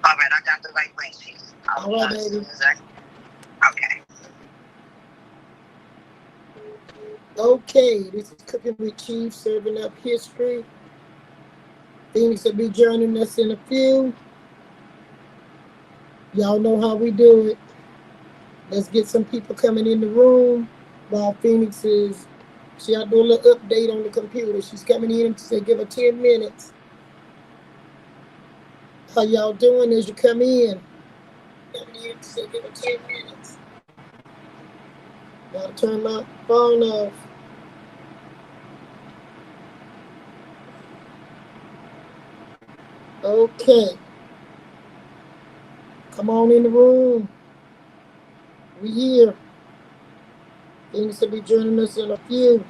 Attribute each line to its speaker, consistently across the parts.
Speaker 1: All right, I got the right link, Chief.
Speaker 2: All right, baby.
Speaker 1: Okay.
Speaker 2: Okay, this is Cooking with Chief, serving up history. Phoenix will be joining us in a few. Y'all know how we do it. Let's get some people coming in the room while Phoenix is, she'll do a little update on the computer. She's coming in to say give her 10 minutes. How y'all doing as you come in? Coming in to say give her 10 minutes. Gotta turn my phone off. Okay. Come on in the room. We here. Phoenix will be joining us in a few.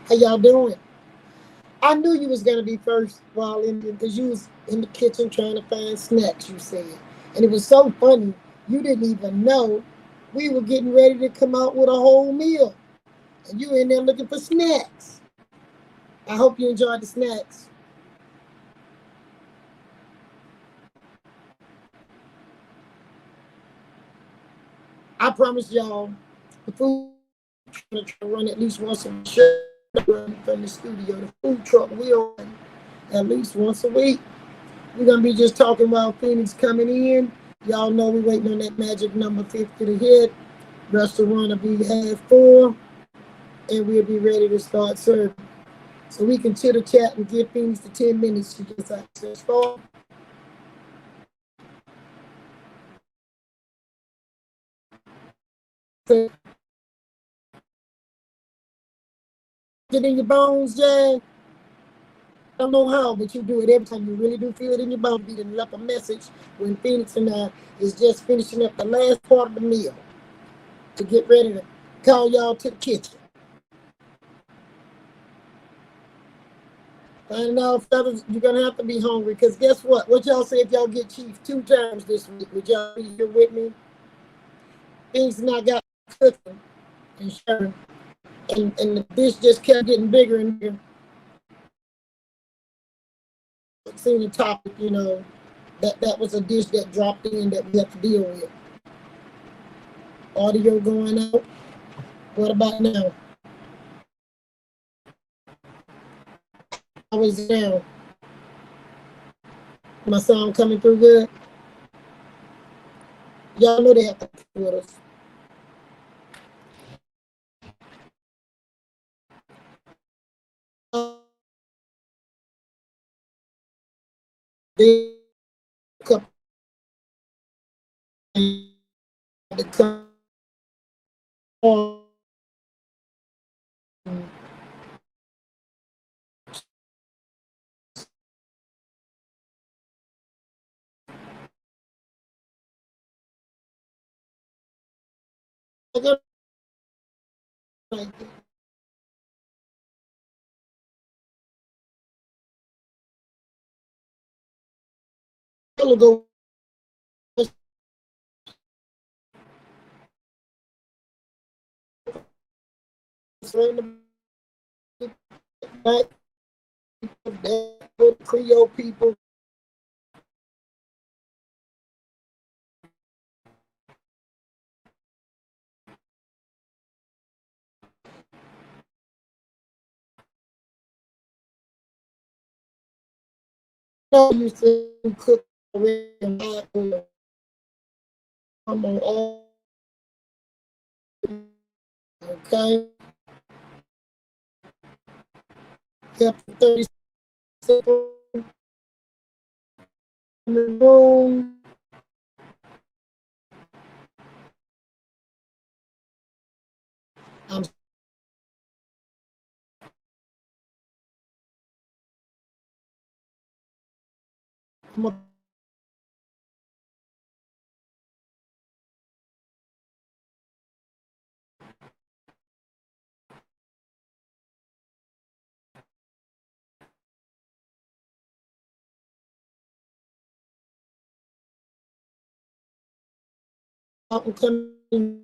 Speaker 2: How y'all doing? I knew you was gonna be first while in because you was in the kitchen trying to find snacks, you said. And it was so funny. You didn't even know we were getting ready to come out with a whole meal. And you in there looking for snacks. I hope you enjoyed the snacks. I promise y'all, the food truck will run at least once a week. From the studio, the food truck will run at least once a week. We're gonna be just talking while Phoenix coming in. Y'all know we're waiting on that magic number 50 to hit. Restaurant will be 4:30, and we'll be ready to start serving. So we can chitter chat and give Phoenix the 10 minutes to get access for. Get in your bones, Jay. I don't know how, but you do it every time. You really do feel it in your bones. You left a message when Phoenix and I is just finishing up the last part of the meal to get ready to call y'all to the kitchen. And now, fellas, you're gonna have to be hungry because guess what? What y'all say if y'all get Chief 2 times this week? Would y'all be here with me? Things and I got cooking and sharing, and the dish just kept getting bigger and bigger. Seeing the topic, you know, that was a dish that dropped in that we have to deal with. Audio going out. What about now? How is it now? My sound coming through good? Y'all know they have to with us. Go Creole people. No, you to cook and I'm on all. Okay. Yep, 30 seconds in the room. I'm coming.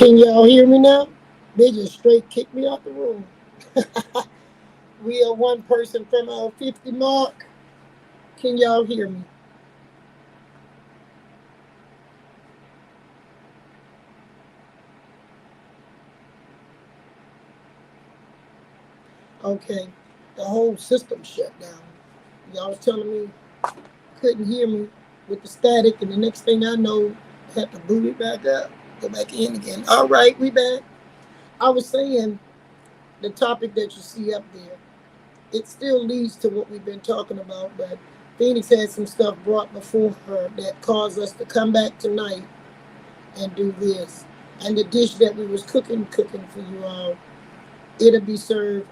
Speaker 2: Can y'all hear me now? They just straight kicked me out the room. We are one person from our 50 mark. Can y'all hear me? Okay. The whole system shut down. Y'all was telling me couldn't hear me with the static, and the next thing I know, had to boot it back up, go back in again. All right, we back. I was saying the topic that you see up there, it still leads to what we've been talking about, but Phoenix had some stuff brought before her that caused us to come back tonight and do this. And the dish that we was cooking for you all, it'll be served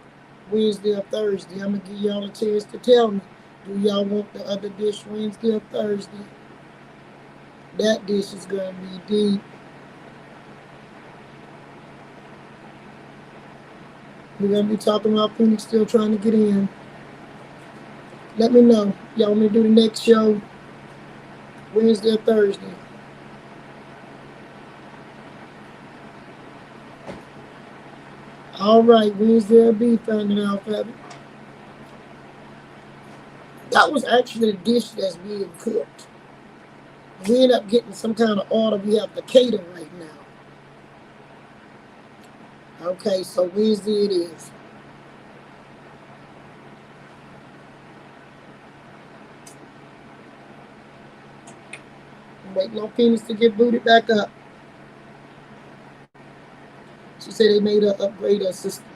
Speaker 2: Wednesday or Thursday. I'm gonna give y'all a chance to tell me, do y'all want the other dish Wednesday or Thursday? That dish is gonna be deep. We're gonna be talking about Phoenix still trying to get in. Let me know. Y'all want me to do the next show Wednesday or Thursday? All right, Wednesday will be finding out, Fabi. That was actually the dish that's being cooked. We end up getting some kind of order we have to cater right now. Okay, so Wednesday it is. I'm waiting on Phoenix to get booted back up. She said they made her upgrade her system.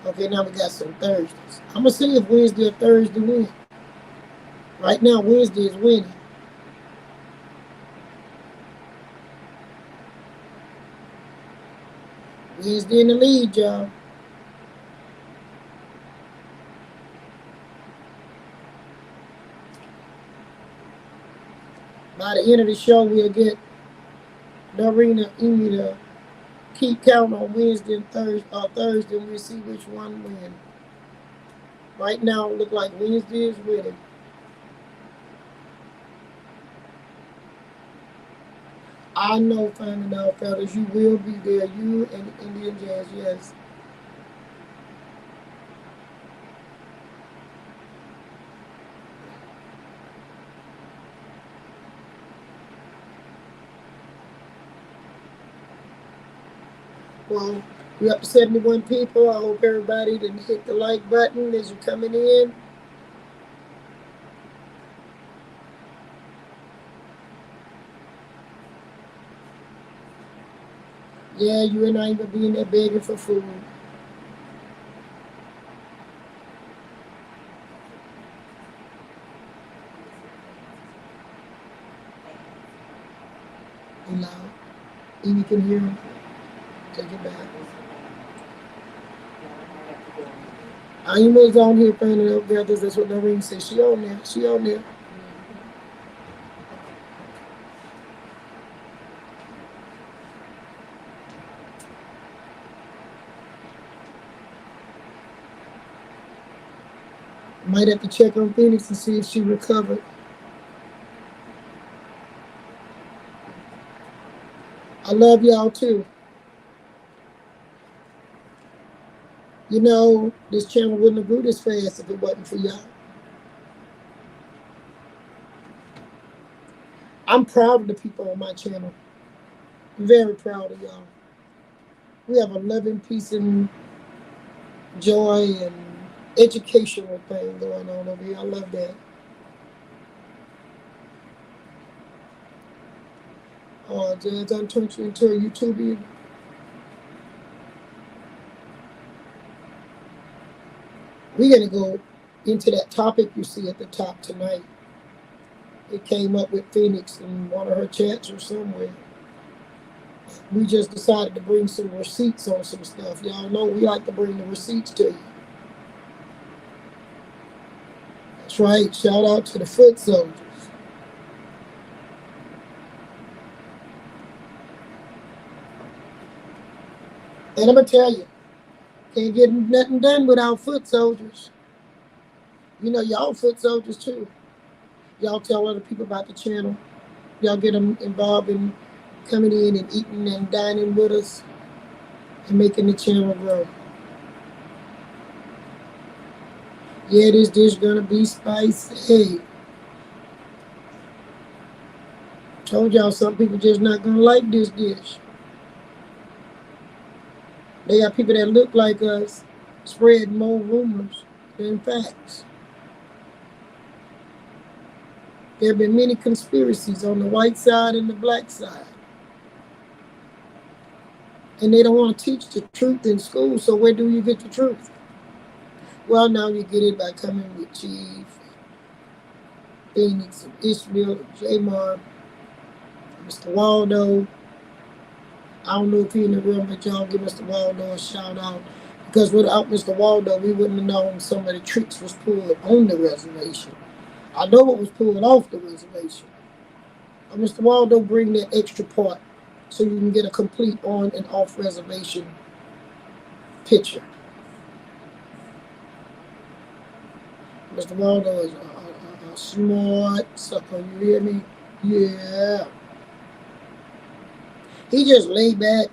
Speaker 2: Okay, now we got some Thursdays. I'm gonna see if Wednesday or Thursday win. Right now, Wednesday is winning. Wednesday in the lead, y'all. By the end of the show, we'll get Doreen and Amy to keep count on Wednesday and Thursday, and we'll see which one wins. Right now, it looks like Wednesday is winning. I know, finding out, fellas, you will be there. You and Indian Jazz, yes. Well, we're up to 71 people. I hope everybody didn't hit the like button as you're coming in. Yeah, you and I ain't gonna be in there begging for food. You loud. Amy can hear him. Take it back. Aima's on here playing it up there. That's what Noreen said. She on there. She on there. Might have to check on Phoenix and see if she recovered. I love y'all too. You know, this channel wouldn't have grew this fast if it wasn't for y'all. I'm proud of the people on my channel. I'm very proud of y'all. We have a loving, peace, and joy and educational thing going on over here. I love that. Oh, Jazz, I turned you into a YouTuber. We're going to go into that topic you see at the top tonight. It came up with Phoenix in one of her chats or somewhere. We just decided to bring some receipts on some stuff. Y'all know we like to bring the receipts to you. That's right. Shout out to the foot soldiers. And I'm going to tell you, can't get nothing done without foot soldiers. You know, y'all foot soldiers too. Y'all tell other people about the channel. Y'all get them involved in coming in and eating and dining with us and making the channel grow. Yeah, this dish gonna be spicy. Told y'all some people just not gonna like this dish. They got people that look like us spread more rumors than facts. There have been many conspiracies on the white side and the black side. And they don't want to teach the truth in school, so where do you get the truth? Well, now you get it by coming with Chief, Phoenix, and Ishmael, and Jamar, Mr. Waldo. I don't know if he's in the room, but y'all give Mr. Waldo a shout out. Because without Mr. Waldo, we wouldn't have known some of the tricks was pulled on the reservation. I know what was pulled off the reservation. But Mr. Waldo bring that extra part so you can get a complete on and off reservation picture. Mr. Waldo is a smart sucker, you hear me? Yeah. He just lay back,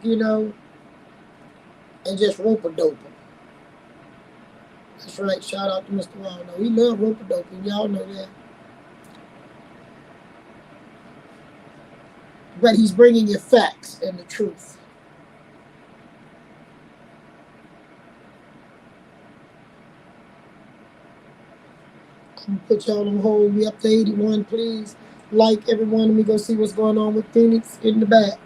Speaker 2: and just rope-a-dope. That's right, shout out to Mr. Waldo. He love rope-a-doping, y'all know that. But he's bringing you facts and the truth. I'm gonna put y'all on hold. We up to 81, please. Like everyone, let me go see what's going on with Phoenix in the back.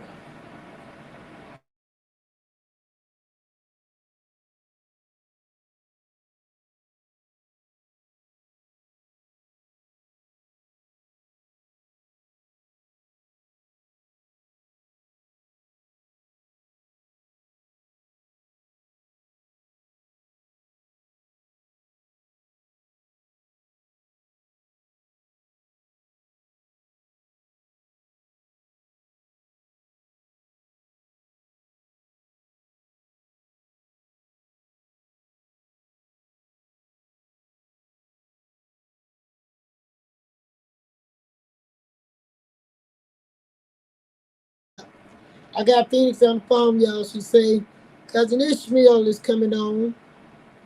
Speaker 2: I got Phoenix on the phone, y'all. She say, Cousin Ishmael is coming on.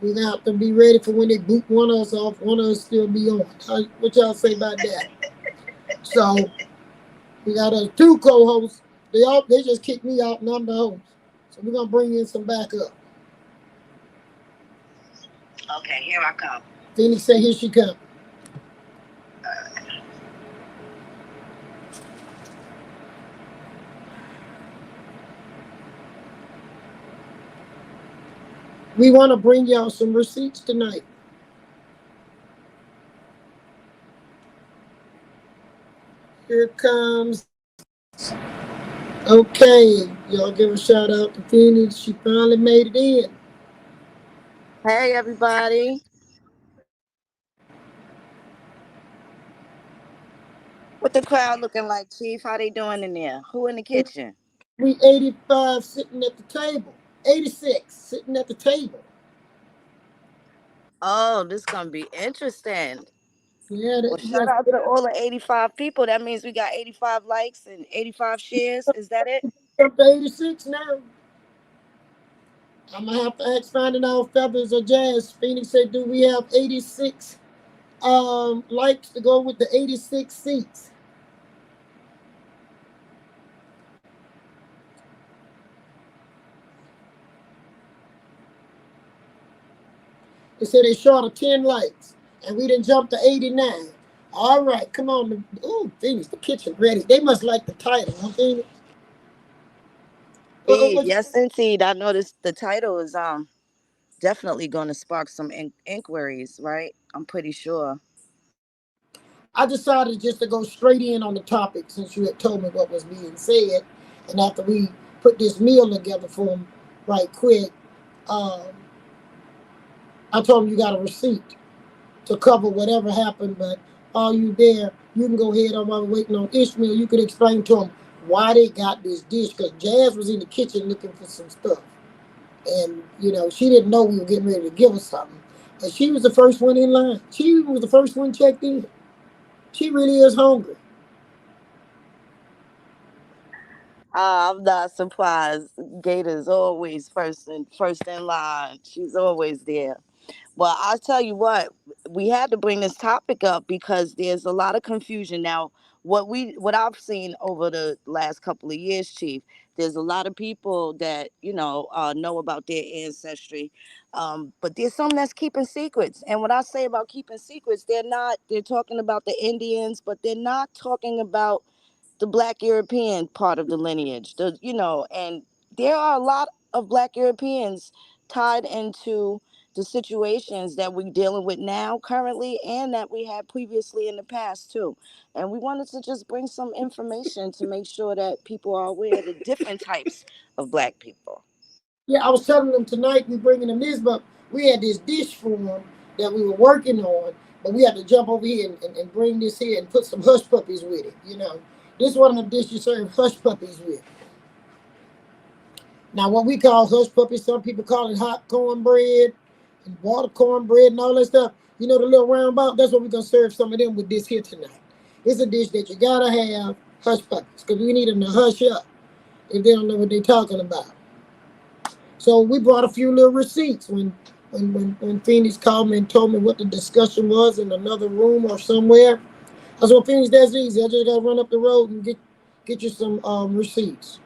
Speaker 2: We got to be ready for when they boot one of us off, one of us still be on. What y'all say about that? So we got us two co-hosts. They just kicked me out and I'm the host. So we're gonna bring in some backup.
Speaker 1: Okay, here I come.
Speaker 2: Phoenix say here she come. We want to bring y'all some receipts tonight. Here comes. Okay, y'all give a shout out to Phoenix. She finally made it in.
Speaker 3: Hey, everybody. What the crowd looking like, Chief? How they doing in there? Who in the kitchen?
Speaker 2: We 85 sitting at the table. 86 sitting at the table.
Speaker 3: Oh, this is going to be interesting.
Speaker 2: Yeah,
Speaker 3: Well, shout out to all the 85 people. That means we got 85 likes and 85 shares. Is that it?
Speaker 2: up to 86 now. I'm going to have to ask finding out Feathers or Jazz. Phoenix said, do we have 86 likes to go with the 86 seats? They said they short of 10 likes, and we didn't jump to 89. All right, come on. Oh, Phoenix, the kitchen ready. They must like the title, huh, Phoenix?
Speaker 3: Yes, indeed. I noticed the title is definitely going to spark some inquiries, right? I'm pretty sure.
Speaker 2: I decided just to go straight in on the topic since you had told me what was being said. And after we put this meal together for them right quick, um, I told them you got a receipt to cover whatever happened. But while you there, you can go ahead on while we're waiting on Ishmael. You could explain to them why they got this dish. Because Jazz was in the kitchen looking for some stuff. And, she didn't know we were getting ready to give her something. But she was the first one in line. She was the first one checked in. She really is hungry.
Speaker 3: I'm not surprised. Gata's always first in line. She's always there. Well, I'll tell you what, we had to bring this topic up because there's a lot of confusion now. What I've seen over the last couple of years, Chief, there's a lot of people that know about their ancestry, but there's some that's keeping secrets. And what I say about keeping secrets, they're talking about the Indians, but they're not talking about the Black European part of the lineage. And there are a lot of Black Europeans tied into the situations that we're dealing with now currently and that we had previously in the past too. And we wanted to just bring some information to make sure that people are aware of the different types of Black people.
Speaker 2: Yeah, I was telling them tonight we bringing them this, but we had this dish for them that we were working on, but we had to jump over here and bring this here and put some hush puppies with it. This is one of the dishes you serve hush puppies with. Now, what we call hush puppies, some people call it hot cornbread and water cornbread and all that stuff. You know the little roundabout? That's what we're going to serve some of them with this here tonight. It's a dish that you got to have hush puppies because we need them to hush up if they don't know what they're talking about. So we brought a few little receipts when Phoenix called me and told me what the discussion was in another room or somewhere. I said, well, Phoenix, that's easy. I just got to run up the road and get you some receipts.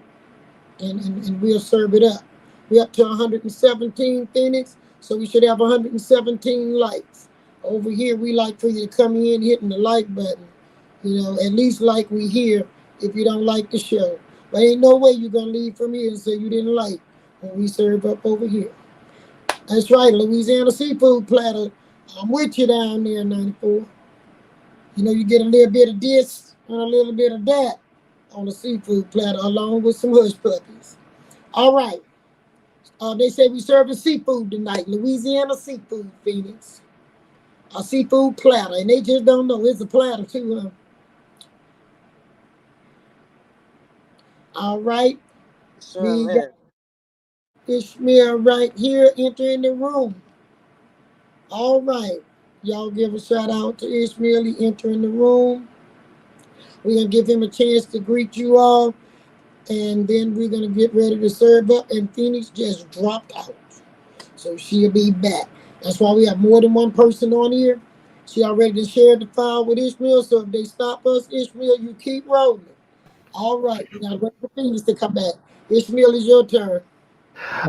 Speaker 2: And we'll serve it up. We're up to 117 Phoenix, so we should have 117 likes. Over here, we like for you to come in hitting the like button. At least like we here if you don't like the show. But ain't no way you're going to leave from here and say you didn't like when we serve up over here. That's right, Louisiana seafood platter. I'm with you down there, 94. You get a little bit of this and a little bit of that on a seafood platter along with some hush puppies. All right. They say we serving seafood tonight. Louisiana seafood, Phoenix. A seafood platter. And they just don't know. It's a platter too, huh? All right.
Speaker 3: Sure
Speaker 2: We
Speaker 3: is.
Speaker 2: got Ishmael right here entering the room. All right. Y'all give a shout out to Ishmael. He entering the room. We're going to give him a chance to greet you all. And then we're going to get ready to serve up. And Phoenix just dropped out. So she'll be back. That's why we have more than one person on here. She already shared the file with Ishmael. So if they stop us, Ishmael, you keep rolling. All right. We got to wait for Phoenix to come back. Ishmael, is your turn.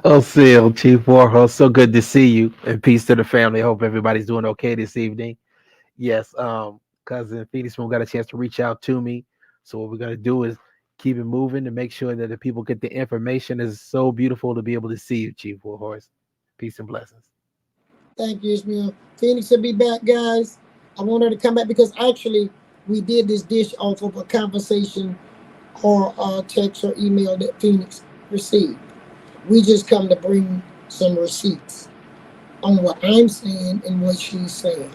Speaker 4: Oh, Seal, Chief Warhol, so good to see you. And peace to the family. Hope everybody's doing okay this evening. Yes, cousin Phoenix Moon got a chance to reach out to me. So what we're gonna do is keep it moving and make sure that the people get the information. It's so beautiful to be able to see you, Chief Warhorse. Peace and blessings.
Speaker 2: Thank you, Ishmael. Phoenix will be back, guys. I want her to come back because actually we did this dish off of a conversation or text or email that Phoenix received. We just come to bring some receipts on what I'm saying and what she's saying.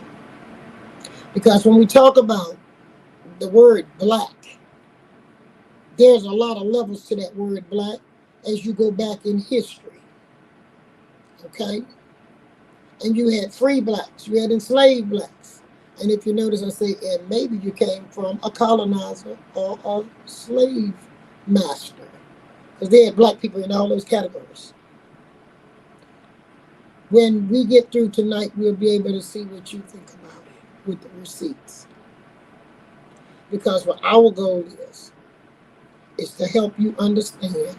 Speaker 2: Because when we talk about the word black, there's a lot of levels to that word black as you go back in history. Okay? And you had free blacks, you had enslaved blacks. And if you notice, I say, and maybe you came from a colonizer or a slave master. Because they had black people in all those categories. When we get through tonight, we'll be able to see what you think about it with the receipts. Because what our goal is to help you understand.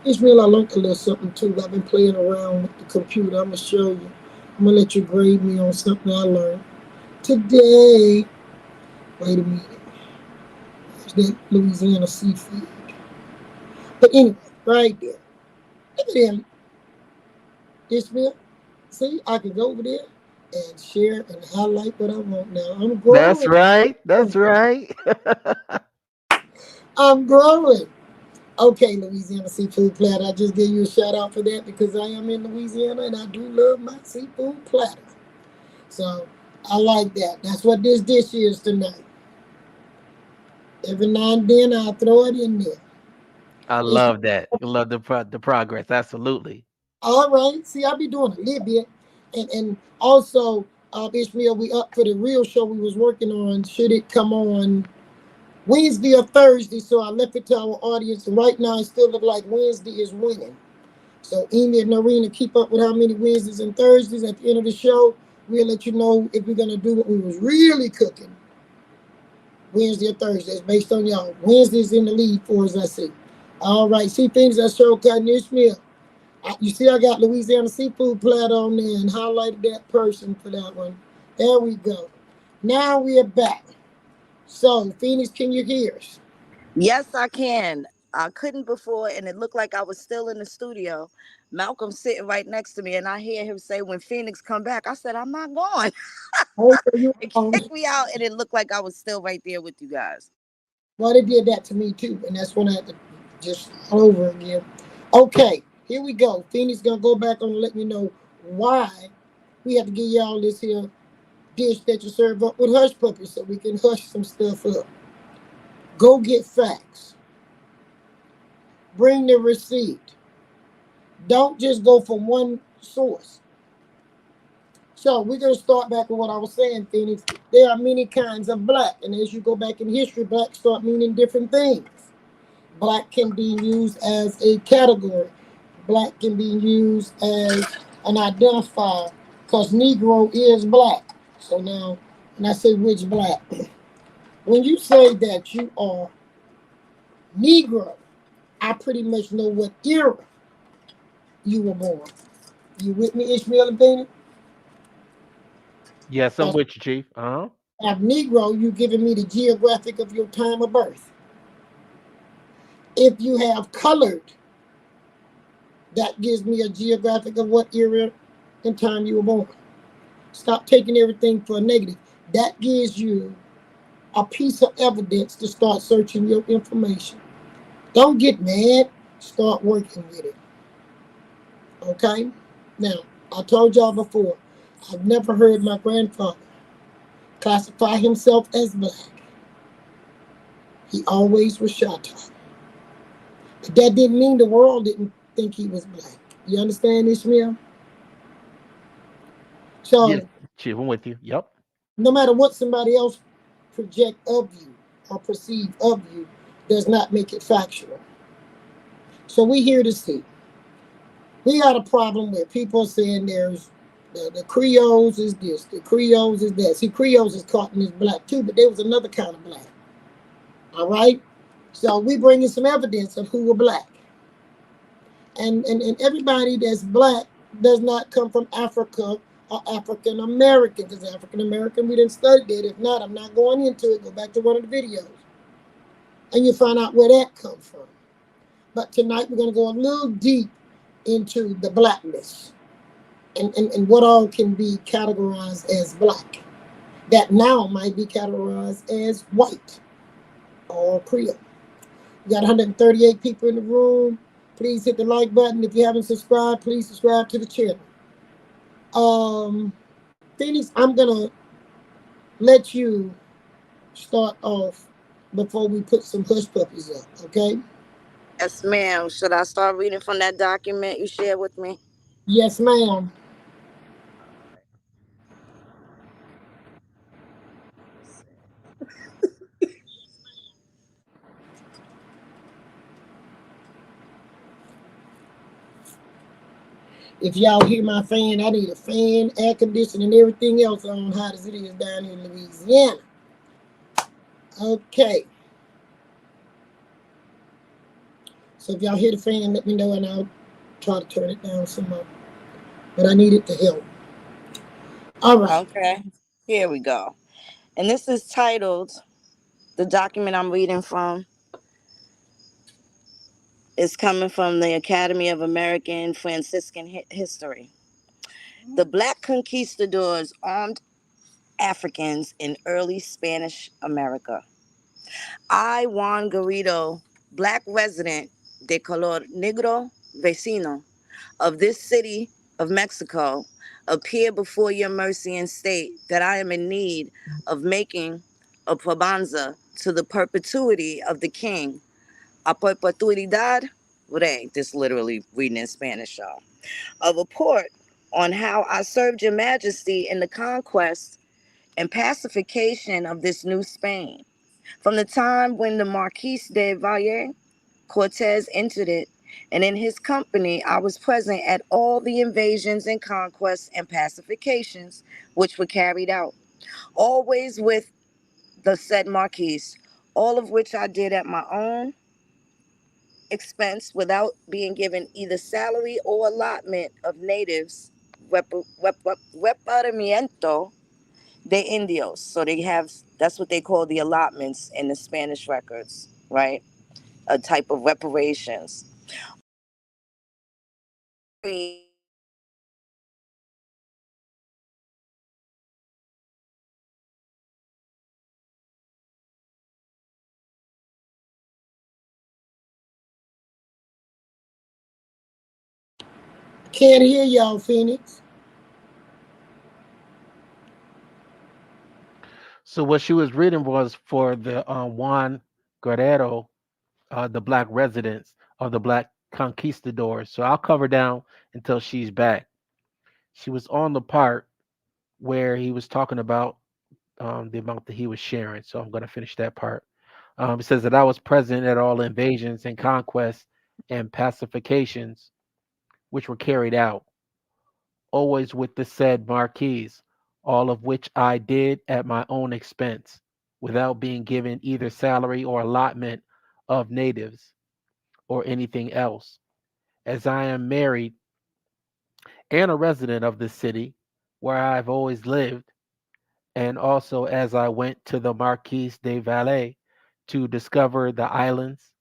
Speaker 2: Ishmael, I learned a little something too. I've been playing around with the computer. I'm going to show you. I'm going to let you grade me on something I learned today. Wait a minute. There's that Louisiana seafood. But anyway, right there. Look at him. Ishmael, see, I can go over there and share and highlight what I want now. I'm
Speaker 4: That's
Speaker 2: growing.
Speaker 4: right. That's right.
Speaker 2: I'm growing. Okay, Louisiana seafood platter. I just gave you a shout out for that because I am in Louisiana and I do love my seafood platter. So I like that. That's what this dish is tonight. Every now and then I'll throw it in there.
Speaker 4: I
Speaker 2: It's
Speaker 4: love that. I love the progress. Absolutely.
Speaker 2: all right. See, I'll be doing a little bit. And also, Ishmael, we up for the real show we was working on. Should it come on Wednesday or Thursday, so I left it to our audience. And right now, it still look like Wednesday is winning. So Amy and Noreen keep up with how many Wednesdays and Thursdays. At the end of the show, we'll let you know if we're gonna do what we was really cooking Wednesday or Thursday. It's based on y'all. Wednesday's in the lead for us, I see. All right, see things that show cutting Ishmael. You see, I got Louisiana seafood platter on there and highlighted that person for that one. There we go. Now we are back. So, Phoenix, can you hear us?
Speaker 3: Yes, I can. I couldn't before, and it looked like I was still in the studio. Malcolm's sitting right next to me, and I hear him say, "When Phoenix come back," I said, "I'm not going."
Speaker 2: Oh, you
Speaker 3: It
Speaker 2: on.
Speaker 3: kicked me out, and it looked like I was still right there with you guys.
Speaker 2: Well, they did that to me too, and that's when I had to just all over again. Okay, here we go. Phoenix gonna go back on and let me know why we have to give y'all this here dish that you serve up with hush puppies so we can hush some stuff up. Go get facts. Bring the receipt. Don't just go from one source. So we're gonna start back with what I was saying, Phoenix. There are many kinds of black, and as you go back in history, black start meaning different things. Black can be used as a category. Black can be used as an identifier because Negro is black. So now, when I say which black, when you say that you are Negro, I pretty much know what era you were born. You with me, Ishmael and Bennett?
Speaker 4: Yes, I'm
Speaker 2: As
Speaker 4: with you, Chief.
Speaker 2: of Negro, you giving me the geographic of your time of birth. If you have colored, that gives me a geographic of what era and time you were born. Stop taking everything for a negative. That gives you a piece of evidence to start searching your information. Don't get mad. Start working with it. Okay? Now, I told y'all before, I've never heard my grandfather classify himself as black. He always was Shoutout. But that didn't mean the world didn't think he was black. You understand, Ishmael?
Speaker 4: Yes,
Speaker 2: So,
Speaker 4: Chief, I'm with you. Yep.
Speaker 2: no matter what somebody else project of you or perceive of you, does not make it factual. So we here to see. We got a problem with people saying there's the Creoles is this, the Creoles is that. See, Creoles is caught in this black too, but there was another kind of black. All right? So we bringing some evidence of who were black. And everybody that's black does not come from Africa or African American, because African American, we didn't study that. If not, I'm not going into it. Go back to one of the videos. And you find out where that comes from. But tonight we're going to go a little deep into the blackness and what all can be categorized as black that now might be categorized as white or Creole. We got 138 people in the room. Please hit the like button. If you haven't subscribed, please subscribe to the channel. Phoenix, I'm gonna let you start off before we put some hush puppies up, okay?
Speaker 3: Yes, ma'am. Should I start reading from that document you shared with me?
Speaker 2: Yes, ma'am.
Speaker 3: All right.
Speaker 2: If y'all hear my fan, I need a fan, air conditioning, and everything else on hot as it is down here in Louisiana. Okay. So if y'all hear the fan, let me know and I'll try to turn it down some more. But I need it to help. All right.
Speaker 3: Okay. Here we go. And this is titled, the document I'm reading from is coming from the Academy of American Franciscan History. The Black conquistadors armed Africans in early Spanish America. I, Juan Garrido, Black resident de color negro vecino of this city of Mexico, appear before your mercy and state that I am in need of making a probanza to the perpetuity of the king, a perpetuidad rey, this literally reading in Spanish, y'all, a report on how I served your majesty in the conquest and pacification of this new Spain. From the time when the Marquis de Valle Cortez entered it, and in his company I was present at all the invasions and conquests and pacifications which were carried out, always with the said Marquis, all of which I did at my own expense without being given either salary or allotment of natives, reparamiento de indios. So they have, that's what they call the allotments in the Spanish records, right? A type of reparations.
Speaker 2: Can't hear y'all, Phoenix.
Speaker 4: So what she was reading was for the Juan Guerrero, the black residents of the black conquistadors. So I'll cover down until she's back. She was on the part where he was talking about the amount that he was sharing. So I'm going to finish that part. It says that I was present at all invasions and conquests and pacifications which were carried out, always with the said marquise, all of which I did at my own expense, without being given either salary or allotment of natives or anything else, as I am married and a resident of the city where I've always lived, and also as I went to the Marquis de Valle to discover the islands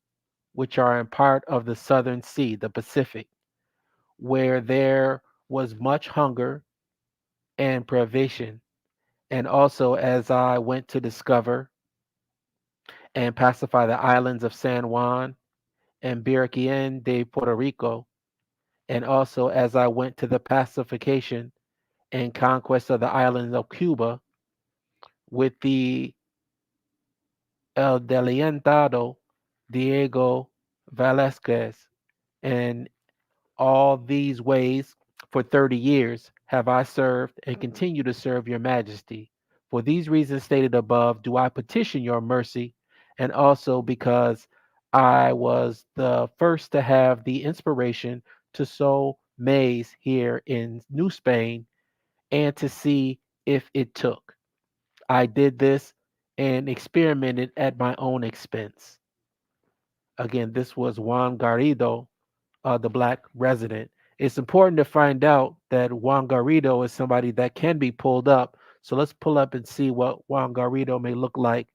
Speaker 4: which are in part of the Southern Sea, the Pacific, where there was much hunger and privation, and also as I went to discover and pacify the islands of San Juan and Birquien de Puerto Rico, and also as I went to the pacification and conquest of the islands of Cuba with the El Delientado Diego Velasquez, and all these ways for 30 years have I served and continue to serve your majesty. For these reasons stated above, do I petition your mercy, and also because I was the first to have the inspiration to sow maize here in New Spain and to see if it took. I did this and experimented at my own expense. Again, this was Juan Garrido, the black resident. It's important to find out that Juan Garrido is somebody that can be pulled up. So let's pull up and see what Juan Garrido may look like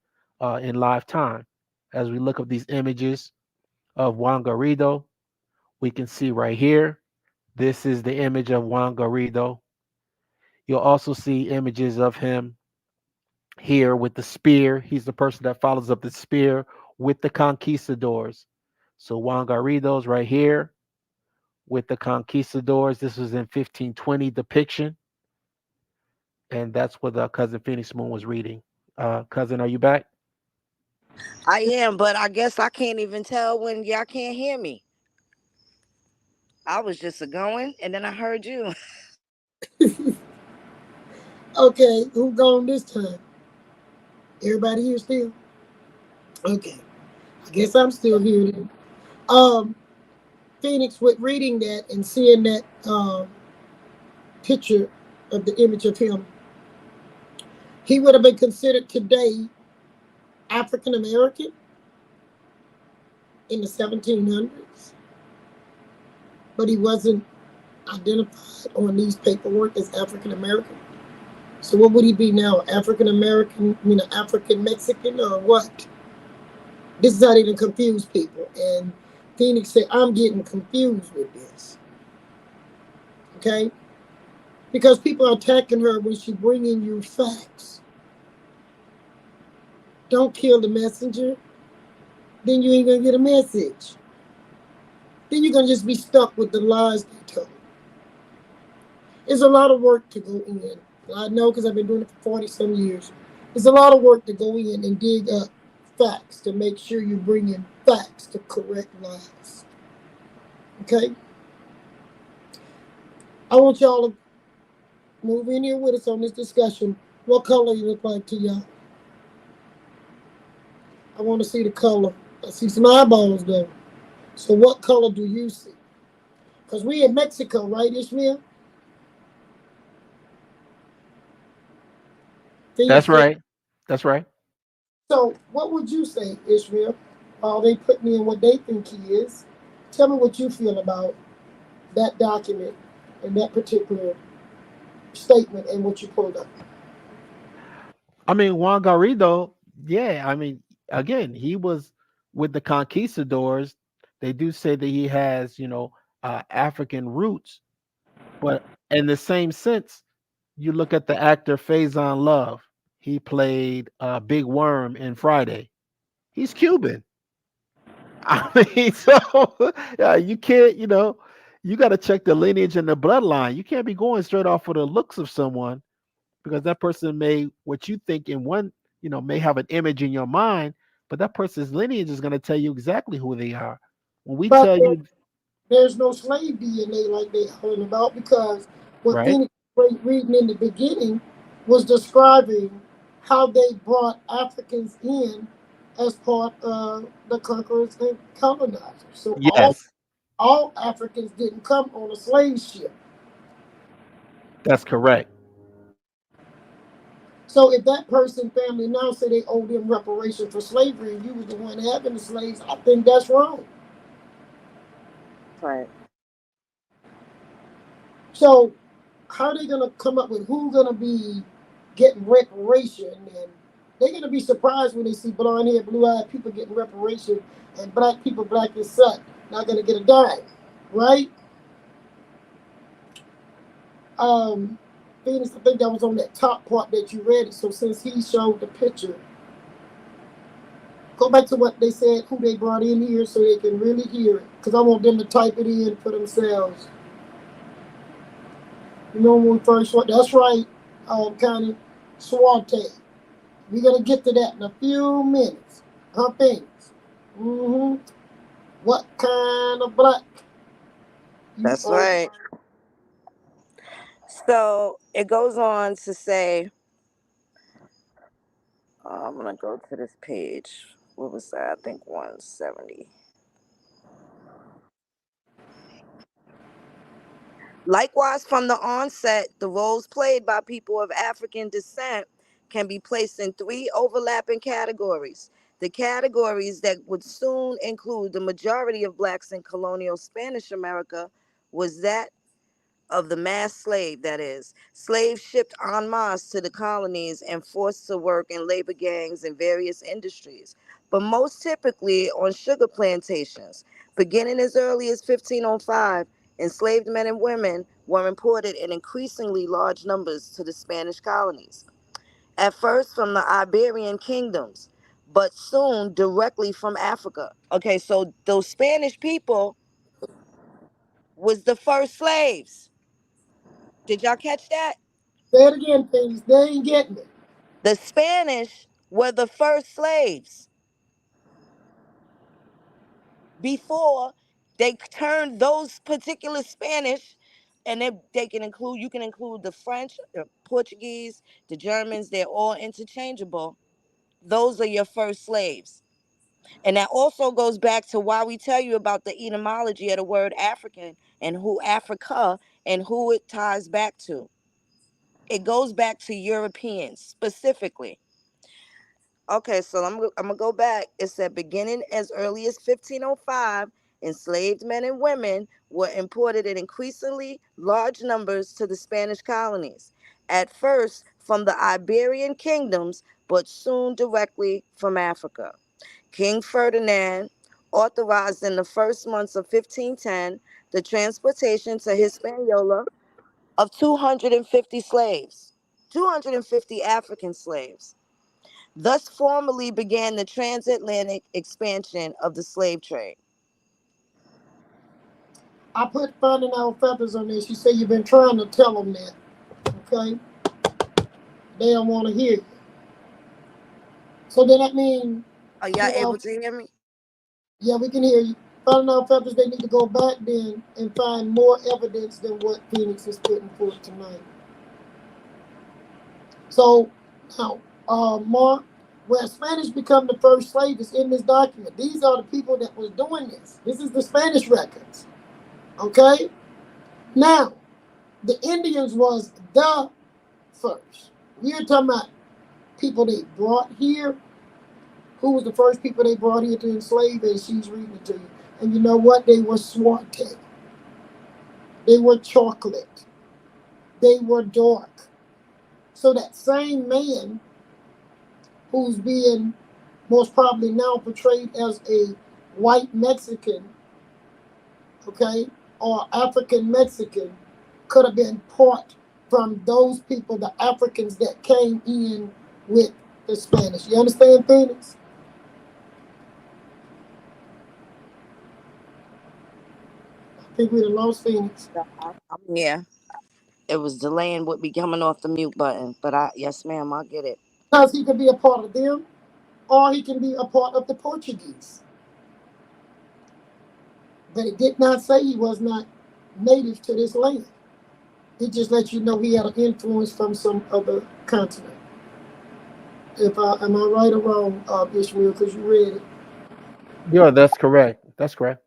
Speaker 4: in live time. As we look up these images of Juan Garrido, we can see right here. This is the image of Juan Garrido. You'll also see images of him here with the spear. He's the person that follows up the spear with the conquistadors. So Juan Garrido's right here with the conquistadors. This was in 1520 depiction, and that's what cousin Phoenix Moon was reading. Cousin, are you back?
Speaker 3: I am, but I guess I can't even tell when y'all can't hear me. I was just a going, and then I heard you.
Speaker 2: Okay, who gone this time? Everybody here still? Okay, I guess I'm still here then. Um, Phoenix, with reading that and seeing that picture of the image of him, he would have been considered today African American in the 1700s, but he wasn't identified on these paperwork as African American. So what would he be now? African American, African Mexican, or what? This is how they done confuse people. And Phoenix said, I'm getting confused with this. Okay? Because people are attacking her when she bringing you facts. Don't kill the messenger. Then you ain't going to get a message. Then you're going to just be stuck with the lies they tell. It's a lot of work to go in. I know because I've been doing it for 40 some years. It's a lot of work to go in and dig up facts to make sure you're bringing facts to correct lies. Okay? I want y'all to move in here with us on this discussion. What color you look like to y'all? I want to see the color. I see some eyeballs though. So what color do you see? Because we in Mexico, right, Ishmael?
Speaker 4: That's
Speaker 2: Phoenix.
Speaker 4: right. That's right.
Speaker 2: So what would you say, Ishmael? While they put me in what they think he is, tell me what you feel about that document and that particular statement and what you pulled up.
Speaker 4: I mean, Juan Garrido, yeah. I mean, again, he was with the conquistadors. They do say that he has, African roots, but in the same sense, you look at the actor Faison Love. He played Big Worm in Friday. He's Cuban. I mean, so you can't, you got to check the lineage and the bloodline. You can't be going straight off of the looks of someone because that person may, what you think in one, may have an image in your mind, but that person's lineage is going to tell you exactly who they are. When we
Speaker 2: But
Speaker 4: tell you,
Speaker 2: there's no slave DNA like they heard about because what
Speaker 4: right?
Speaker 2: Phoenix was reading in the beginning was describing how they brought Africans in as part of the conquerors and colonizers. So
Speaker 4: Yes,
Speaker 2: all Africans didn't come on a slave ship.
Speaker 4: that's correct.
Speaker 2: So if that person family now say they owe them reparation for slavery and you was the one having the slaves, I think that's wrong.
Speaker 3: Right.
Speaker 2: So how are they gonna come up with who's gonna be getting reparation? And they're gonna be surprised when they see blonde hair, blue eyed people getting reparation and black people black as such not gonna get a dime, right? Um, Phoenix, I think that was on that top part that you read it. So since he showed the picture, go back to what they said, who they brought in here, so they can really hear it. Because I want them to type it in for themselves. You know when we first went, that's right, kind of Suarte. We're gonna get to that in a few minutes. Huh, Phoenix? Mm-hmm. What kind of black you
Speaker 3: That's
Speaker 2: are?
Speaker 3: right. So it goes on to say, I'm gonna go to this page. What was that? I think 170. Likewise, from the onset, the roles played by people of African descent can be placed in three overlapping categories. The categories that would soon include the majority of blacks in colonial Spanish America was that of the mass slave, that is, slaves shipped en masse to the colonies and forced to work in labor gangs in various industries, but most typically on sugar plantations. Beginning as early as 1505, enslaved men and women were imported in increasingly large numbers to the Spanish colonies, at first from the Iberian kingdoms, but soon directly from Africa. Okay, so those Spanish people was the first slaves. Did y'all catch that?
Speaker 2: Say it again, Phoenix. They ain't getting it.
Speaker 3: The Spanish were the first slaves before they turned those particular Spanish, and they can include, you can include the French, the Portuguese, the Germans, they're all interchangeable. Those are your first slaves. And that also goes back to why we tell you about the etymology of the word African and who Africa and who it ties back to. It goes back to Europeans specifically. Okay, so I'm gonna go back. It said beginning as early as 1505, enslaved men and women were imported in increasingly large numbers to the Spanish colonies. At first from the Iberian kingdoms, but soon directly from Africa. King Ferdinand authorized in the first months of 1510 the transportation to Hispaniola of 250 slaves, 250 African slaves. Thus formally began the transatlantic expansion of the slave trade.
Speaker 2: I put finding out feathers on this. You say you've been trying to tell them that. Okay, they don't want to hear you. So then that means,
Speaker 3: Are y'all
Speaker 2: you know,
Speaker 3: able to hear me?
Speaker 2: yeah, we can hear you. Finding out feathers, they need to go back then and find more evidence than what Phoenix is putting forth tonight. So now, Mark, Where Spanish become the first slave is in this document. These are the people that was doing this. This is the Spanish records. Okay? Now, the Indians was the first. We're talking about people they brought here. Who was the first people they brought here to enslave? And she's reading it to you. And you know what? They were swarte. They were chocolate. They were dark. So that same man who's being most probably now portrayed as a white Mexican, okay, or African Mexican, could have been part from those people, the Africans that came in with the Spanish. You understand, Phoenix? I think we done lost Phoenix.
Speaker 3: I'm here. It was delaying with me coming off the mute button, but yes, ma'am, I get it.
Speaker 2: Because he could be a part of them, or he can be a part of the Portuguese. But it did not say he was not native to this land. It just lets you know he had an influence from some other continent. Am I right or wrong, Ishmael? Because you read it.
Speaker 4: Yeah, that's correct. That's correct.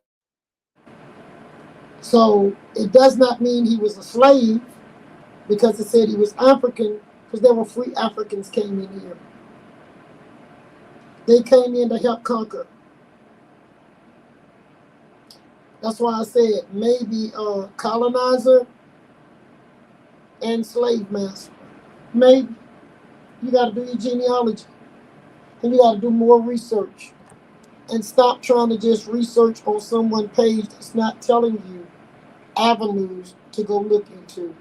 Speaker 2: So it does not mean he was a slave because it said he was African, because there were free Africans came in here. They came in to help conquer. That's why I said maybe colonizer and slave master. Maybe. You got to do your genealogy. And you got to do more research. And stop trying to just research on someone's page that's not telling you avenues to go look into.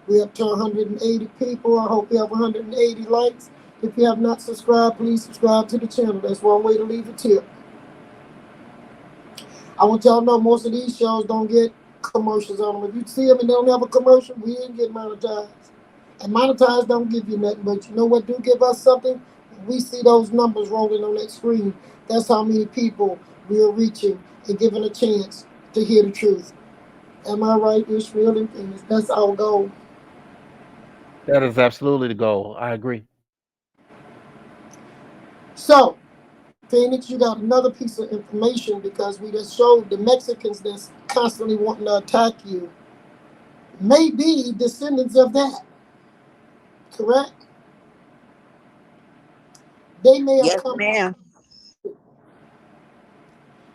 Speaker 2: We're up to 180 people. I hope we have 180 likes. If you have not subscribed, please subscribe to the channel. That's one way to leave a tip. I want y'all to know most of these shows don't get commercials on them. If you see them and they don't have a commercial, we ain't get monetized. And monetized don't give you nothing, but you know what do give us something? We see those numbers rolling on that screen. That's how many people we are reaching and giving a chance to hear the truth. Am I right, Ishmael and Phoenix? That's our goal.
Speaker 4: That is absolutely the goal. I agree.
Speaker 2: So, Phoenix, you got another piece of information because we just showed the Mexicans that's constantly wanting to attack you may be descendants of that. Correct? They may have
Speaker 3: Yes,
Speaker 2: come
Speaker 3: ma'am.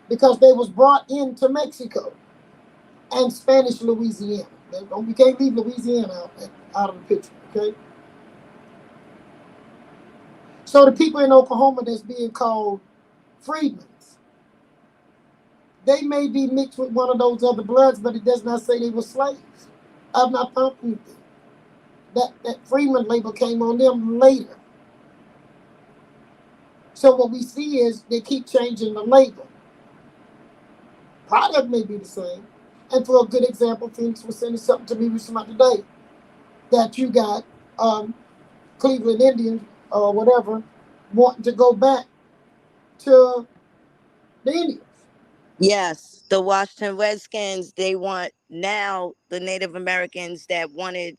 Speaker 2: because they was brought into Mexico and Spanish Louisiana. We can't leave Louisiana out of the picture, okay? So the people in Oklahoma that's being called freedmen, they may be mixed with one of those other bloods, but it does not say they were slaves. I've not found anything. That freedman label came on them later. So what we see is they keep changing the label. Product may be the same. And for a good example, Phoenix was sending something to me recently today that you got Cleveland Indians or whatever wanting to go back to the Indians.
Speaker 3: Yes, the Washington Redskins, they want now the Native Americans that wanted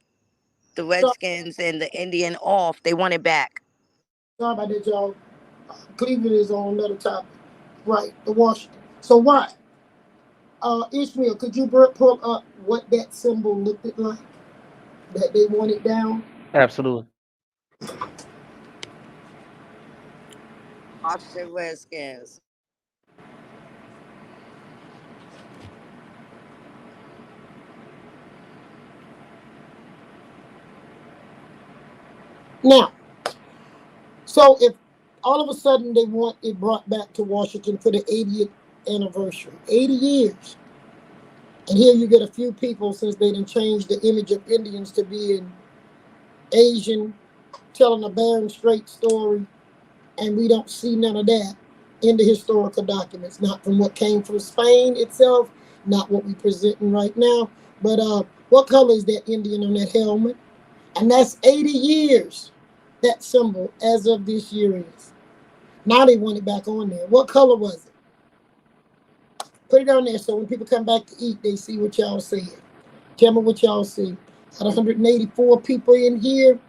Speaker 3: the
Speaker 2: So,
Speaker 3: Redskins and the Indian off, they want it back.
Speaker 2: sorry about that, y'all. Cleveland is on another topic. Right, the Washington. So why? Ishmael, could you pull up what that symbol looked like that they wanted down?
Speaker 4: Absolutely.
Speaker 3: Washington Redskins.
Speaker 2: Now, so if all of a sudden they want it brought back to Washington for the 80th anniversary, 80 years, and here you get a few people since they didn't change the image of Indians to being Asian, telling a barren straight story, and we don't see none of that in the historical documents, not from what came from Spain itself, not what we presenting right now, but what color is that Indian on that helmet? And that's 80 years, that symbol, as of this year is. Now they want it back on there. What color was it? Put it on there so when people come back to eat, they see what y'all said. Tell me what y'all see. Out of 184 people in here,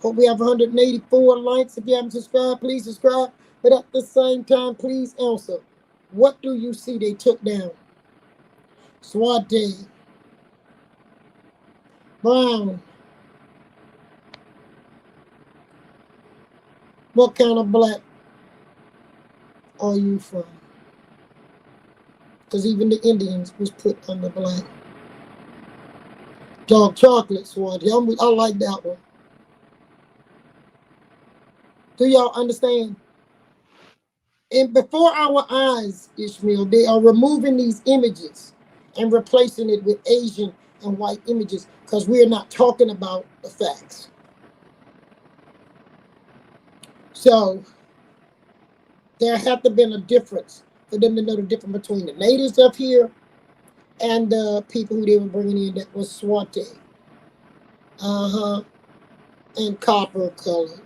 Speaker 2: Hope we have 184 likes. If you haven't subscribed, please subscribe. But at the same time, please answer. What do you see they took down? Swate, brown. What kind of black are you from? Because even the Indians was put under black. Dark chocolate, Swate. I like that one. Do y'all understand? And before our eyes, Ishmael, they are removing these images and replacing it with Asian and white images because we're not talking about the facts. So there had to have been a difference for them to know the difference between the natives up here and the people who they were bringing in that was Swate. And copper colored.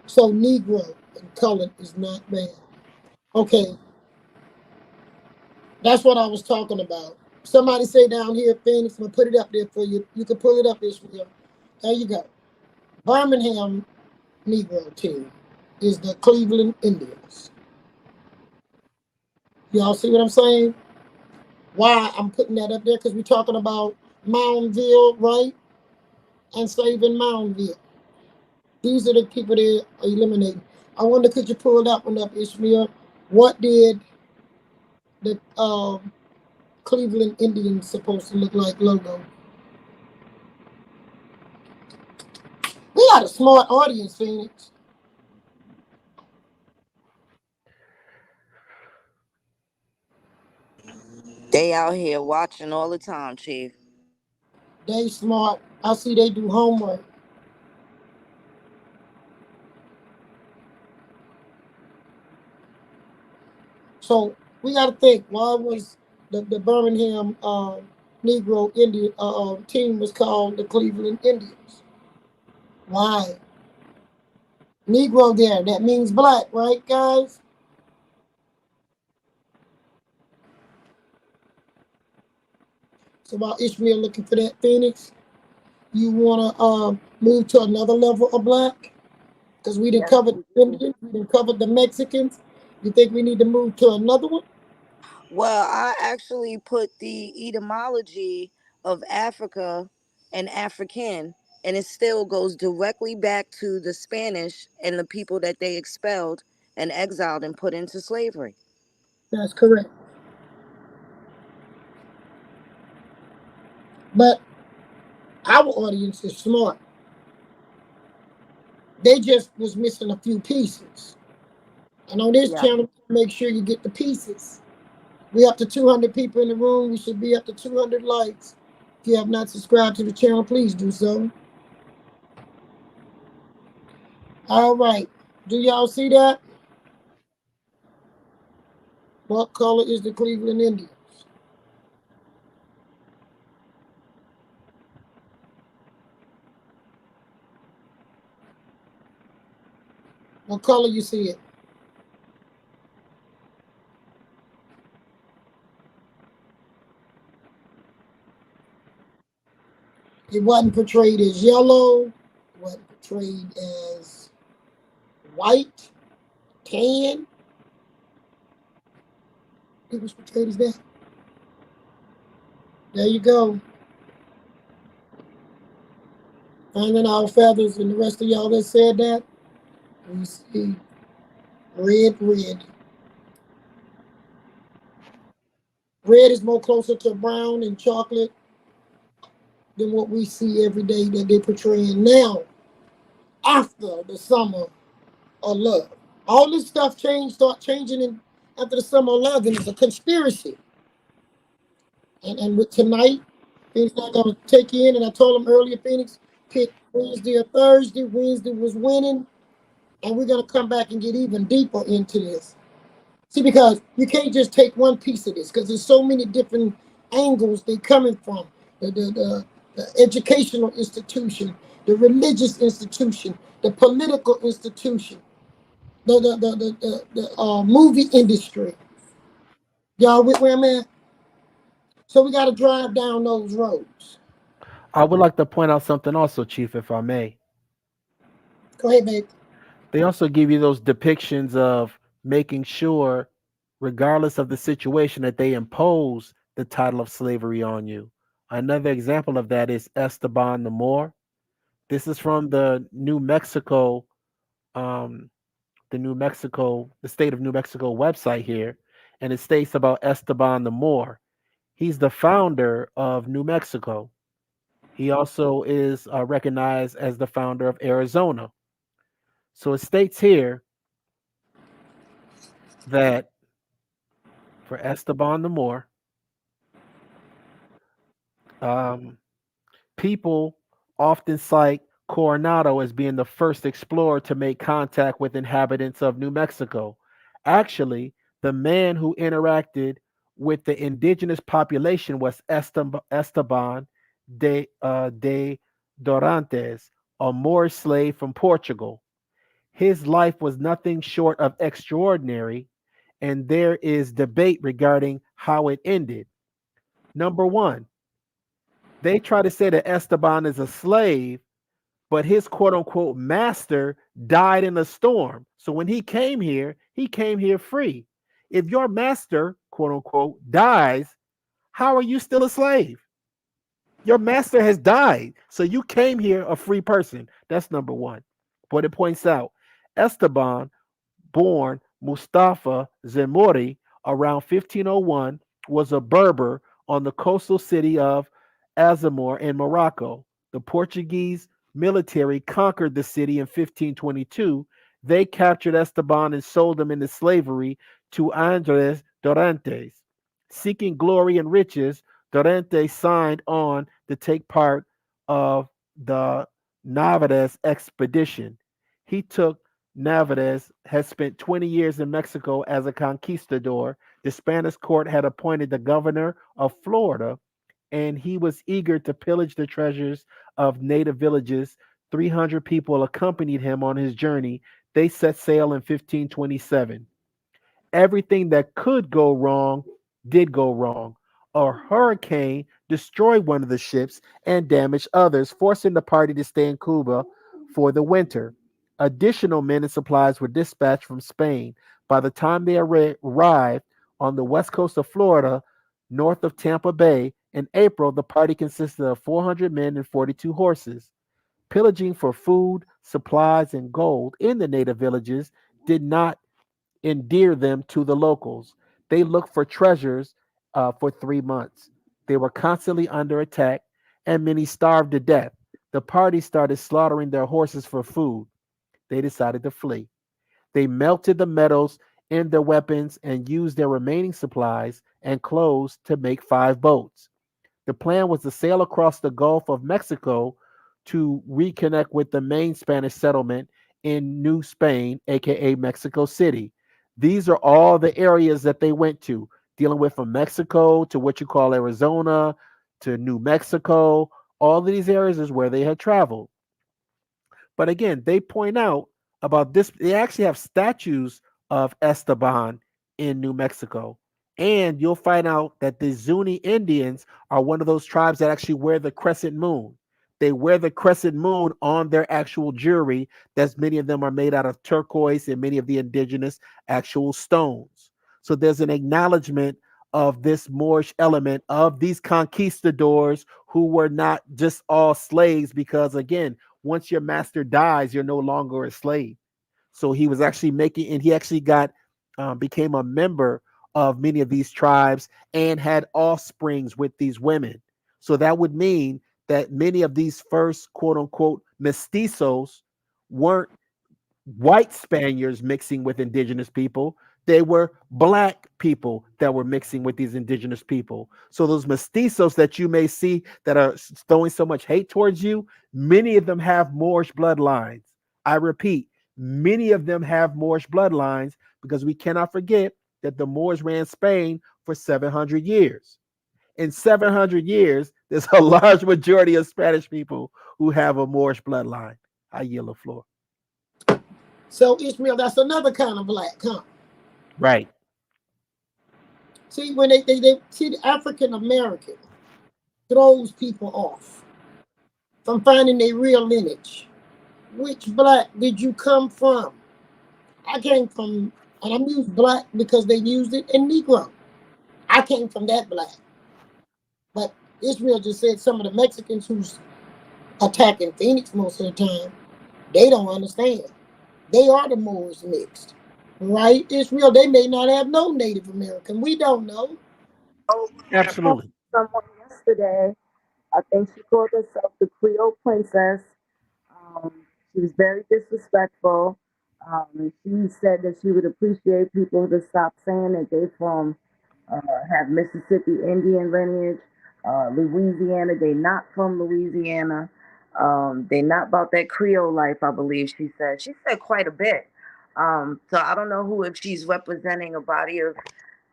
Speaker 2: So Negro and colored is not bad. Okay, that's what I was talking about. Somebody say down here, Phoenix, I'm gonna put it up there for you. You can pull it up, Ishmael. There you go. Birmingham Negro team is the Cleveland Indians. Y'all see what I'm saying? Why I'm putting that up there? Because we're talking about Moundville, right? And saving Moundville. These are the people they're eliminating. I wonder, could you pull that one up, Ishmael? What did the Cleveland Indians supposed to look like logo? We got a smart audience, Phoenix.
Speaker 3: They out here watching all the time, Chief.
Speaker 2: They smart. I see they do homework. So we got to think, why was the Birmingham Negro Indian team was called the Cleveland Indians? Why? Negro there, that means black, right, guys? So while Ishmael looking for that, Phoenix, you want to move to another level of black? Because we didn't
Speaker 3: Yes.
Speaker 2: cover the Indians, we didn't cover the Mexicans. You think we need to move to another one?
Speaker 3: Well, I actually put the etymology of Africa and African, and it still goes directly back to the Spanish and the people that they expelled and exiled and put into slavery.
Speaker 2: That's correct. But our audience is smart. They just was missing a few pieces. And on this
Speaker 3: Yeah.
Speaker 2: channel, make sure you get the pieces. We up to 200 people in the room. We should be up to 200 likes. If you have not subscribed to the channel, please do so. All right. Do y'all see that? What color is the Cleveland Indians? What color you see it? It wasn't portrayed as yellow. It wasn't portrayed as white, tan. It was portrayed as that. There you go. Finding our feathers, and the rest of y'all that said that, we see red, red. Red is more closer to brown and chocolate than what we see every day that they're portraying now after the summer of love. All this stuff start changing after the summer of love, and it's a conspiracy. And with tonight, things I'm gonna take in, and I told them earlier, Phoenix, pick Wednesday or Thursday. Wednesday was winning, and we're gonna come back and get even deeper into this. See, because you can't just take one piece of this, because there's so many different angles they're coming from. The educational institution, the religious institution, the political institution, the movie industry. Y'all with where I'm at? So we got to drive down those roads.
Speaker 4: I would like to point out something also, Chief, if I may.
Speaker 2: Go ahead, babe.
Speaker 4: They also give you those depictions of making sure, regardless of the situation, that they impose the title of slavery on you. Another example of that is Esteban the Moor. This is from um, the state of New Mexico website here, and it states about Esteban the Moor. He's the founder of New Mexico. He also is recognized as the founder of Arizona. So it states here that for Esteban the Moor, um, people often cite Coronado as being the first explorer to make contact with inhabitants of New Mexico. Actually, the man who interacted with the indigenous population was Esteban de Dorantes, a Moorish slave from Portugal. His life was nothing short of extraordinary, and there is debate regarding how it ended. Number one, they try to say that Esteban is a slave, but his quote unquote master died in a storm. So when he came here free. If your master, quote unquote, dies, how are you still a slave? Your master has died. So you came here a free person. That's number one. But it points out Esteban, born Mustafa Zemori around 1501, was a Berber on the coastal city of Azamor in Morocco. The Portuguese military conquered the city in 1522. They captured Esteban and sold him into slavery to Andres Dorantes. Seeking glory and riches, Dorantes signed on to take part of the Navarrete expedition. He took Navarrete had spent 20 years in Mexico as a conquistador. The Spanish court had appointed the governor of Florida, and he was eager to pillage the treasures of native villages. 300 people accompanied him on his journey. They set sail in 1527. Everything that could go wrong did go wrong. A hurricane destroyed one of the ships and damaged others, forcing the party to stay in Cuba for the winter. Additional men and supplies were dispatched from Spain. By the time they arrived on the west coast of Florida, north of Tampa Bay, in April, the party consisted of 400 men and 42 horses. Pillaging for food, supplies, and gold in the native villages did not endear them to the locals. They looked for treasures for 3 months. They were constantly under attack, and many starved to death. The party started slaughtering their horses for food. They decided to flee. They melted the metals in their weapons and used their remaining supplies and clothes to make 5 boats. The plan was to sail across the Gulf of Mexico to reconnect with the main Spanish settlement in New Spain, aka Mexico City. These are all the areas that they went to, dealing with from Mexico to what you call Arizona to New Mexico. All of these areas is where they had traveled. But again, they point out about this. They actually have statues of Esteban in New Mexico. And you'll find out that the Zuni Indians are one of those tribes that actually wear the crescent moon. They wear the crescent moon on their actual jewelry. That's many of them are made out of turquoise and many of the indigenous actual stones. So there's an acknowledgement of this Moorish element of these conquistadors who were not just all slaves, because again, once your master dies, you're no longer a slave. So he was actually making, and he actually got became a member of many of these tribes and had offsprings with these women. So that would mean that many of these first quote unquote mestizos weren't white Spaniards mixing with indigenous people. They were black people that were mixing with these indigenous people. So those mestizos that you may see that are throwing so much hate towards you, many of them have Moorish bloodlines. I repeat, many of them have Moorish bloodlines, because we cannot forget that the Moors ran Spain for 700 years. In 700 years, there's a large majority of Spanish people who have a Moorish bloodline. I yield the floor.
Speaker 2: So Ishmael, that's another kind of black, huh?
Speaker 4: Right.
Speaker 2: See, when they see the African American throws people off. from finding their real lineage. Which black did you come from? I came from, and I'm used black because they used it in Negro. I came from that black. But Israel just said some of the Mexicans who's attacking Phoenix most of the time, they don't understand. They are the Moors mixed. Right? Israel, they may not have no Native American. We don't know.
Speaker 3: Oh, I talked
Speaker 4: Absolutely.
Speaker 3: to someone yesterday. I think she called herself the Creole princess. Um, she was very disrespectful. She said that she would appreciate people to stop saying that they from have Mississippi Indian lineage, Louisiana. They not from Louisiana. They not about that Creole life. I believe she said. She said quite a bit. So I don't know who if she's representing a body of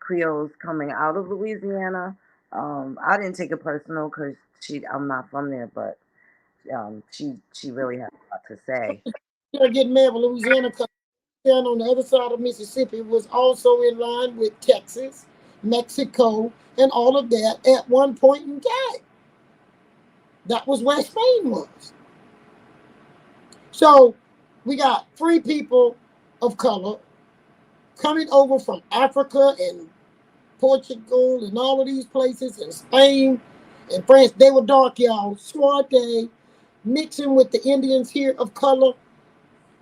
Speaker 3: Creoles coming out of Louisiana. I didn't take it personal because I'm not from there, but she really has a lot to say.
Speaker 2: They're getting mad with Louisiana because down on the other side of Mississippi was also in line with Texas, Mexico, and all of that at one point in time. That was where Spain was. So we got three people of color coming over from Africa and Portugal and all of these places and Spain and France. They were dark, y'all. Suarte, mixing with the Indians here of color.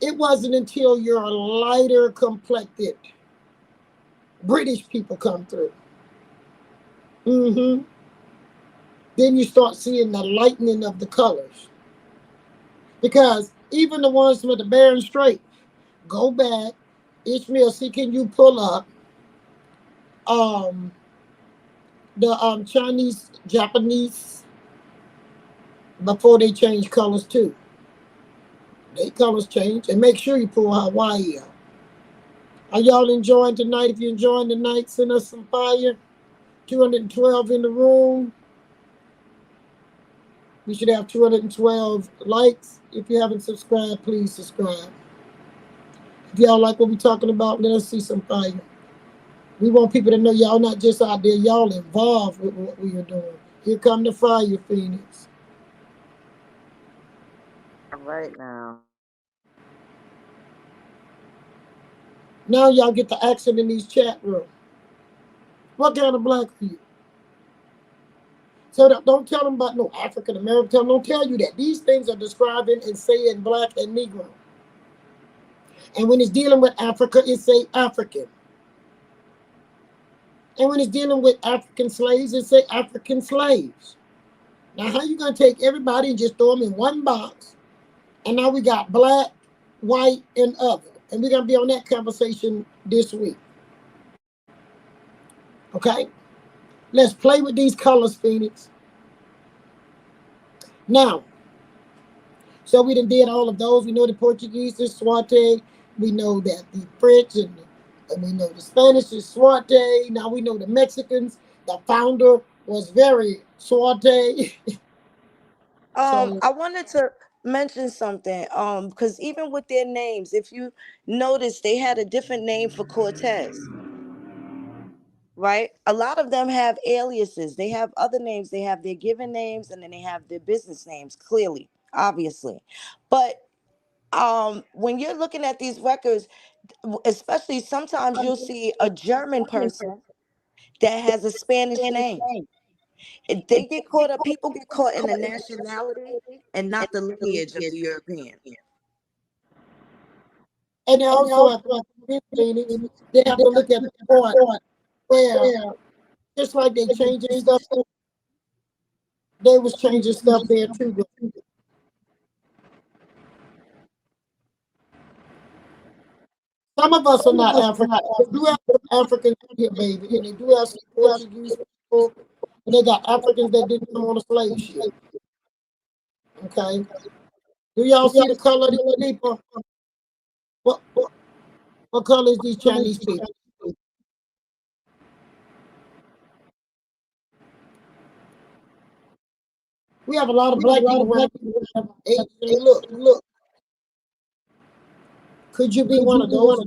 Speaker 2: It wasn't until your lighter complected British people come through. Mm-hmm. Then you start seeing the lightening of the colors. Because even the ones with the Bering Strait, go back. Ishmael, see, can you pull up um, the Chinese, Japanese before they change colors too? They colors change. And make sure you pull Hawaii out. Are y'all enjoying tonight? If you're enjoying tonight, send us some fire. 212 in the room. We should have 212 likes. If you haven't subscribed, please subscribe. If y'all like what we're talking about, let us see some fire. We want people to know y'all not just out there, y'all involved with what we are doing. Here come the fire, Phoenix.
Speaker 3: All right now.
Speaker 2: Now y'all get the accent in these chat rooms. What kind of black are you? So don't tell them about no African American. Don't tell you that. These things are describing and saying black and Negro. And when it's dealing with Africa, it say African. And when it's dealing with African slaves, it say African slaves. Now, how you gonna take everybody and just throw them in one box? And now we got black, white, and other. And we're gonna be on that conversation this week. Okay? Let's play with these colors, Phoenix. Now, so we done did all of those. We know the Portuguese is Swate. We know that the French and we know the Spanish is Swate. Now we know the Mexicans. The founder was very Swate. So
Speaker 3: I wanted to mention something. Because even with their names, if you notice, they had a different name for Cortez, right? A lot of them have aliases. They have other names. They have their given names, and then they have their business names. Clearly, obviously, but when you're looking at these records, especially sometimes you'll see a German person that has a Spanish name. They get caught up. People get caught in the nationality and not the lineage of the European.
Speaker 2: and they also have to Phoenix. They have to look at the point where just like they changing stuff, they was changing stuff there too. Some of us are not African. They do have some Africans here, baby, and they do have some Portuguese people, and they got Africans that didn't come on a slave ship. Okay, do y'all see the color of these people? What color is these Chinese people? We have a lot of black people around. Asian. Look, could you be one of those?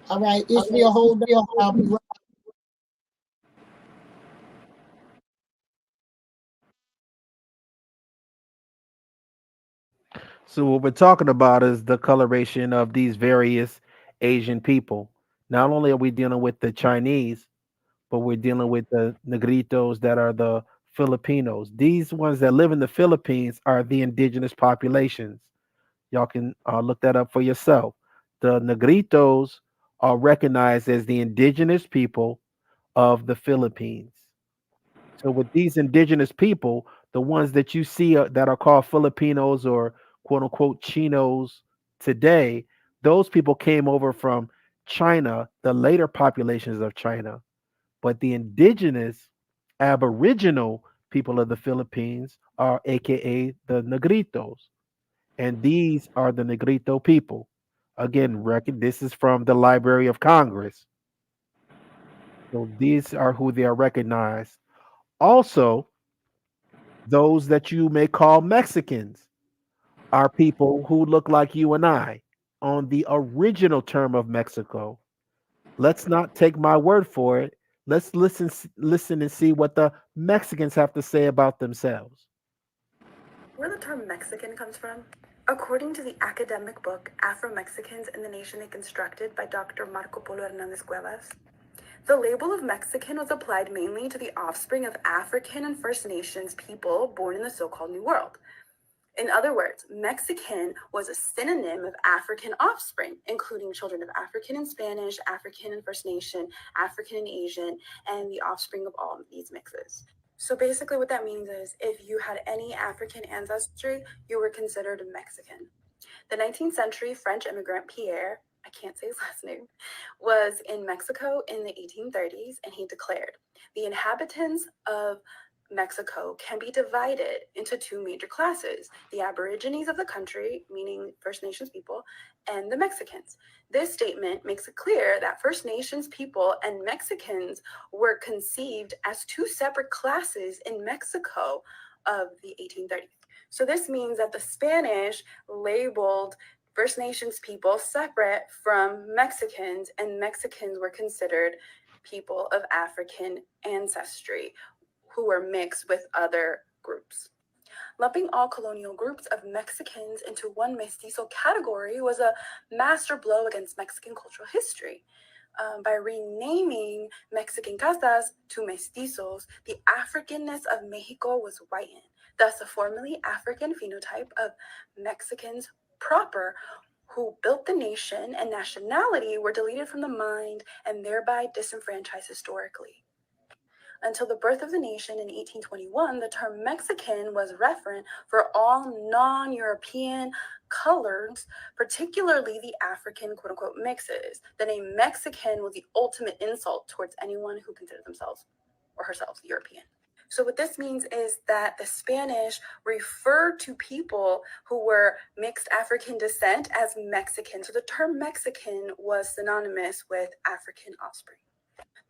Speaker 2: All right, Israel, hold on. I'll be right
Speaker 4: So what we're talking about is the coloration of these various Asian people. Not only are we dealing with the Chinese, but we're dealing with the Negritos that are the Filipinos. These ones that live in the Philippines are the indigenous populations. Y'all can look that up for yourself. The Negritos are recognized as the indigenous people of the Philippines. So with these indigenous people, the ones that you see that are called Filipinos or quote unquote Chinos today, those people came over from China, the later populations of China. But the indigenous aboriginal people of the Philippines are AKA the Negritos. And these are the Negrito people. Again, this is from the Library of Congress. So these are who they are recognized. Also, those that you may call Mexicans are people who look like you and I on the original term of Mexico. Let's not take my word for it. Let's listen and see what the Mexicans have to say about themselves.
Speaker 5: Where the term Mexican comes from? According to the academic book Afro-Mexicans and the Nation They Constructed by Dr. Marco Polo Hernandez Cuevas, the label of Mexican was applied mainly to the offspring of African and First Nations people born in the so-called New World. In other words, Mexican was a synonym of African offspring, including children of African and Spanish, African and First Nation, African and Asian, and the offspring of all of these mixes. So basically what that means is if you had any African ancestry, you were considered Mexican. The 19th century French immigrant Pierre, I can't say his last name, was in Mexico in the 1830s, and he declared, the inhabitants of Mexico can be divided into two major classes, the Aborigines of the country, meaning First Nations people, and the Mexicans. This statement makes it clear that First Nations people and Mexicans were conceived as two separate classes in Mexico of the 1830s. So this means that the Spanish labeled First Nations people separate from Mexicans, and Mexicans were considered people of African ancestry who were mixed with other groups. Lumping all colonial groups of Mexicans into one mestizo category was a master blow against Mexican cultural history. By renaming Mexican castas to mestizos, the Africanness of Mexico was whitened. Thus, a formerly African phenotype of Mexicans proper who built the nation and nationality were deleted from the mind and thereby disenfranchised historically. Until the birth of the nation in 1821, the term Mexican was referent for all non-European colors, particularly the African quote-unquote mixes. The name Mexican was the ultimate insult towards anyone who considered themselves or herself European. So what this means is that the Spanish referred to people who were mixed African descent as Mexican. So the term Mexican was synonymous with African offspring.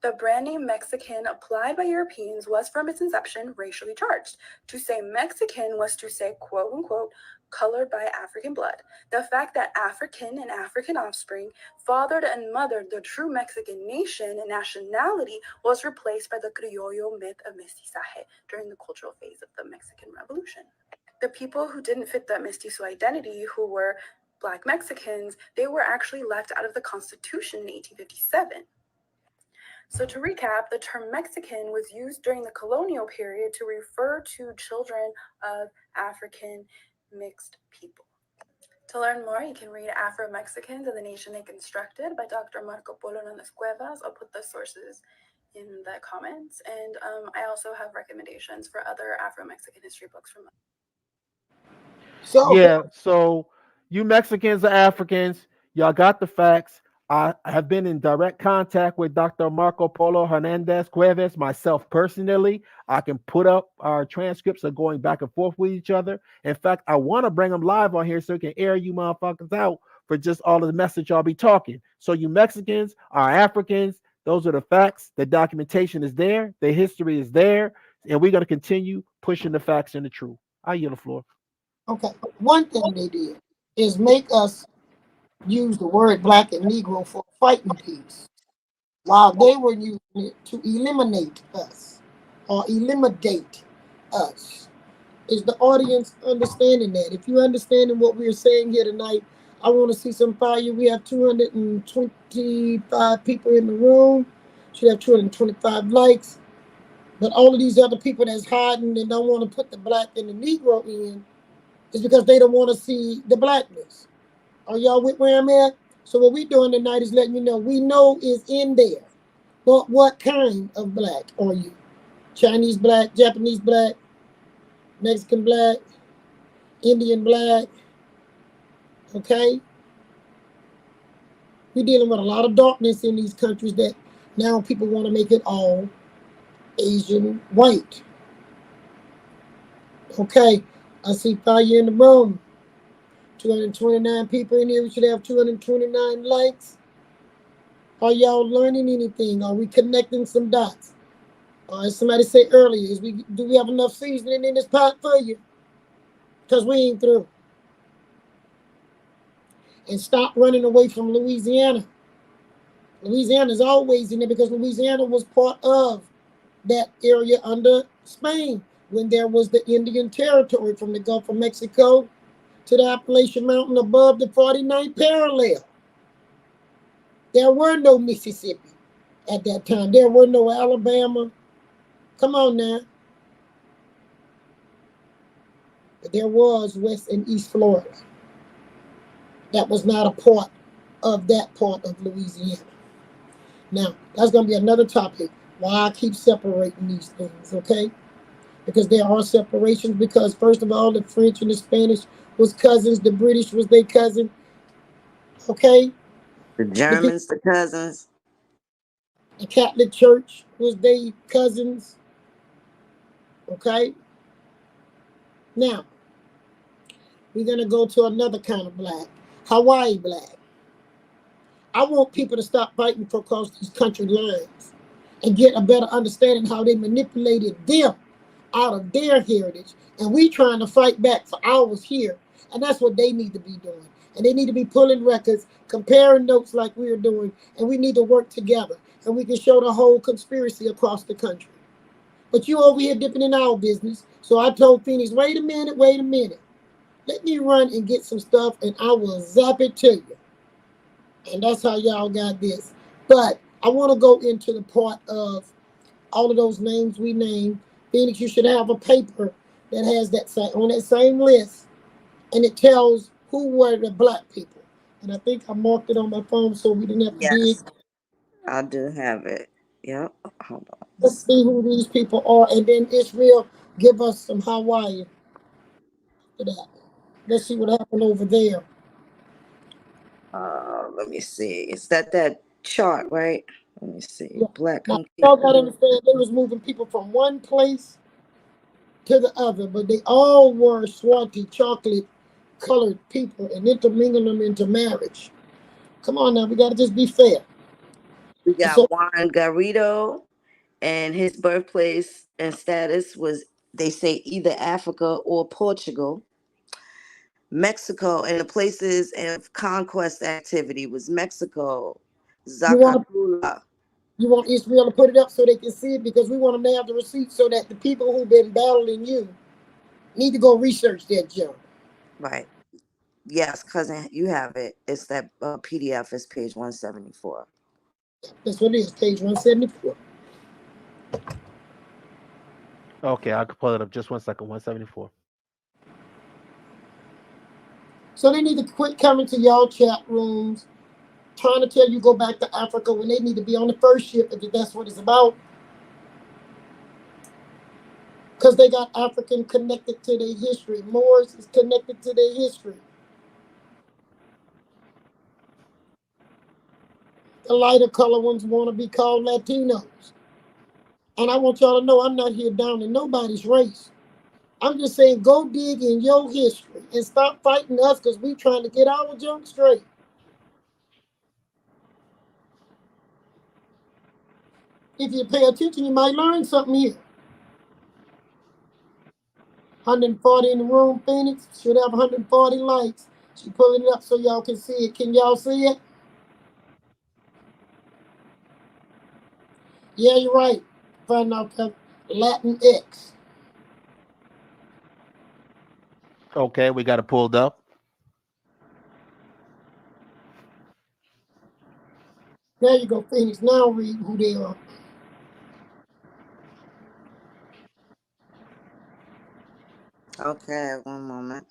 Speaker 5: The brand name Mexican applied by Europeans was from its inception racially charged. To say Mexican was to say, quote unquote, colored by African blood. The fact that African and African offspring fathered and mothered the true Mexican nation and nationality was replaced by the Criollo myth of mestizaje during the cultural phase of the Mexican Revolution. The people who didn't fit that mestizo identity, who were Black Mexicans, they were actually left out of the Constitution in 1857. So to recap, the term Mexican was used during the colonial period to refer to children of African mixed people. To learn more, you can read Afro-Mexicans and the Nation They Constructed by Dr. Marco Polo Hernandez Cuevas. I'll put the sources in the comments. And I also have recommendations for other Afro-Mexican history books from.
Speaker 2: So,
Speaker 4: Yeah, so you Mexicans are Africans. Y'all got the facts. I have been in direct contact with Dr. Marco Polo Hernandez Cuevas myself personally. I can put up our transcripts of going back and forth with each other. In fact, I want to bring them live on here so we can air you motherfuckers out for just all of the message y'all be talking. So you Mexicans are Africans. Those are the facts. The documentation is there. The history is there. And we're going to continue pushing the facts and the truth. I yield the floor.
Speaker 2: okay, one thing they did is make us use the word black and Negro for a fighting piece, while they were using it to eliminate us or eliminate us. Is the audience understanding that? If you're understanding what we're saying here tonight, I want to see some fire. We have 225 people in the room. Should have 225 likes. But all of these other people that's hiding and don't want to put the black and the Negro in is because they don't want to see the blackness. Are y'all with where I'm at? So what we doing tonight is letting you know we know is in there. But what kind of black are you? Chinese black, Japanese black, Mexican black, Indian black, okay? We're dealing with a lot of darkness in these countries that now people want to make it all Asian white. Okay, I see fire in the room. 229 people in here. We should have 229 likes. Are y'all learning anything? Are we connecting some dots? As somebody said earlier, do we have enough seasoning in this pot for you? Because we ain't through. And stop running away from Louisiana. Louisiana is always in there because Louisiana was part of that area under Spain when there was the Indian territory from the Gulf of Mexico to the Appalachian Mountain above the 49th parallel. There were no Mississippi at that time. There were no Alabama. Come on now. But there was West and East Florida. That was not a part of that part of Louisiana. Now, that's going to be another topic, why I keep separating these things, okay? Because there are separations because, first of all, the French and the Spanish was cousins. The British was their cousin, okay?
Speaker 3: The Germans, the cousins.
Speaker 2: The Catholic Church was their cousins, okay? Now, we're going to go to another kind of black, Hawaii black. I want people to stop fighting for across these country lines and get a better understanding how they manipulated them out of their heritage. And we trying to fight back for ours here. And that's what they need to be doing. And they need to be pulling records, comparing notes like we're doing. And we need to work together. And we can show the whole conspiracy across the country. But you over here dipping in our business. So I told Phoenix, wait a minute. Let me run and get some stuff and I will zap it to you. And that's how y'all got this. But I want to go into the part of all of those names we named. Phoenix, you should have a paper that has that on that same list. And it tells who were the black people. And I think I marked it on my phone so we didn't have to dig.
Speaker 3: I do have it. Yep. Hold on.
Speaker 2: Let's see who these people are. And then Israel, give us some Hawaii for that. Let's see what happened over there.
Speaker 3: Let me see. Is that chart, right? Let me see.
Speaker 2: Yeah.
Speaker 3: Black
Speaker 2: Now,
Speaker 3: conquistadors.
Speaker 2: y'all got to understand, they was moving people from one place to the other, but they all were swarthy, chocolate colored people and intermingling them into marriage. Come on now, we got to just be fair.
Speaker 3: We got Juan Garrido, and his birthplace and status was, they say, either Africa or Portugal. Mexico, and the places of conquest activity was Mexico, Zacatula.
Speaker 2: You want Israel to put it up so they can see it because we want them to have the receipt so that the people who've been battling you need to go research that junk.
Speaker 3: Right. Yes, cousin, you have it. It's that PDF. It's page 174.
Speaker 2: That's what it is, page 174.
Speaker 4: Okay, I can pull it up. Just 1 second. 174.
Speaker 2: So they need to quit coming to y'all chat rooms trying to tell you go back to Africa when they need to be on the first ship if that's what it's about. Because they got African connected to their history. Moors is connected to their history. The lighter color ones want to be called Latinos. And I want y'all to know I'm not here down in nobody's race. I'm just saying go dig in your history and stop fighting us because we trying to get our junk straight. If you pay attention, you might learn something here. 140 in the room, Phoenix. Should have 140 likes. She pulling it up so y'all can see it. Can y'all see it? Yeah, you're right. Find out Latin X.
Speaker 4: Okay, we got it pulled up.
Speaker 2: There you go, Phoenix. Now read who they are.
Speaker 3: Okay, one moment.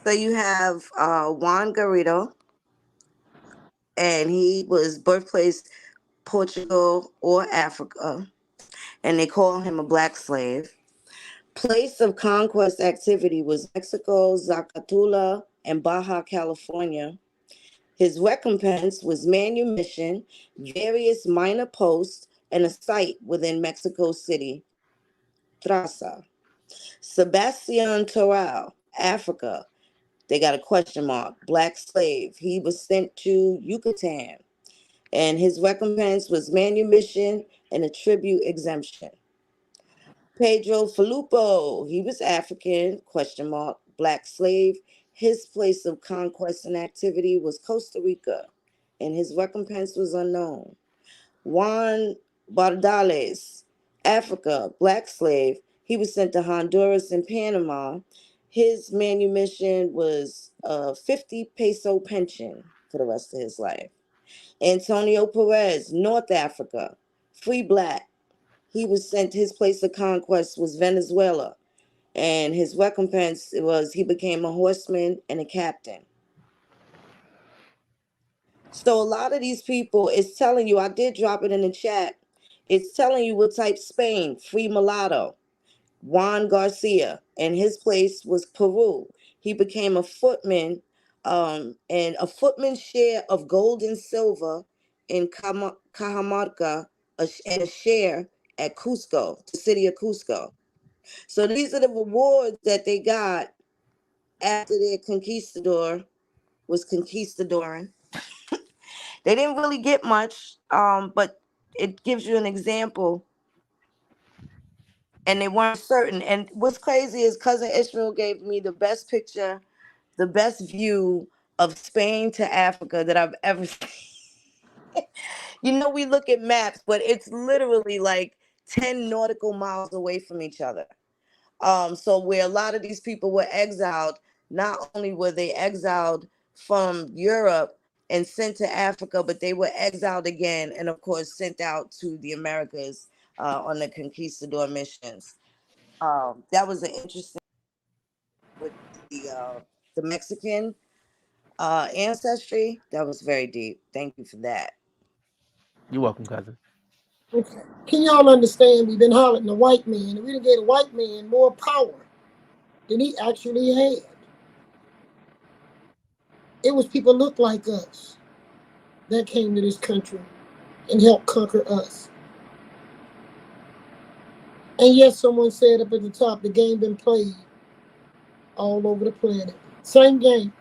Speaker 3: So you have Juan Garrido, and he was birthplace Portugal or Africa, and they call him a black slave. Place of conquest activity was Mexico, Zacatula, and Baja California. His recompense was manumission, various minor posts, and a site within Mexico City, Traza. Sebastian Toral, Africa. They got a question mark. Black slave. He was sent to Yucatan, and his recompense was manumission and a tribute exemption. Pedro Filippo. He was African, question mark, black slave. His place of conquest and activity was Costa Rica, and his recompense was unknown. Juan Bardales, Africa, black slave. He was sent to Honduras and Panama. His manumission was a 50 peso pension for the rest of his life. Antonio Perez, North Africa, free black. He was sent, his place of conquest was Venezuela, and his recompense was he became a horseman and a captain. So a lot of these people is telling you, I did drop it in the chat, it's telling you what type Spain, free mulatto. Juan Garcia, and his place was Peru. He became a footman, and a footman's share of gold and silver in Cajamarca, and a share at Cusco, the city of Cusco. So these are the rewards that they got after their conquistador was conquistadoring. They didn't really get much, but it gives you an example. And they weren't certain. And what's crazy is Cousin Ishmael gave me the best picture, the best view of Spain to Africa that I've ever seen. You know, we look at maps, but it's literally like 10 nautical miles away from each other. So where a lot of these people were exiled, not only were they exiled from Europe and sent to Africa, but they were exiled again and, of course, sent out to the Americas on the conquistador missions. That was an interesting with the Mexican ancestry. That was very deep. Thank you for that.
Speaker 4: You're welcome, cousin.
Speaker 2: Okay. Can y'all understand? We've been hollering the white man, and we done gave the white man more power than he actually had. It was people look like us that came to this country and helped conquer us. And yes, someone said up at the top, the game been played all over the planet. Same game.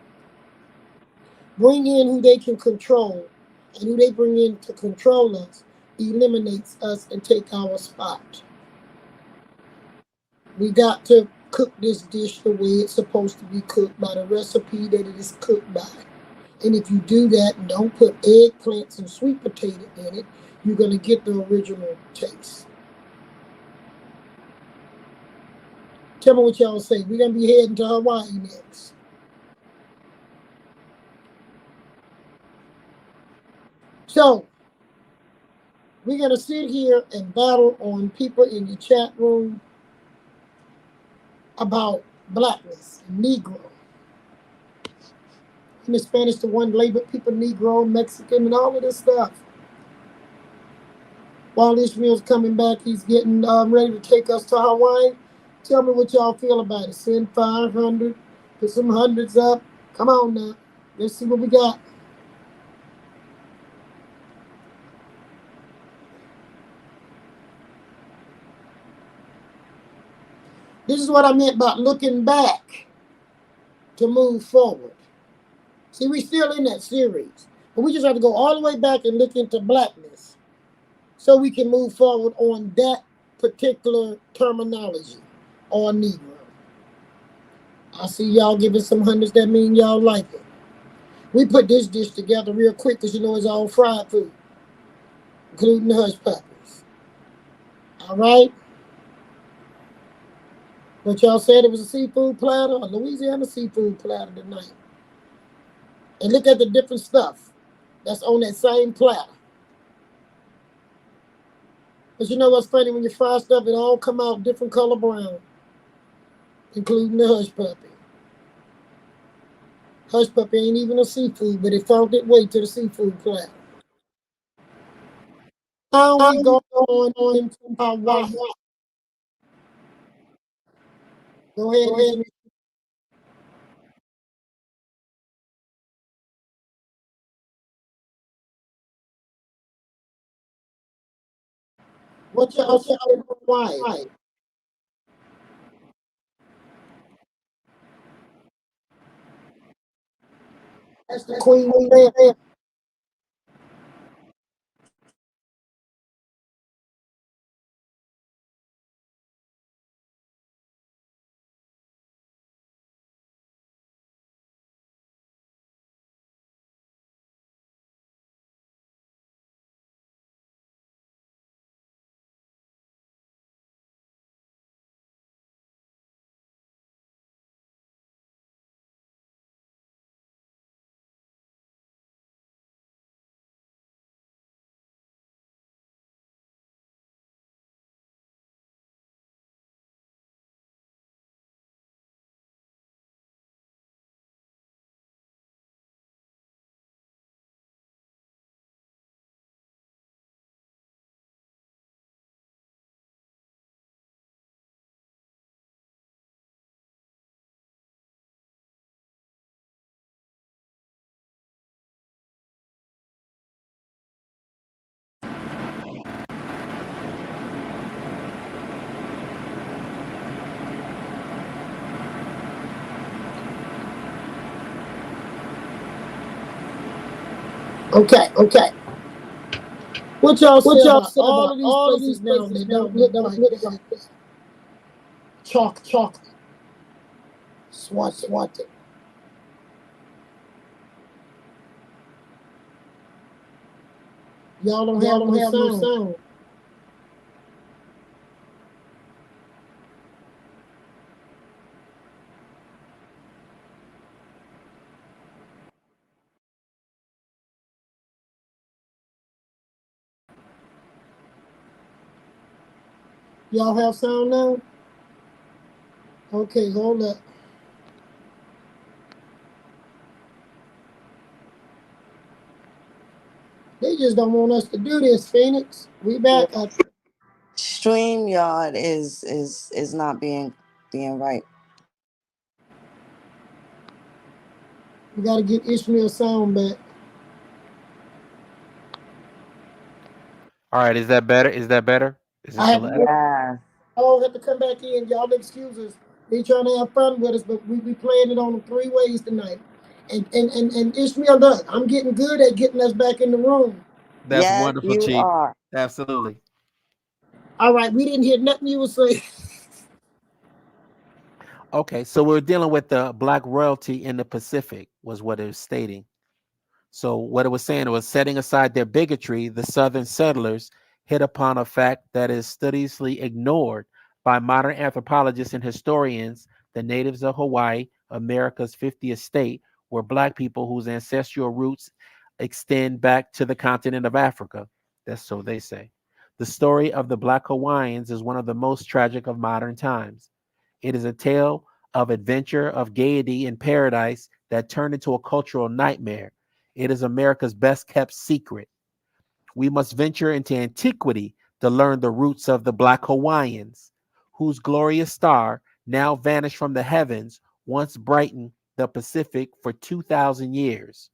Speaker 2: Bring in who they can control, and who they bring in to control us eliminates us and take our spot. We got to cook this dish the way it's supposed to be cooked by the recipe that it is cooked by. And if you do that and don't put eggplants and sweet potato in it, you're going to get the original taste. Tell me what y'all say. We're going to be heading to Hawaii next. So, we're going to sit here and battle on people in the chat room about blackness, Negro. In the Spanish, the one labeled people Negro, Mexican, and all of this stuff. While Ishmael's coming back, he's getting ready to take us to Hawaii. Tell me what y'all feel about it. Send 500, put some hundreds up. Come on now. Let's see what we got. This is what I meant by looking back to move forward. See, we're still in that series, but we just have to go all the way back and look into blackness so we can move forward on that particular terminology or Negro. I see y'all giving some hundreds. That mean y'all like it. We put this dish together real quick because you know it's all fried food, including the hush puppies. All right? But y'all said it was a seafood platter, a Louisiana seafood platter tonight. And look at the different stuff that's on that same platter. But you know what's funny? When you fry stuff, it all come out different color brown, including the hush puppy. Hush puppy ain't even a seafood, but it found its way to the seafood platter. Now we go on into Hawaii. Go ahead. What y'all say in Hawaii? That's the queen there. Okay. What y'all say about all of these places now that don't look like that? Chalk, swat it. Y'all don't have no sound. Y'all have sound now? Okay, hold up. They just don't want us to do this, Phoenix. We back.
Speaker 3: StreamYard is not being right.
Speaker 2: We gotta get Ishmael sound back.
Speaker 4: All right, is that better? Is that better? Is it
Speaker 2: I
Speaker 4: still?
Speaker 2: have
Speaker 3: Yes.
Speaker 2: all have to come back in. Y'all excuse us. They trying to have fun with us, but we be playing it on 3 ways tonight. And Ishmael, look, I'm getting good at getting us back in the room.
Speaker 4: That's
Speaker 3: Yes,
Speaker 4: wonderful,
Speaker 3: you
Speaker 4: Chief.
Speaker 3: are.
Speaker 4: Absolutely.
Speaker 2: All right, we didn't hear nothing you were saying.
Speaker 4: Okay, so we're dealing with the black royalty in the Pacific, was what it was stating. So what it was saying, it was setting aside their bigotry, the Southern settlers hit upon a fact that is studiously ignored by modern anthropologists and historians. The natives of Hawaii, America's 50th state, were Black people whose ancestral roots extend back to the continent of Africa. That's so they say. The story of the Black Hawaiians is one of the most tragic of modern times. It is a tale of adventure, of gaiety and paradise that turned into a cultural nightmare. It is America's best kept secret. We must venture into antiquity to learn the roots of the Black Hawaiians, whose glorious star, now vanished from the heavens, once brightened the Pacific for 2,000 years.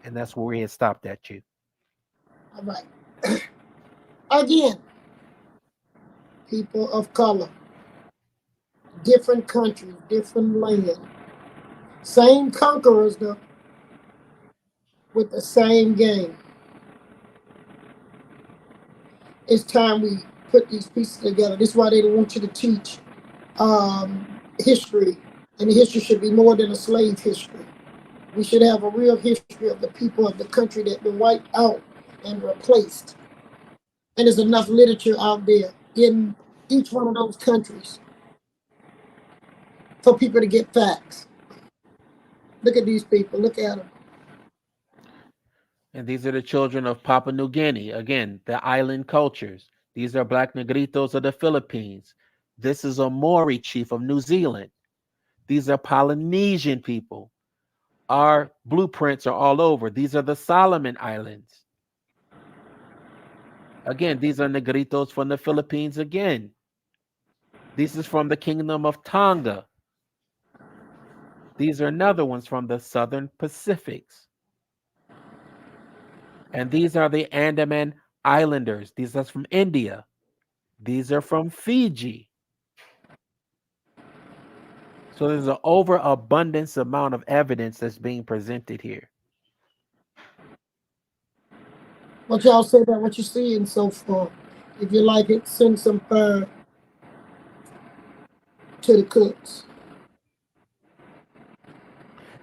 Speaker 4: And that's where we had stopped at, you.
Speaker 2: All right. Again, people of color, different countries, different land, same conquerors though, with the same game. It's time we put these pieces together. This is why they don't want you to teach history, and the history should be more than a slave history. We should have a real history of the people of the country that been wiped out and replaced. And there's enough literature out there in each one of those countries for people to get facts. Look at these people. Look at them.
Speaker 4: And these are the children of Papua New Guinea. Again, the island cultures. These are Black Negritos of the Philippines. This is a Maori chief of New Zealand. These are Polynesian people. Our blueprints are all over. These are the Solomon Islands. Again, these are Negritos from the Philippines again. This is from the Kingdom of Tonga. These are another ones from the Southern Pacifics. And these are the Andaman Islanders. These are from India. These are from Fiji. So there's an overabundance amount of evidence that's being presented here.
Speaker 2: What y'all say about what you're seeing so far? If you like it, send some fire to the cooks.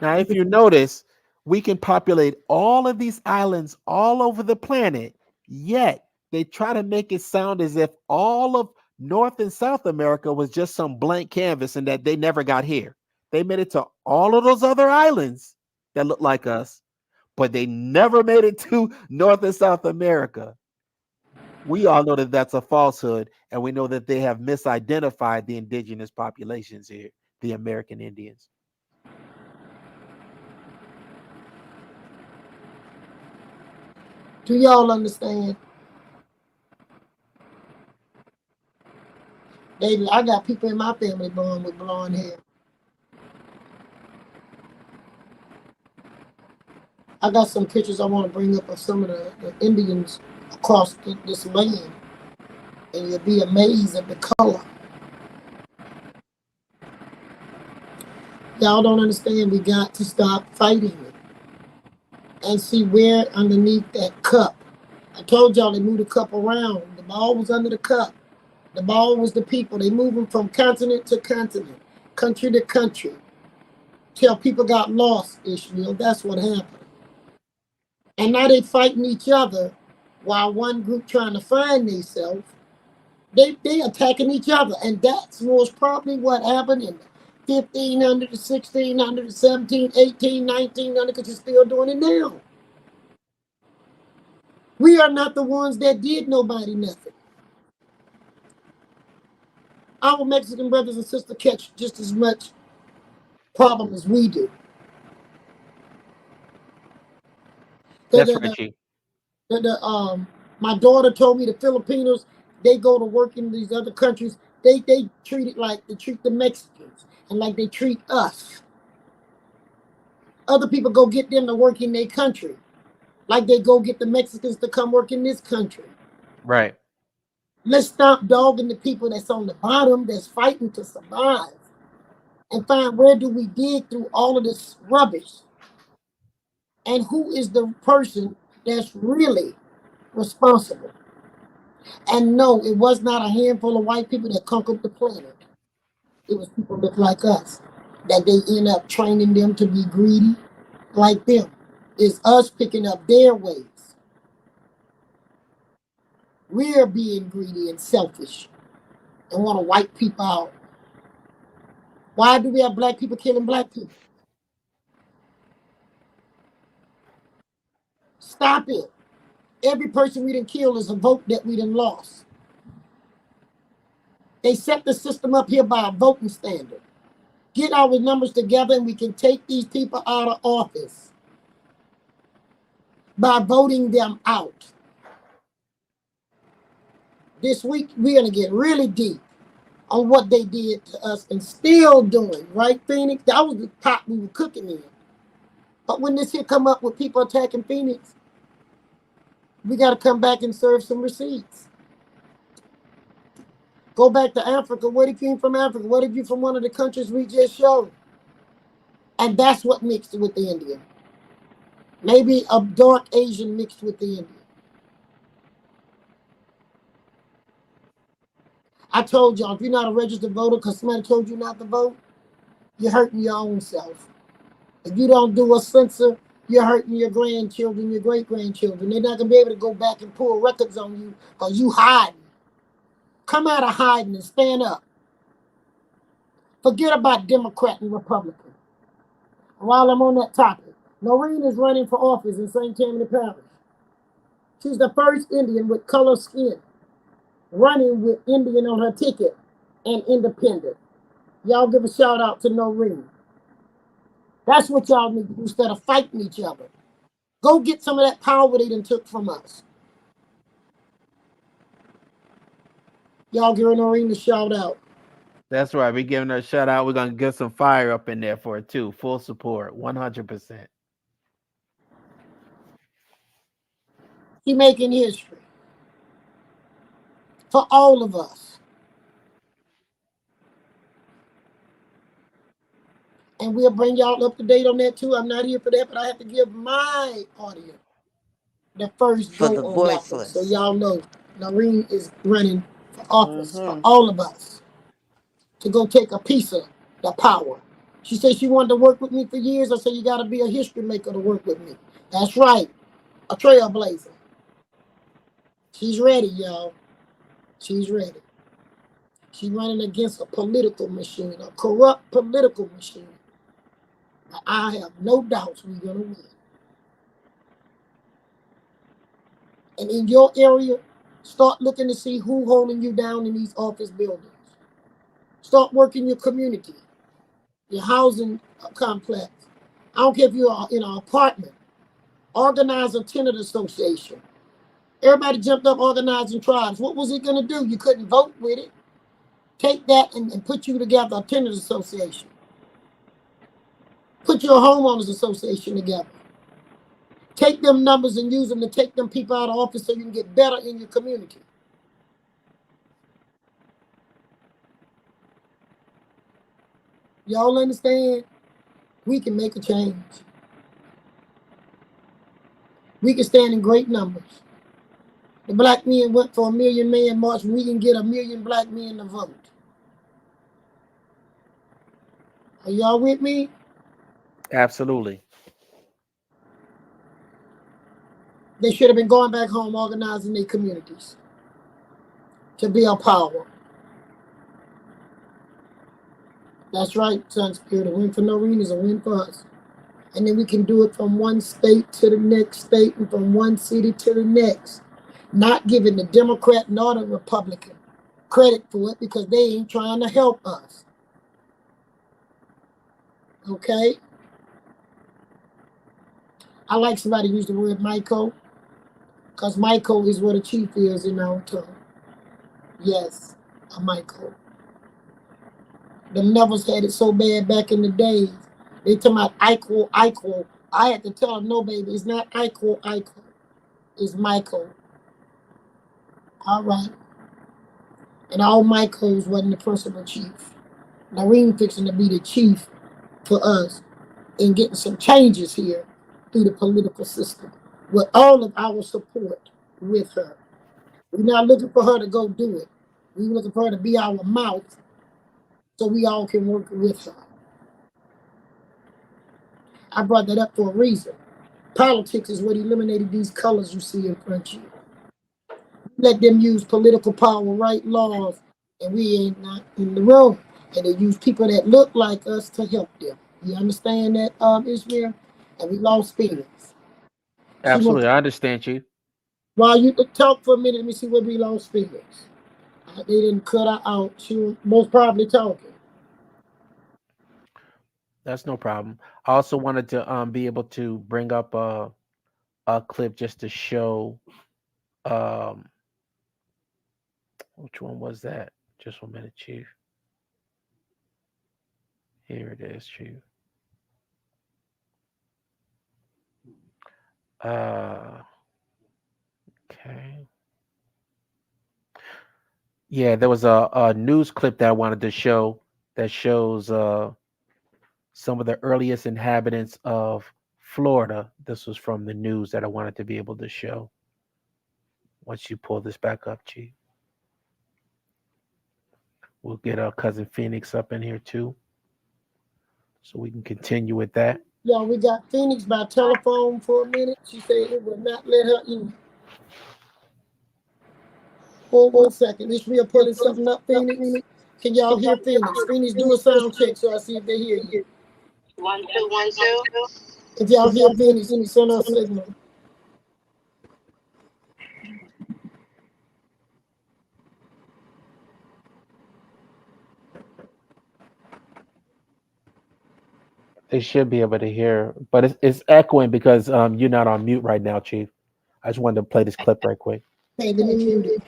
Speaker 4: Now, if you notice, we can populate all of these islands all over the planet, yet they try to make it sound as if all of North and South America was just some blank canvas and that they never got here. They made it to all of those other islands that look like us, but they never made it to North and South America. We all know that that's a falsehood, and we know that they have misidentified the indigenous populations here, the American Indians.
Speaker 2: Do y'all understand? I got people in my family born with blonde hair. I got some pictures I want to bring up of some of the Indians across this land, and you'll be amazed at the color. Y'all don't understand. We got to stop fighting it and see where underneath that cup. I told y'all they moved the cup around. The ball was under the cup. The ball was the people. They moving from continent to continent, country to country, till people got lost, Ishmael. That's what happened. And now they fighting each other while one group trying to find themselves. They attacking each other. And that's most probably what happened in 1500 to 1600 to 17, 18, 1900, because you're still doing it now. We are not the ones that did nobody nothing. Our Mexican brothers and sisters catch just as much problem as we do.
Speaker 4: That's right, Chief.
Speaker 2: My daughter told me the Filipinos, they go to work in these other countries, they treat it like they treat the Mexicans and like they treat us. Other people go get them to work in their country, like they go get the Mexicans to come work in this country.
Speaker 4: Right.
Speaker 2: Let's stop dogging the people that's on the bottom, that's fighting to survive, and find where do we dig through all of this rubbish, and who is the person that's really responsible. And no, it was not a handful of white people that conquered the planet. It was people that look like us, that they end up training them to be greedy like them. It's us picking up their ways. We're being greedy and selfish and want to wipe people out. Why do we have black people killing black people? Stop it. Every person we done killed is a vote that we done lost. They set the system up here by a voting standard. Get our numbers together and we can take these people out of office by voting them out. This week, we're going to get really deep on what they did to us and still doing, right, Phoenix? That was the pot we were cooking in. But when this here come up with people attacking Phoenix, we got to come back and serve some receipts. Go back to Africa. Where did you came from Africa? What did you from one of the countries we just showed? And that's what mixed with the Indian. Maybe a dark Asian mixed with the Indian. I told y'all, if you're not a registered voter because somebody told you not to vote, you're hurting your own self. If you don't do a censor, you're hurting your grandchildren, your great-grandchildren. They're not going to be able to go back and pull records on you because you hiding. Come out of hiding and stand up. Forget about Democrat and Republican. While I'm on that topic, Noreen is running for office in St. Tammany Parish. She's the first Indian with color skin running with Indian on her ticket and independent. Y'all give a shout out to Noreen. That's what y'all need to do instead of fighting each other. Go get some of that power they done took from us. Y'all give Noreen a shout out.
Speaker 4: That's right. We're giving her a shout out. We're gonna get some fire up in there for it too. Full support, 100%.
Speaker 2: She making history for all of us. And we'll bring y'all up to date on that too. I'm not here for that, but I have to give my audience the first
Speaker 3: For
Speaker 2: go
Speaker 3: the
Speaker 2: on that one.
Speaker 3: voiceless.
Speaker 2: So y'all know Noreen is running for office for all of us to go take a piece of the power. She said she wanted to work with me for years. I said, you got to be a history maker to work with me. That's right. A trailblazer. She's ready, y'all. She's ready. She's running against a political machine, a corrupt political machine. I have no doubts we're going to win. And in your area, start looking to see who's holding you down in these office buildings. Start working your community, your housing complex. I don't care if you're in an apartment. Organize a tenant association. Everybody jumped up organizing tribes. What was it going to do? You couldn't vote with it. Take that and put you together, a tenant association. Put your homeowners association together. Take them numbers and use them to take them people out of office so you can get better in your community. Y'all understand? We can make a change. We can stand in great numbers. The black men went for 1 million man march. We can get 1 million black men to vote. Are y'all with me?
Speaker 4: Absolutely.
Speaker 2: They should have been going back home organizing their communities to build power. That's right, Sun Spirit. A win for Noreen is a win for us. And then we can do it from one state to the next state and from one city to the next. Not giving the Democrat nor the Republican credit for it because they ain't trying to help us. Okay? I like somebody use the word Michael because Michael is what a chief is in our tongue. Yes, a Michael. The Nevers had it so bad back in the days. They talking about Eichel. I had to tell them, no, baby, it's not Eichel. It's Michael. All right. And all Michaels wasn't the principal chief. Noreen fixing to be the chief for us in getting some changes here through the political system with all of our support with her. We're not looking for her to go do it. We're looking for her to be our mouth so we all can work with her. I brought that up for a reason. Politics is what eliminated these colors you see in front of you. Let them use political power, write laws, and we ain't not in the room. And they use people that look like us to help them. You understand that, Israel? And we lost feelings.
Speaker 4: Absolutely. I understand you.
Speaker 2: While you talk for a minute, let me see where we lost feelings. They didn't cut her out. She was most probably talking.
Speaker 4: That's no problem. I also wanted to be able to bring up a clip just to show um which one was that? Just 1 minute, Chief. Here it is, Chief. Okay. Yeah, there was a news clip that I wanted to show that shows some of the earliest inhabitants of Florida. This was from the news that I wanted to be able to show. Once you pull this back up, Chief. We'll get our cousin Phoenix up in here too, so we can continue with that.
Speaker 2: Yeah, we got Phoenix by telephone for a minute. She said it would not let her in. Hold 1 second. Israel pulling something up, Phoenix. Can y'all hear Phoenix? Phoenix, do a sound check so I see if they hear you.
Speaker 1: 1 2 1 2.
Speaker 2: If y'all hear Phoenix, send us a signal.
Speaker 4: They should be able to hear, but it's echoing because you're not on mute right now, Chief. I just wanted to play this clip right quick.
Speaker 2: Hey, let me mute it.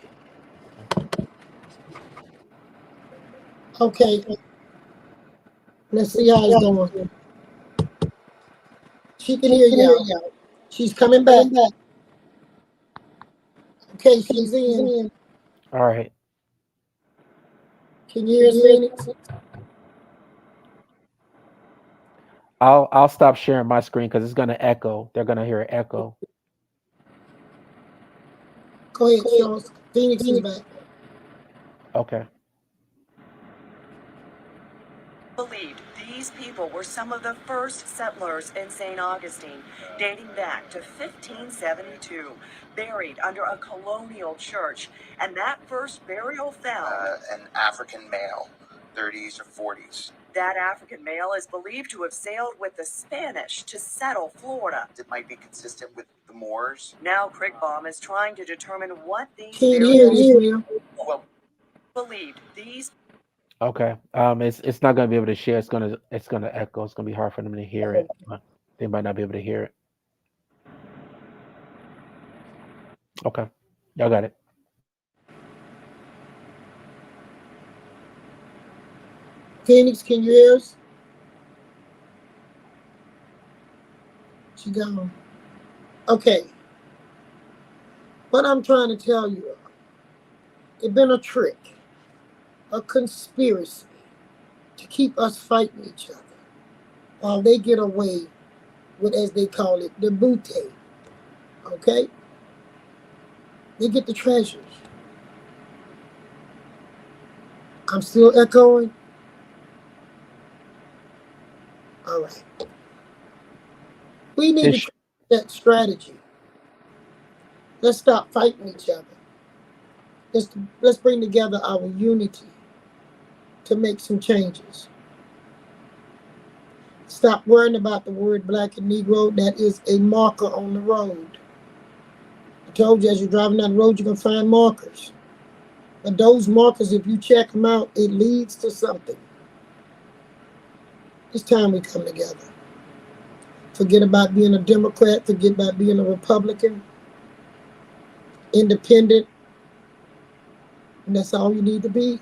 Speaker 2: Okay. Let's see how it's going. She can hear y'all. She's coming back. Okay, she's in.
Speaker 4: All right.
Speaker 2: Can you hear us, Phoenix?
Speaker 4: I'll stop sharing my screen because it's gonna echo. They're gonna hear an echo.
Speaker 2: Go ahead, show us. Phoenix is back.
Speaker 4: Okay.
Speaker 6: Believed these people were some of the first settlers in St. Augustine, dating back to 1572, buried under a colonial church. And that first burial found
Speaker 7: an African male, 30s or 40s.
Speaker 6: That African male is believed to have sailed with the Spanish to settle Florida.
Speaker 7: It might be consistent with the Moors.
Speaker 6: Now Crickbaum is trying to determine what these
Speaker 2: Can't hear
Speaker 6: burials
Speaker 2: this, Will.
Speaker 7: Well,
Speaker 6: believed. These
Speaker 4: Okay. It's not gonna be able to share. It's gonna echo. It's gonna be hard for them to hear it. They might not be able to hear it. Okay. Y'all got it.
Speaker 2: Phoenix, can you hear us? She gone. Okay. What I'm trying to tell you, it's been a trick, a conspiracy to keep us fighting each other while they get away with, as they call it, the booty. Okay? They get the treasures. I'm still echoing. All right. We need to try that strategy. Let's stop fighting each other. Let's bring together our unity to make some changes. Stop worrying about the word black and Negro. That is a marker on the road. I told you, as you're driving down the road, you're going to find markers. But those markers, if you check them out, it leads to something. It's time we come together. Forget about being a Democrat. Forget about being a Republican. Independent. And that's all you need to be.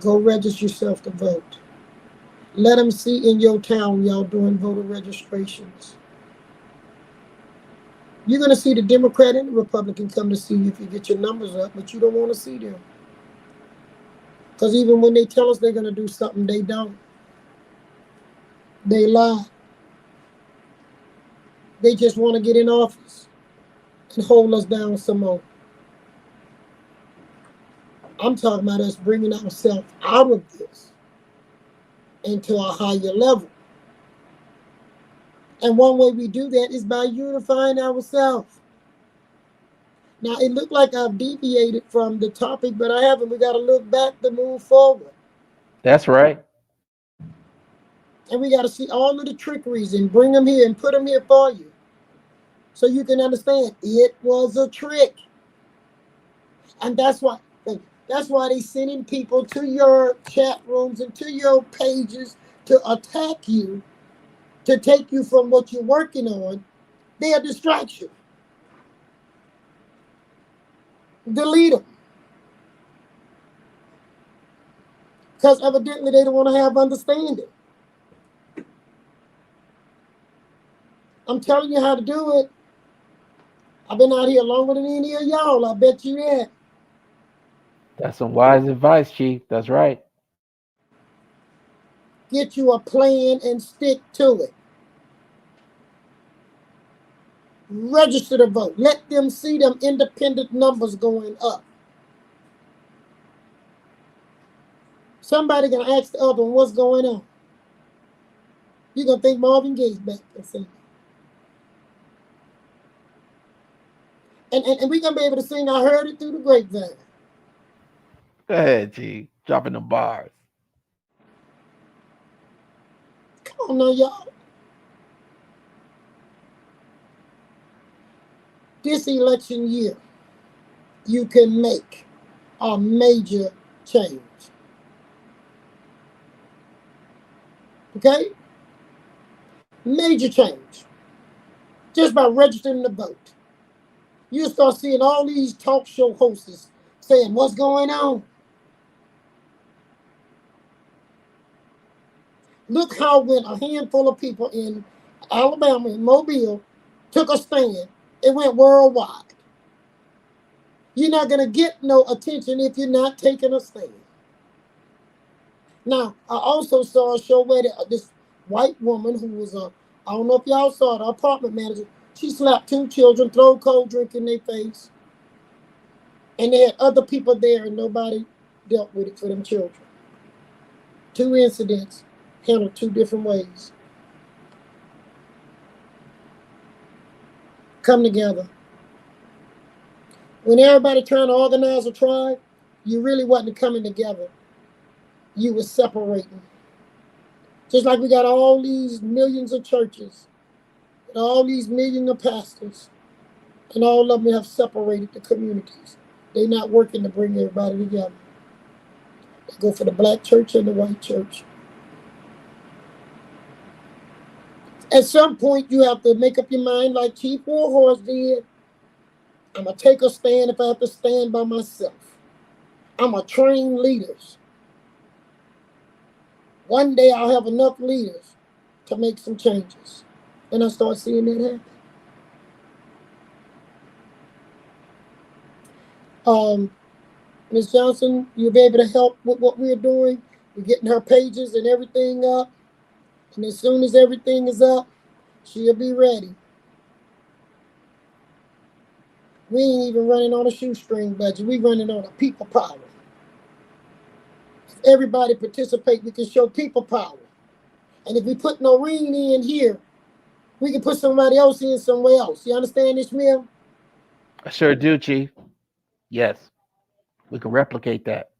Speaker 2: Go register yourself to vote. Let them see in your town y'all doing voter registrations. You're going to see the Democrat and the Republican come to see you if you get your numbers up, but you don't want to see them. Because even when they tell us they're going to do something, they don't. They lie. They just want to get in office and hold us down some more. I'm talking about us bringing ourselves out of this into a higher level. And one way we do that is by unifying ourselves. Now, it looked like I've deviated from the topic, but I haven't. We got to look back to move forward.
Speaker 4: That's right.
Speaker 2: And we got to see all of the trickeries and bring them here and put them here for you. So you can understand it was a trick. And that's why they sending people to your chat rooms and to your pages to attack you, to take you from what you're working on. They're a distraction. Delete them. Because evidently they don't want to have understanding. I'm telling you how to do it. I've been out here longer than any of y'all. I bet you that.
Speaker 4: That's some wise advice, Chief. That's right.
Speaker 2: Get you a plan and stick to it. Register to vote. Let them see them independent numbers going up. Somebody gonna ask the other one what's going on. You're gonna think Marvin Gaye's back and sing. And we're gonna be able to sing I Heard It Through the Grapevine.
Speaker 4: Go ahead, G. Dropping them bars.
Speaker 2: Come on now, y'all. This election year, you can make a major change. Okay? Major change. Just by registering to vote. You start seeing all these talk show hosts saying, what's going on? Look how when a handful of people in Alabama and Mobile took a stand, it went worldwide. You're not going to get no attention if you're not taking a stand. Now, I also saw a show where this white woman who was I don't know if y'all saw it, an apartment manager, she slapped 2 children, throw cold drink in their face. And they had other people there and nobody dealt with it for them children. 2 incidents handled 2 different ways. Come together. When everybody trying to organize a tribe, you really wasn't coming together. You were separating. Just like we got all these millions of churches, and all these millions of pastors, and all of them have separated the communities. They're not working to bring everybody together. They go for the black church and the white church. At some point, you have to make up your mind like Chief Warhorse did. I'm going to take a stand if I have to stand by myself. I'm going to train leaders. One day I'll have enough leaders to make some changes. And I start seeing that happen. Ms. Johnson, you'll be able to help with what we're doing. We're getting her pages and everything up. And as soon as everything is up, she'll be ready. We ain't even running on a shoestring budget. We're running on a people power. If everybody participate, we can show people power. And if we put Noreen in here, we can put somebody else in somewhere else. You understand this, Mill?
Speaker 4: I sure do, Chief. Yes. We can replicate that.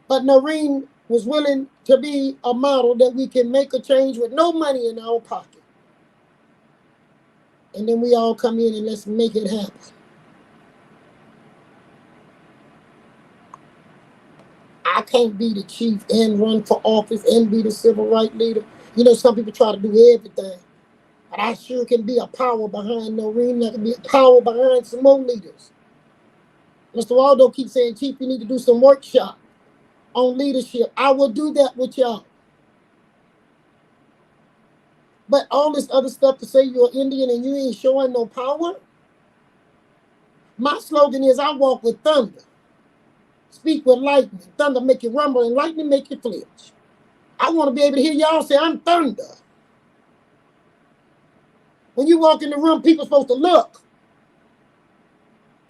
Speaker 2: But Noreen was willing to be a model that we can make a change with no money in our pocket. And then we all come in and let's make it happen. I can't be the chief and run for office and be the civil rights leader. You know, some people try to do everything. But I sure can be a power behind Noreen. I can be a power behind some more leaders. Mr. Waldo keeps saying, Chief, you need to do some workshop on leadership. I will do that with y'all. But all this other stuff to say you're Indian and you ain't showing no power. My slogan is I walk with thunder. Speak with lightning. Thunder make you rumble and lightning make you flinch. I want to be able to hear y'all say I'm thunder. When you walk in the room, people are supposed to look.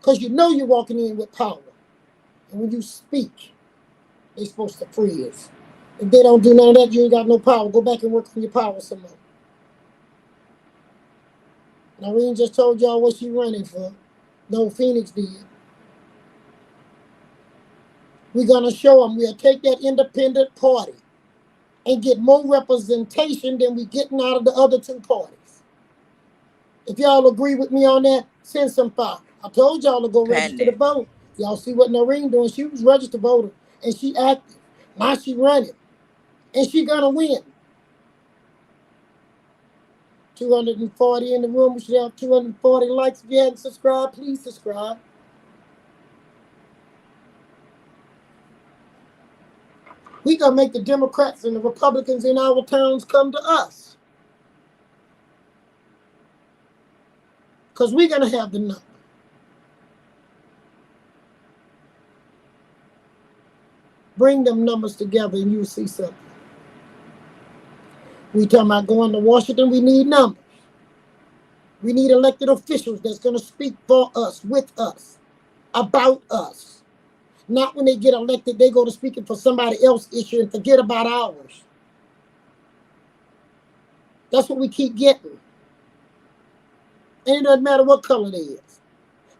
Speaker 2: Because you know you're walking in with power. And when you speak, they're supposed to freeze. If they don't do none of that, you ain't got no power. Go back and work on your power some more. Noreen just told y'all what she's running for. No, Phoenix did. We're going to show them we'll take that independent party and get more representation than we're getting out of the other 2 parties. If y'all agree with me on that, send some fire. I told y'all to go register to vote. Y'all see what Noreen doing. She was registered voter and she active. Now she running. And she going to win. 240 in the room. We should have 240 likes. If you hadn't subscribed, please subscribe. We gonna make the Democrats and the Republicans in our towns come to us. Because we're gonna have the number. Bring them numbers together and you'll see something. We talking about going to Washington, we need numbers. We need elected officials that's gonna speak for us, with us, about us. Not when they get elected, they go to speaking for somebody else's issue and forget about ours. That's what we keep getting. And it doesn't matter what color they is.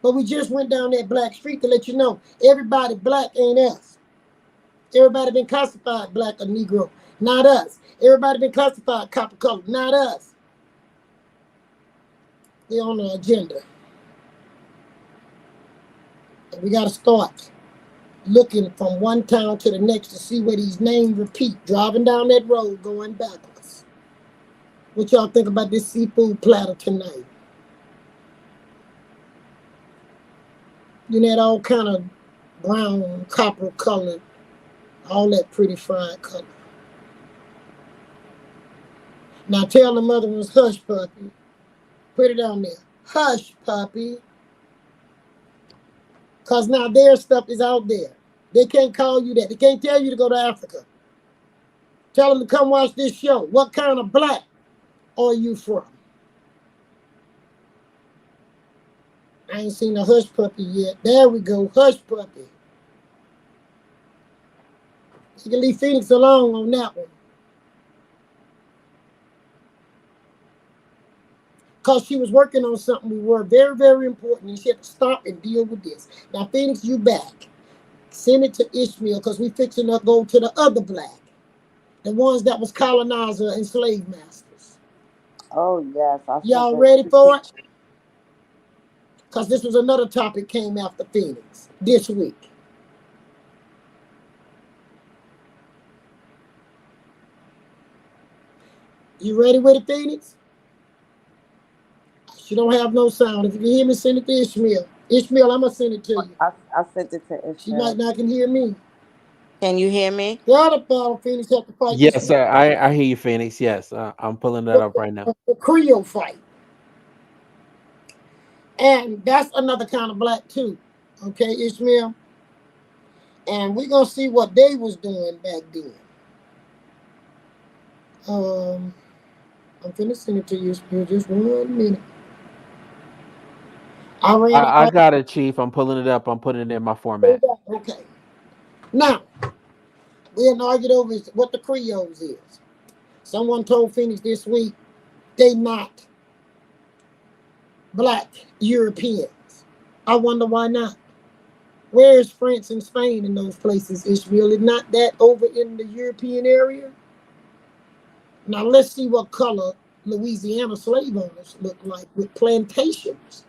Speaker 2: But we just went down that black street to let you know everybody black ain't us. Everybody been classified black or Negro, not us. Everybody been classified copper color, not us. They're on the agenda. And we got to start looking from one town to the next to see where these names repeat, driving down that road going backwards. What y'all think about this seafood platter tonight? You know, that all kind of brown, copper colored, all that pretty fried color. Now tell the mother one's hush puppy. Put it on there. Hush puppy. Because now their stuff is out there. They can't call you that. They can't tell you to go to Africa. Tell them to come watch this show. What kind of black are you from? I ain't seen a hush puppy yet. There we go. Hush puppy. You can leave Phoenix alone on that one. Because she was working on something we were very, very important. And she had to stop and deal with this. Now, Phoenix, you back. Send it to Ishmael because we fixing to go to the other black. The ones that was colonizer and slave masters.
Speaker 3: Oh, yes.
Speaker 2: Y'all ready for it? Because this was another topic came after Phoenix this week. You ready with it, Phoenix? She don't have no sound. If you can hear me, send it to Ishmael. Ishmael, I'm going to send it to you.
Speaker 3: I sent it to Ishmael.
Speaker 2: She might not can hear me.
Speaker 3: Can you hear me?
Speaker 2: The other battle, Phoenix have to fight.
Speaker 4: Yes, sir. I hear you, Phoenix. Yes, I'm pulling that up right now.
Speaker 2: The Creole fight. And that's another kind of black too. Okay, Ishmael? And we're going to see what they was doing back then. I'm finna send it to you, Ishmael. Just 1 minute.
Speaker 4: I got it, Chief. I'm pulling it up. I'm putting it in my format.
Speaker 2: Okay. Now, we argued over what the Creoles is. Someone told Phoenix this week they not black Europeans. I wonder why not. Where is France and Spain in those places, Ishmael? Is not that over in the European area? Now let's see what color Louisiana slave owners look like with plantations.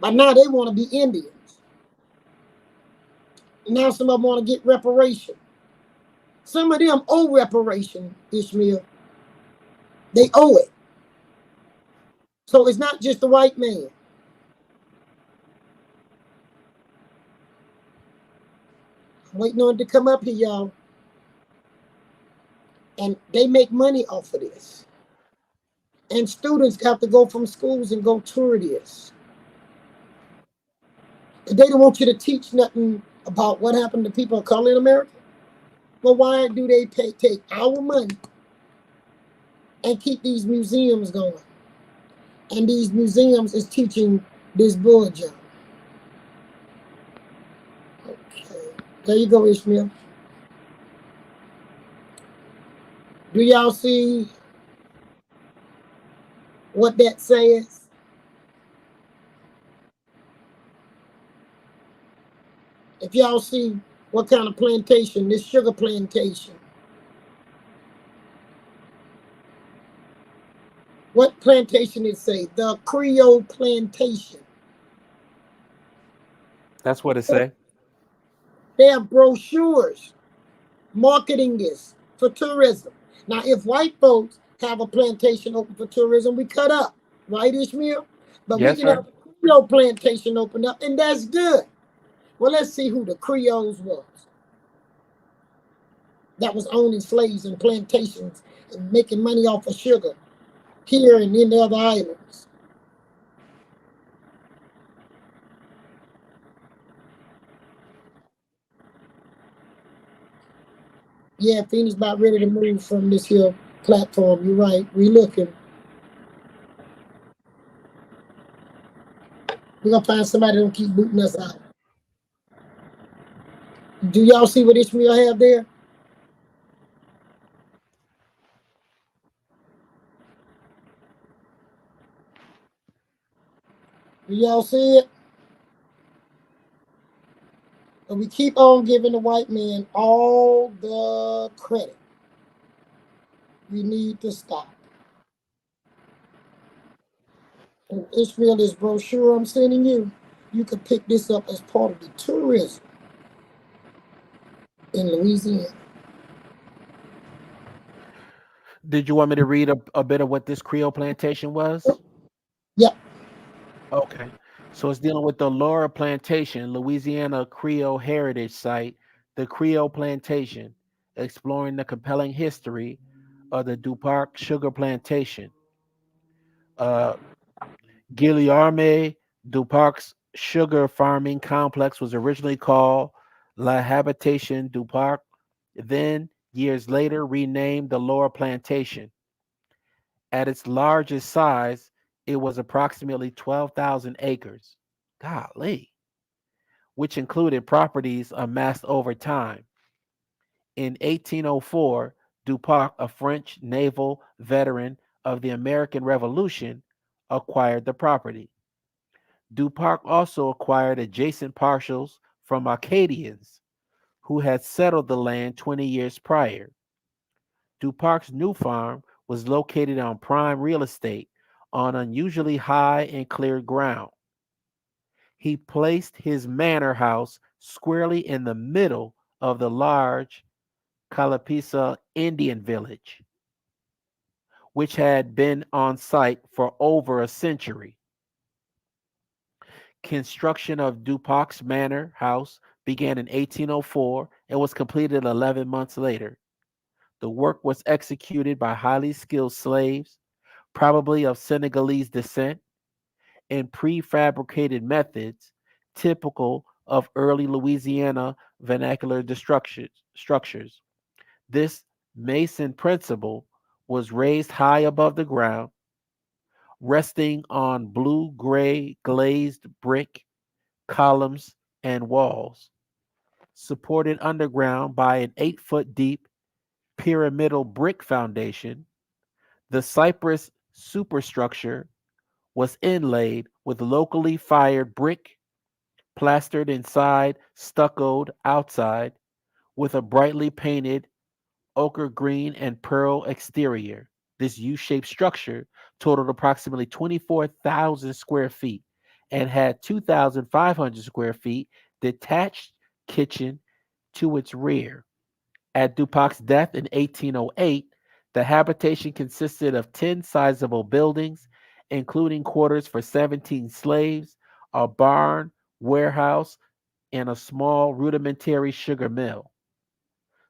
Speaker 2: But now they want to be Indians. Now some of them want to get reparation. Some of them owe reparation, Ishmael. They owe it. So it's not just the white man. I'm waiting on it to come up here, y'all. And they make money off of this. And students have to go from schools and go tour this. They don't want you to teach nothing about what happened to people of color in America. Well, why do they take our money and keep these museums going? And these museums is teaching this bull jump. Okay, there you go, Ishmael. Do y'all see what that says? If y'all see what kind of plantation, this sugar plantation. What plantation it say? The Creole plantation.
Speaker 4: That's what it say.
Speaker 2: They have brochures marketing this for tourism. Now, if white folks have a plantation open for tourism, we cut up, right, Ishmael? But
Speaker 4: Yes,
Speaker 2: we can
Speaker 4: sir.
Speaker 2: have a Creole plantation open up, and that's good. Well, let's see who the Creoles was. That was owning slaves and plantations and making money off of sugar here and in the other islands. Yeah, Phoenix about ready to move from this here platform. You're right. We looking. We're gonna find somebody that'll keep booting us out. Do y'all see what Ishmael have there? Do y'all see it? we keep on giving the white man all the credit. We need to stop. And Ishmael, this brochure I'm sending you, you can pick this up as part of the tourism in Louisiana.
Speaker 4: Did you want me to read a bit of what this Creole plantation was?
Speaker 2: Yep.
Speaker 4: Okay. So it's dealing with the Laura Plantation, Louisiana Creole Heritage Site, the Creole Plantation, exploring the compelling history of the Duparc Sugar Plantation. Uh, Guilherme Duparc's sugar farming complex was originally called La Habitation Duparc, then years later renamed the Laura Plantation. At its largest size, it was approximately 12,000 acres. Golly, which included properties amassed over time. In 1804, Duparc, a French naval veteran of the American Revolution, acquired the property. Duparc also acquired adjacent parcels from Acadians who had settled the land 20 years prior. Duparc's new farm was located on prime real estate on unusually high and cleared ground. He placed his manor house squarely in the middle of the large Calapisa Indian village, which had been on site for over a century. Construction of Duparc's manor house began in 1804 and was completed 11 months later. The work was executed by highly skilled slaves, probably of Senegalese descent, and prefabricated methods typical of early Louisiana vernacular structures. This mason principle was raised high above the ground, resting on blue gray glazed brick columns and walls, supported underground by an 8-foot deep pyramidal brick foundation. The cypress superstructure was inlaid with locally fired brick, plastered inside, stuccoed outside, with a brightly painted ochre green and pearl exterior. This U shaped structure totaled approximately 24,000 square feet and had 2,500 square feet detached kitchen to its rear. At Dupac's death in 1808, the habitation consisted of 10 sizable buildings, including quarters for 17 slaves, a barn, warehouse, and a small rudimentary sugar mill.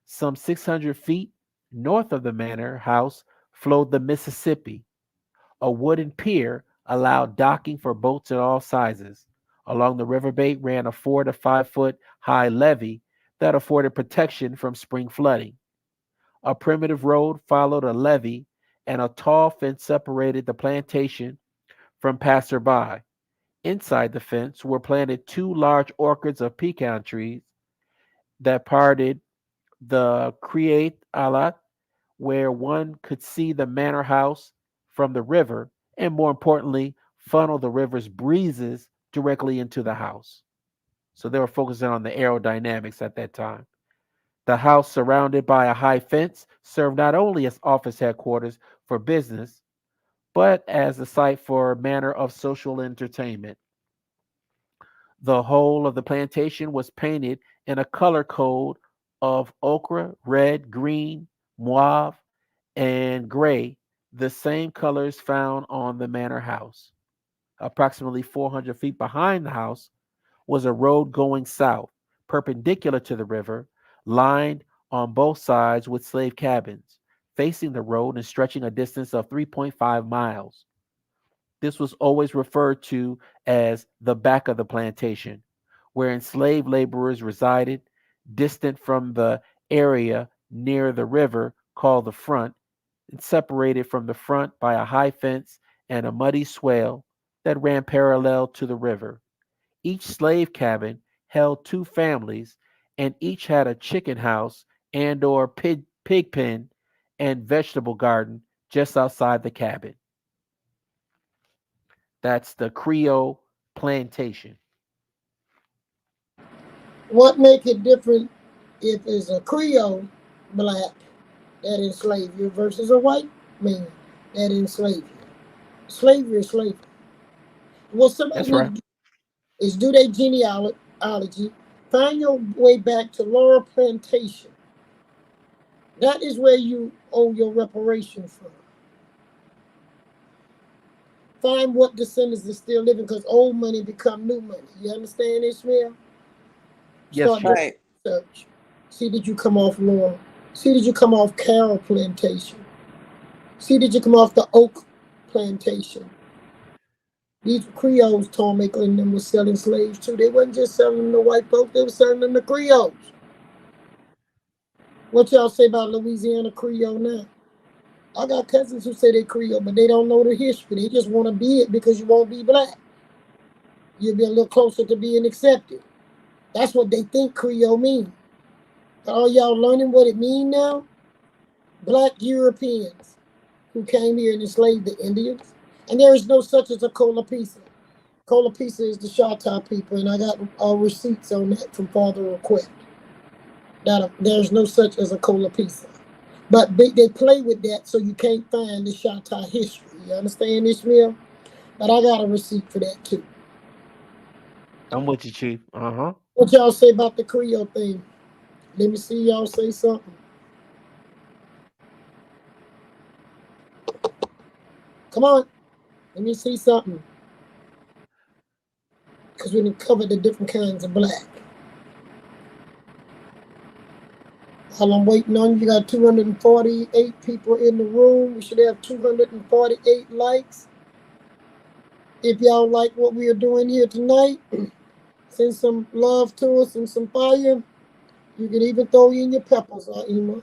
Speaker 4: Some 600 feet north of the manor house flowed the Mississippi. A wooden pier allowed docking for boats of all sizes. Along the riverbank ran a 4 to 5 foot high levee that afforded protection from spring flooding. A primitive road followed a levee, and a tall fence separated the plantation from passerby. Inside the fence were planted two large orchards of pecan trees that parted the Create Alat, where one could see the manor house from the river, and more importantly, funnel the river's breezes directly into the house. So they were focusing on the aerodynamics at that time. The house, surrounded by a high fence, served not only as office headquarters for business, but as a site for a manner of social entertainment. The whole of the plantation was painted in a color code of ochre, red, green, mauve, and gray, the same colors found on the manor house. Approximately 400 feet behind the house was a road going south, perpendicular to the river, lined on both sides with slave cabins, facing the road and stretching a distance of 3.5 miles. This was always referred to as the back of the plantation, where enslaved laborers resided, distant from the area near the river called the front, and separated from the front by a high fence and a muddy swale that ran parallel to the river. Each slave cabin held two families, and each had a chicken house and or pig pen and vegetable garden just outside the cabin. That's the Creole plantation.
Speaker 2: What make it different if it's a Creole black that enslaved you versus a white man that enslaved you? Slavery is slavery. What somebody
Speaker 4: That's right.
Speaker 2: need to do is do their genealogy, find your way back to Laura Plantation. That is where you owe your reparations from. Find what descendants are still living because old money become new money. You understand, Ishmael?
Speaker 4: Yes,
Speaker 2: Start
Speaker 4: Chief.
Speaker 2: doing
Speaker 3: Right.
Speaker 2: research. See did you come off Laura? See did you come off Carroll Plantation? See did you come off the Oak Plantation? These Creoles, Tom Maker and them was selling slaves too. They wasn't just selling them to white folks, they were selling them to Creoles. What y'all say about Louisiana Creole now? I got cousins who say they Creole, but they don't know the history. They just want to be it because you won't be black. You'll be a little closer to being accepted. That's what they think Creole means. Are y'all learning what it means now? Black Europeans who came here and enslaved the Indians. And there is no such as a Colapisa. Colapisa is the Shoutout people, and I got receipts on that from Father Request. That there's no such as a Colapisa. But they play with that so you can't find the Shoutout history. You understand, Ishmael? But I got a receipt for that too.
Speaker 4: I'm with you, Chief. Uh-huh.
Speaker 2: What y'all say about the Creole thing? Let me see y'all say something. Come on, let me see something. Because we done covered the different kinds of black. While I'm waiting on you, you got 248 people in the room. We should have 248 likes. If y'all like what we are doing here tonight, send some love to us and some fire. You can even throw in your peppers, Ima.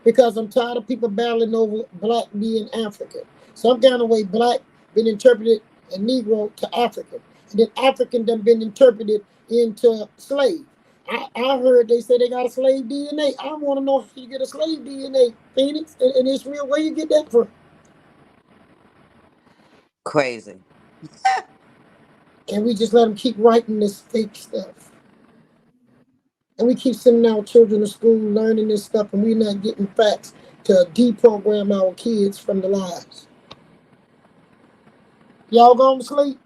Speaker 2: Because I'm tired of people battling over black being African. Some kind of way black been interpreted and Negro to African. And then African done been interpreted into slave. I heard they say they got a slave DNA. I want to know if you get a slave DNA, Phoenix, and it's real. Where you get that from?
Speaker 3: Crazy.
Speaker 2: And we just let them keep writing this fake stuff. And we keep sending our children to school learning this stuff, and we're not getting facts to deprogram our kids from the lies. Y'all going to sleep?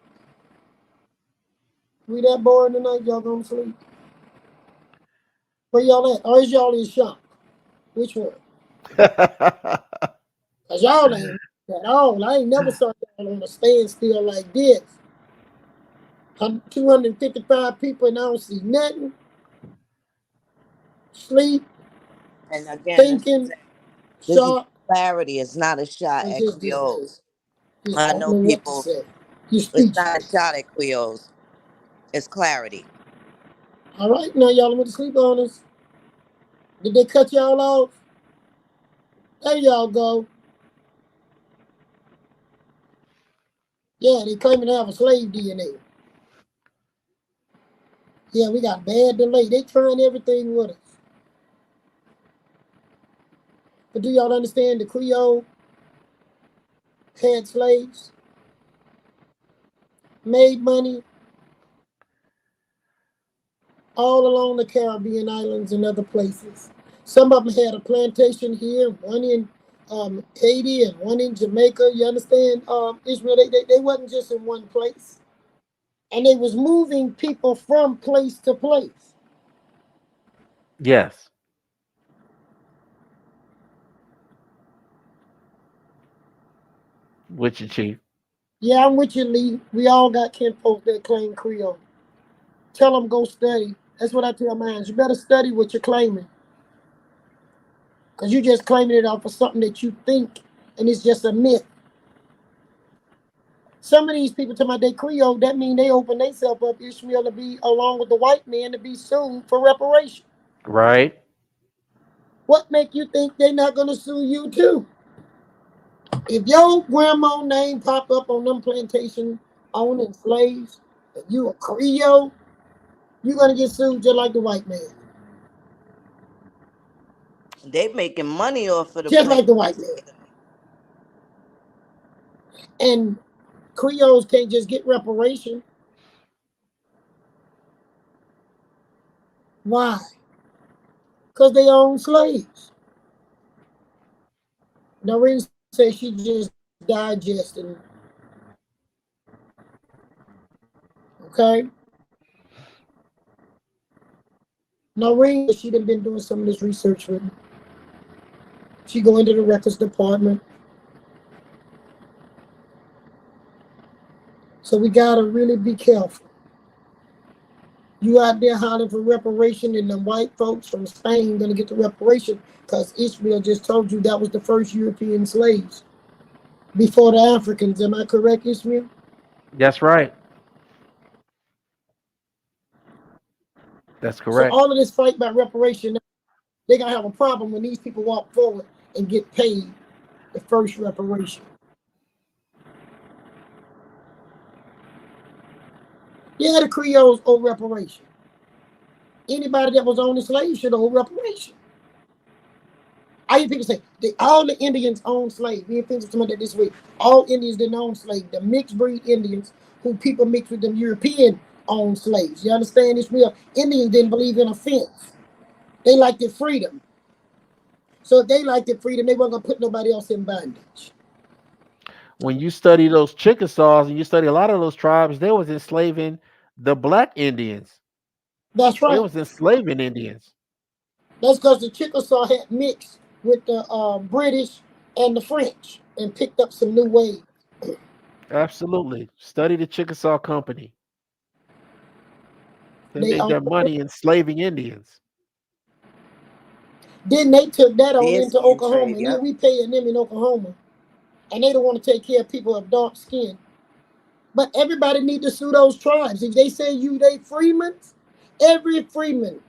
Speaker 2: We that bored tonight? Y'all going to sleep? Where y'all at? Or is y'all in shock? Which one? Because y'all ain't at all. I ain't never saw y'all on a standstill like this. 255 people and I don't see nothing. Sleep,
Speaker 3: And again,
Speaker 2: thinking,
Speaker 3: this is
Speaker 2: shock,
Speaker 3: clarity. It's not a shot
Speaker 2: and
Speaker 3: at
Speaker 2: just did it.
Speaker 3: Creoles.
Speaker 2: You
Speaker 3: I
Speaker 2: don't
Speaker 3: know
Speaker 2: know what to
Speaker 3: people.
Speaker 2: say. You
Speaker 3: It's not a
Speaker 2: speechless.
Speaker 3: shot at Creoles. It's clarity.
Speaker 2: All right, now y'all went to sleep on us. Did they cut y'all off? There y'all go. Yeah, they claiming to have a slave DNA. Yeah, we got bad delay. They trying everything with us. But do y'all understand the Creole had slaves, made money all along the Caribbean islands and other places. Some of them had a plantation here, one in Haiti and one in Jamaica. You understand, Israel? They wasn't just in one place. And they was moving people from place to place.
Speaker 4: Yes. With you, Chief.
Speaker 2: Yeah, I'm with you, Lee. We all got kinfolk that claim Creole. Tell them go study. That's what I tell mine. You better study what you're claiming. Because you're just claiming it off of something that you think, and it's just a myth. Some of these people talking about they Creole, that mean they open themselves up, Ishmael, to be along with the white man to be sued for reparation.
Speaker 4: Right.
Speaker 2: What make you think they not gonna sue you too? If your grandma name pop up on them plantation owning slaves, and you a Creole, you're gonna get sued just like the white man.
Speaker 3: They making money off of the
Speaker 2: Just
Speaker 3: plant.
Speaker 2: like the white man. And Creoles can't just get reparation. Why? Because they own slaves. Noreen says she just digesting. Okay. Noreen, she done been doing some of this research with me. She go into the records department. So we gotta really be careful. You out there hollering for reparation, and the white folks from Spain gonna get the reparation because Israel just told you that was the first European slaves before the Africans. Am I correct, Israel?
Speaker 4: That's right. That's
Speaker 2: So
Speaker 4: correct.
Speaker 2: all of this fight about reparation, they're gonna have a problem when these people walk forward and get paid the first reparation. Yeah, the Creoles owe reparation. Anybody that was on the slave should owe reparation. I hear people say all the Indians own slaves. We think about that this week. All Indians didn't own slaves. The mixed breed Indians, who people mixed with them European, owned slaves. You understand this? Real Indians didn't believe in offense. They liked their freedom. So if they liked their freedom, they weren't gonna put nobody else in bondage.
Speaker 4: When you study those Chickasaws and you study a lot of those tribes, they was enslaving the black Indians.
Speaker 2: That's
Speaker 4: They
Speaker 2: right.
Speaker 4: was enslaving Indians.
Speaker 2: That's because the Chickasaw had mixed with the British and the French and picked up some new ways.
Speaker 4: Absolutely. Study the Chickasaw Company. They
Speaker 2: They
Speaker 4: made their money enslaving Indians.
Speaker 2: then they took that on
Speaker 3: Their
Speaker 2: into
Speaker 3: slave
Speaker 2: Oklahoma,
Speaker 3: trade.
Speaker 2: and here
Speaker 3: Yep.
Speaker 2: we paying them in Oklahoma, and they don't want to take care of people of dark skin. But everybody need to sue those tribes. If they say you they freemen, every freeman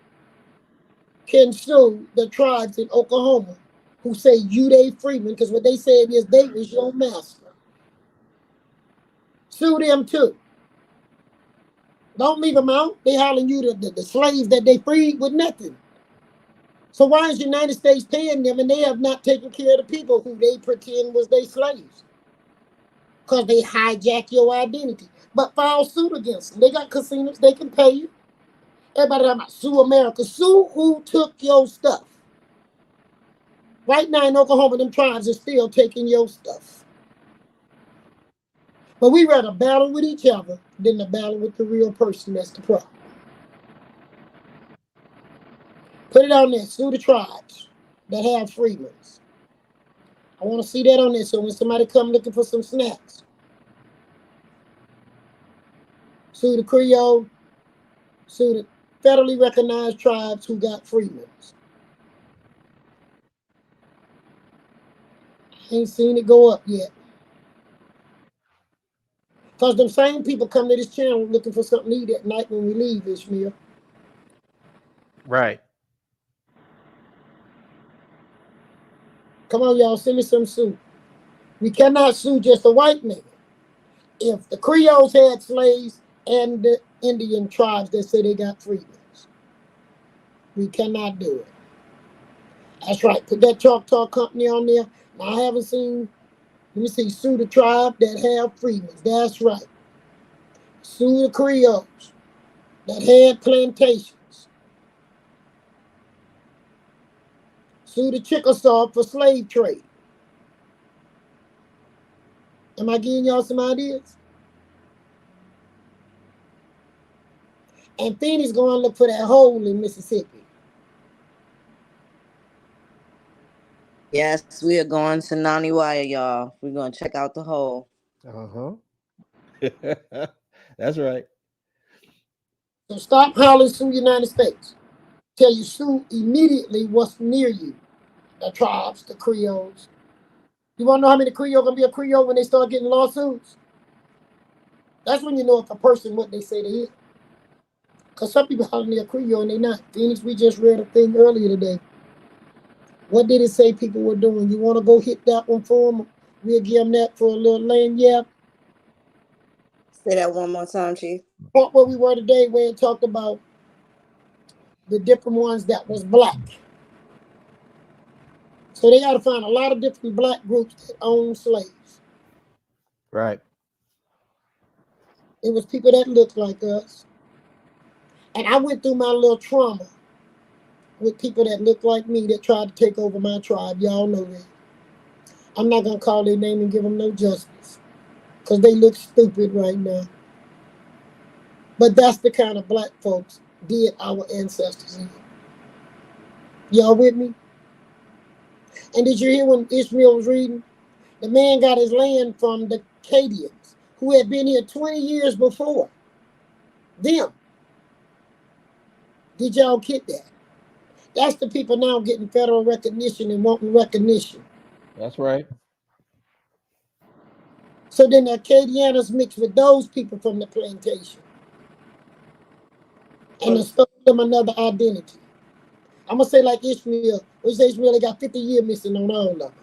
Speaker 2: can sue the tribes in Oklahoma who say you they freemen, because what they said is they was your master. Sue them too. Don't leave them out. They hollering you the slaves that they freed with nothing. So why is the United States paying them and they have not taken care of the people who they pretend was their slaves? Because they hijack your identity. But file suit against them. They got casinos, they can pay you. Everybody talking about sue America. Sue who took your stuff. Right now in Oklahoma, them tribes are still taking your stuff. But we rather battle with each other than to battle with the real person. That's the problem. Put it on there. Sue the tribes that have freemen. I want to see that on there so when somebody come looking for some snacks, sue the Creole, sue the federally recognized tribes who got freemen. Ain't seen it go up yet. Because them same people come to this channel looking for something to eat at night when we leave, Ishmael.
Speaker 4: Right.
Speaker 2: Come on, y'all, send me some soup. We cannot sue just a white man. If the Creoles had slaves and the Indian tribes that say they got freemen, we cannot do it. That's right. Put that Choctaw Company on there. Now, I haven't seen, let me see, sue the tribe that have freemen. That's right. Sue the Creoles that had plantations. Sue the Chickasaw for slave trade. Am I giving y'all some ideas? And Phoenix going to look for that hole in Mississippi.
Speaker 3: Yes, we are going to Naniwaya, y'all. We're going to check out the hole.
Speaker 4: Uh-huh. That's right.
Speaker 2: So stop hollering sue United States. Tell you sue immediately what's near you. The tribes, the Creoles. You want to know how many Creole going to be a Creole when they start getting lawsuits? That's when you know if a person what they say they is. Because some people hollering they're Creole and they not. Phoenix, we just read a thing earlier today. What did it say people were doing? You want to go hit that one for them? We'll give them that for a little lane yap.
Speaker 3: Say that one more time, Chief.
Speaker 2: Part where we were today where it talked about the different ones that was black. So they got to find a lot of different black groups that own slaves.
Speaker 4: Right.
Speaker 2: It was people that looked like us. And I went through my little trauma with people that look like me that tried to take over my tribe. Y'all know that. I'm not going to call their name and give them no justice because they look stupid right now. But that's the kind of black folks did our ancestors in. Y'all with me? And did you hear when Ishmael was reading? The man got his land from the Acadians who had been here 20 years before them. Did y'all get that? That's the people now getting federal recognition and wanting recognition.
Speaker 4: That's right.
Speaker 2: So then the Acadians mixed with those people from the plantation and then stole them another identity. I'm going to say like Ishmael, which Ishmael, they got 50 years missing on all of them.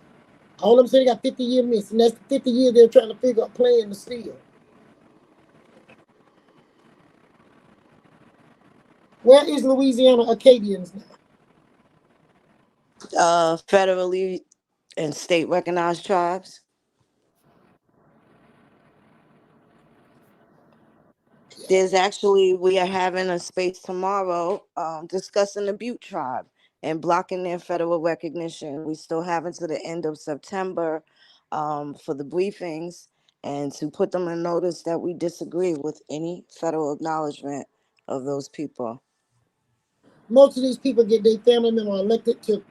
Speaker 2: All of them say they got 50 years missing. That's the 50 years they're trying to figure out playing to steal. Where is Louisiana Acadians now?
Speaker 3: Federally and state recognized tribes. There's actually, we are having a space tomorrow discussing the Butte tribe and blocking their federal recognition. We still have until the end of September for the briefings and to put them in notice that we disagree with any federal acknowledgement of those people.
Speaker 2: Most of these people get their family member elected to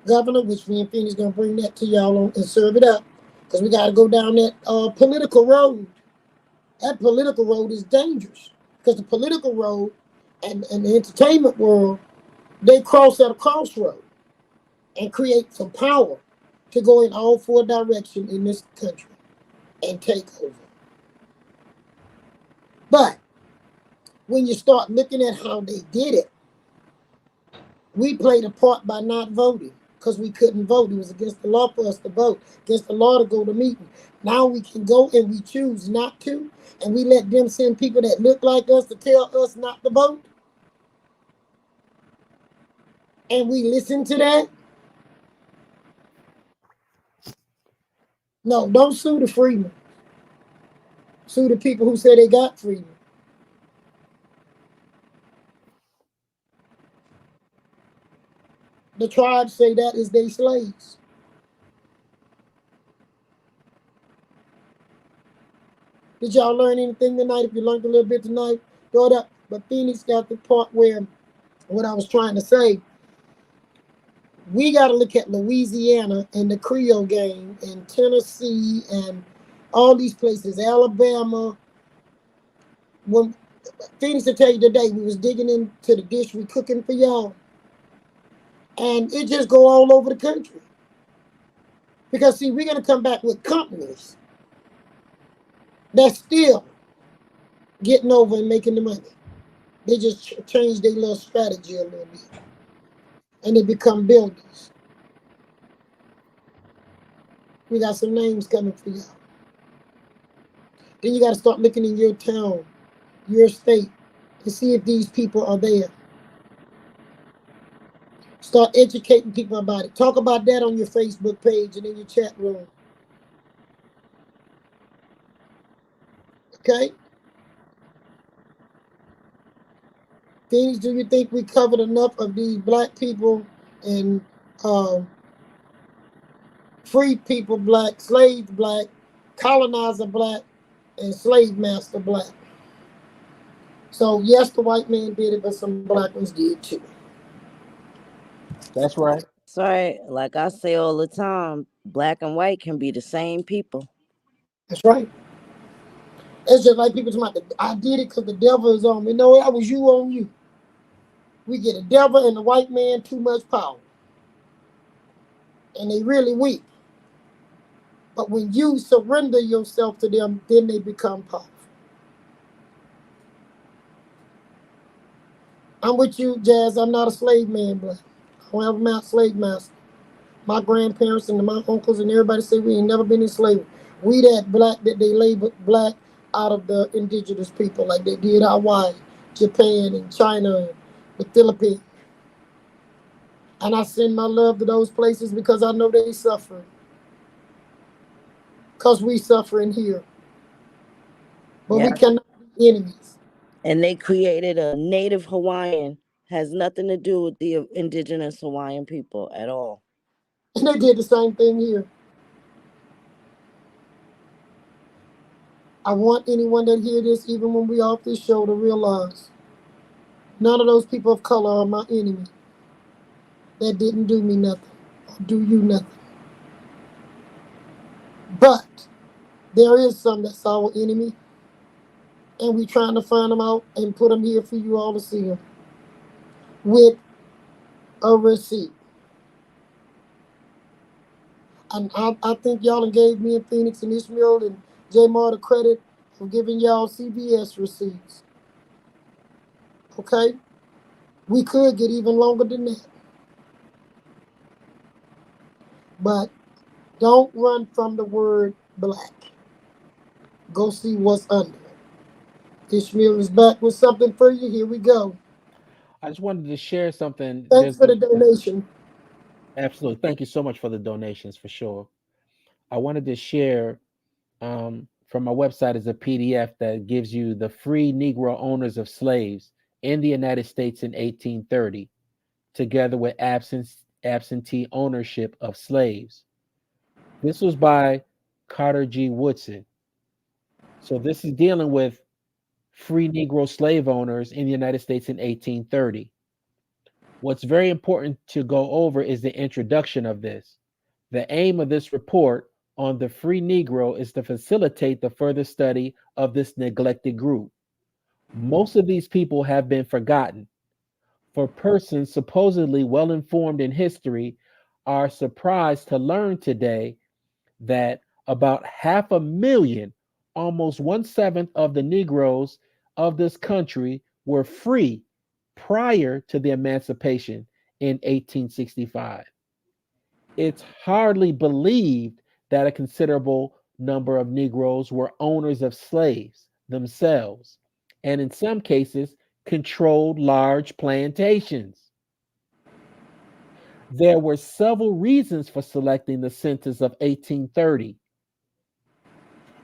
Speaker 2: governor, which me and Phoenix going to bring that to y'all on and serve it up because we got to go down that political road. That political road is dangerous because the political road and the entertainment world, they cross at a crossroad and create some power to go in all four directions in this country and take over. But when you start looking at how they did it, we played a part by not voting because we couldn't vote. It was against the law for us to vote, against the law to go to meeting. Now we can go and we choose not to, and we let them send people that look like us to tell us not to vote. And we listen to that. No, don't sue the freedmen. Sue the people who say they got freedom. The tribes say that is their slaves. Did y'all learn anything tonight? If you learned a little bit tonight, throw it up. But Phoenix got the part where what I was trying to say, we got to look at Louisiana and the Creole game and Tennessee and all these places, Alabama. When Phoenix will tell you today, we was digging into the dish we cooking for y'all. And it just go all over the country. Because see, we're going to come back with companies that's still getting over and making the money. They just change their little strategy a little bit. And they become builders. We got some names coming for y'all. Then you got to start looking in your town, your state, to see if these people are there. Start educating people about it. Talk about that on your Facebook page and in your chat room. Okay? Things, do you think we covered enough of these black people and free people black, slave black, colonizer black, and slave master black? So yes, the white man did it, but some black ones did too.
Speaker 4: That's right.
Speaker 3: That's right. Like I say all the time, black and white can be the same people.
Speaker 2: That's right. It's just like people talking about, I did it because the devil is on me. No, that was you on you. We get a devil and the white man too much power. And they really weak. But when you surrender yourself to them, then they become powerful. I'm with you, Jazz. I'm not a slave man, but I don't have a slave master. My grandparents and my uncles and everybody say we ain't never been in slavery. We that black that they labeled black out of the indigenous people like they did Hawaii, Japan, and China, and the Philippines. And I send my love to those places because I know they suffer. Because we suffering here. But we cannot be enemies.
Speaker 3: And they created a Native Hawaiian Has nothing to do with the indigenous Hawaiian people at all.
Speaker 2: And they did the same thing here. I want anyone that hear this, even when we off this show, to realize none of those people of color are my enemy. That didn't do me nothing or do you nothing. But there is some that's our enemy, and we trying to find them out and put them here for you all to see them with a receipt. And I think y'all done gave me and Phoenix and Ishmael and J Mar the credit for giving y'all CBS receipts. Okay? We could get even longer than that. But don't run from the word black. Go see what's under it. Ishmael is back with something for you. Here we go.
Speaker 4: I just wanted to share something.
Speaker 2: Thanks for the donation.
Speaker 4: Absolutely. Thank you so much for the donations for sure. I wanted to share from my website is a PDF that gives you the free Negro owners of slaves in the United States in 1830, together with absentee ownership of slaves. This was by Carter G. Woodson. So this is dealing with free Negro slave owners in the United States in 1830. What's very important to go over is the introduction of this. The aim of this report on the free Negro is to facilitate the further study of this neglected group. Most of these people have been forgotten. For persons supposedly well informed in history are surprised to learn today that about 500,000, almost 1/7 of the Negroes of this country, were free prior to the emancipation in 1865. It's hardly believed that a considerable number of Negroes were owners of slaves themselves, and in some cases, controlled large plantations. There were several reasons for selecting the census of 1830.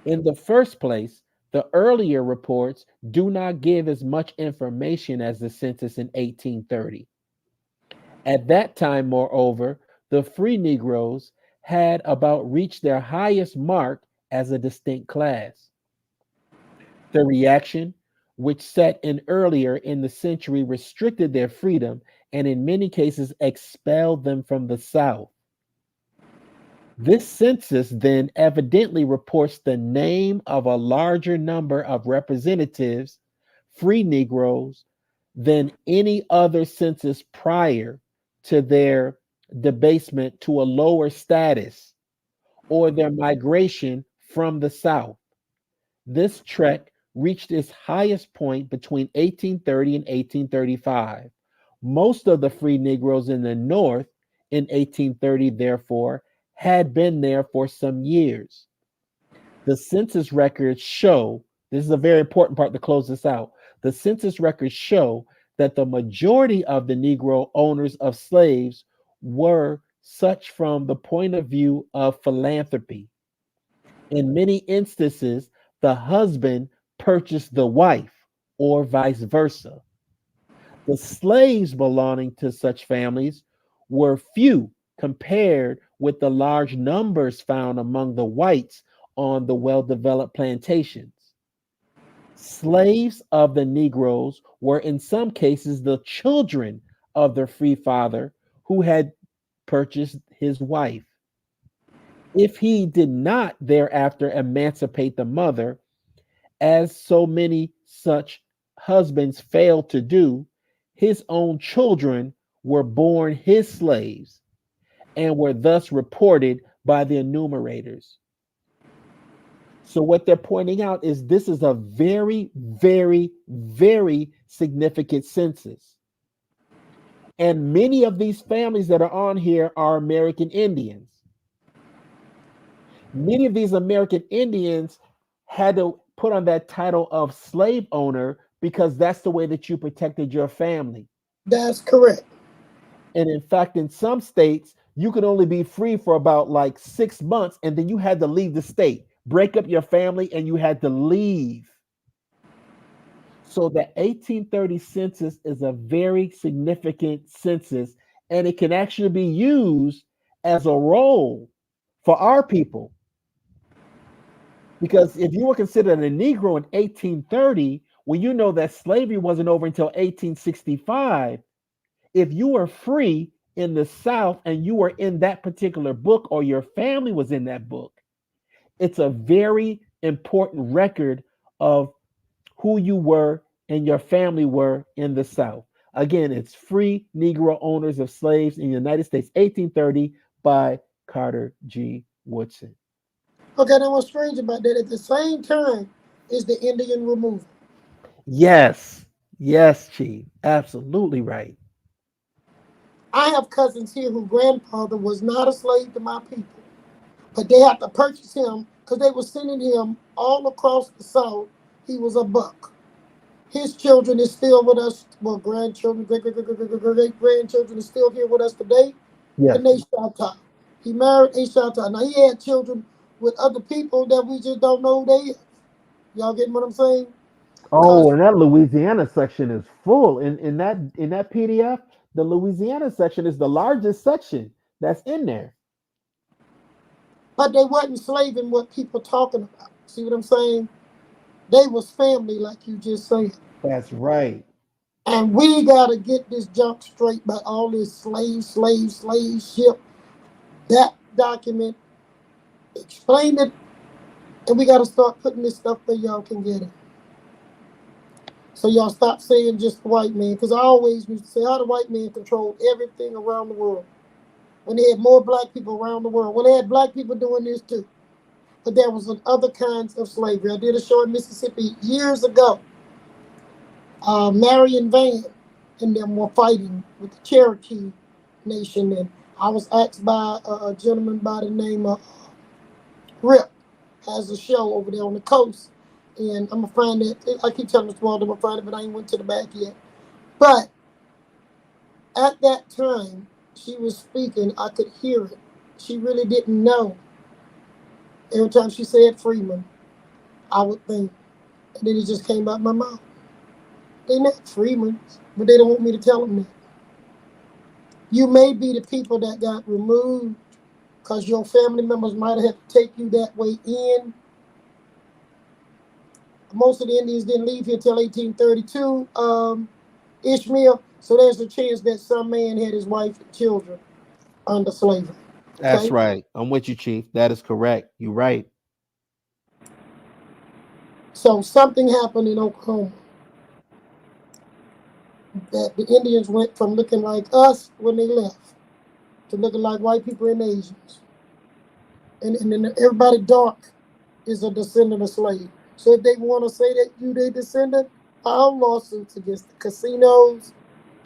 Speaker 4: In the first place, the earlier reports do not give as much information as the census in 1830. At that time, moreover, the free Negroes had about reached their highest mark as a distinct class. The reaction, which set in earlier in the century, restricted their freedom and in many cases expelled them from the South. This census then evidently reports the name of a larger number of representatives, free Negroes, than any other census prior to their debasement to a lower status or their migration from the South. This trek reached its highest point between 1830 and 1835. Most of the free Negroes in the North in 1830, therefore, had been there for some years. The census records show, this is a very important part to close this out. The census records show that the majority of the Negro owners of slaves were such from the point of view of philanthropy. In many instances, the husband purchased the wife, or vice versa. The slaves belonging to such families were few compared with the large numbers found among the whites on the well developed plantations. Slaves of the Negroes were in some cases the children of their free father who had purchased his wife. If he did not thereafter emancipate the mother, as so many such husbands failed to do, his own children were born his slaves and were thus reported by the enumerators. So, what they're pointing out is this is a very, very, very significant census. And many of these families that are on here are American Indians. Many of these American Indians had to put on that title of slave owner because that's the way that you protected your family.
Speaker 2: That's correct.
Speaker 4: And in fact, in some states, you could only be free for about like 6 months, and then you had to leave the state, break up your family, and you had to leave. So the 1830 census is a very significant census, and it can actually be used as a role for our people. Because if you were considered a Negro in 1830, when you know that slavery wasn't over until 1865, if you were free in the South and you were in that particular book or your family was in that book, it's a very important record of who you were and your family were in the South. Again, it's Free Negro Owners of Slaves in the United States, 1830, by Carter G. Woodson.
Speaker 2: Okay, now what's strange about that, at the same time is the Indian removal.
Speaker 4: Yes, yes, Chief. Absolutely right.
Speaker 2: I have cousins here whose grandfather was not a slave to my people, but they had to purchase him because they were sending him all across the South. He was a buck. His children is still with us. Well, grandchildren, great grandchildren is still here with us today,
Speaker 4: Yes.
Speaker 2: and they Shoutout. He married a Shoutout. Now he had children with other people that we just don't know who they is. Y'all getting what I'm saying?
Speaker 4: Oh,
Speaker 2: Cause
Speaker 4: and that Louisiana section is full. In that PDF, the Louisiana section is the largest section that's in there.
Speaker 2: but they wasn't slaving what people talking about. See what I'm saying? They was family, like you just said.
Speaker 4: That's right.
Speaker 2: And we gotta get this junk straight by all this slave ship. That document, explain it, and we gotta start putting this stuff where y'all can get it. So y'all stop saying just the white man, because I always used to say how the white man controlled everything around the world. When they had more black people around the world, when they had black people doing this too. But there was other kinds of slavery. I did a show in Mississippi years ago. Marion Van and them were fighting with the Cherokee Nation, and I was asked by a gentleman by the name of Rip, has a show over there on the coast, and I'm gonna find it. I keep telling Mr. Walter I'm gonna find it, but I ain't went to the back yet. But at that time, she was speaking. I could hear it. She really didn't know. Every time she said Freeman, I would think, and then it just came out my mouth. They not Freemans, but they don't want me to tell them that. You may be the people that got removed because your family members might have had to take you that way in. Most of the Indians didn't leave here till 1832, Ishmael. So there's a chance that some man had his wife and children under slavery.
Speaker 4: That's
Speaker 2: Okay?
Speaker 4: right. I'm with you, Chief. That is correct. You're right.
Speaker 2: So something happened in Oklahoma that the Indians went from looking like us when they left to looking like white people and Asians. And then everybody dark is a descendant of slave. So if they want to say that you their descendant, file lawsuits against the casinos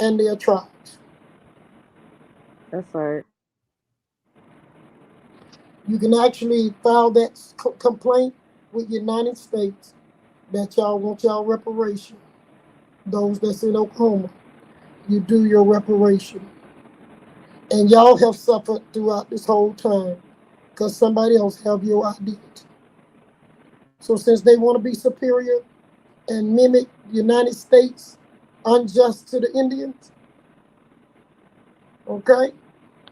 Speaker 2: and their tribes.
Speaker 3: That's right.
Speaker 2: You can actually file that complaint with United States that y'all want y'all reparation. Those that's in Oklahoma, you do your reparation. And y'all have suffered throughout this whole time because somebody else have your identity. So since they want to be superior and mimic the United States unjust to the Indians, okay,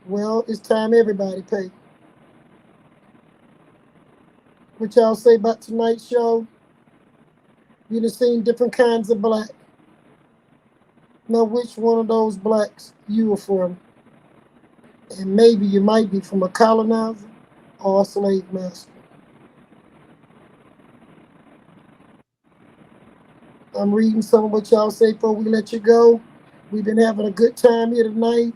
Speaker 2: well, it's time everybody pay. What y'all say about tonight's show? You done seen different kinds of black. Now, which one of those blacks you are from? And maybe you might be from a colonizer or a slave master. I'm reading some of what y'all say before we let you go. We've been having a good time here tonight.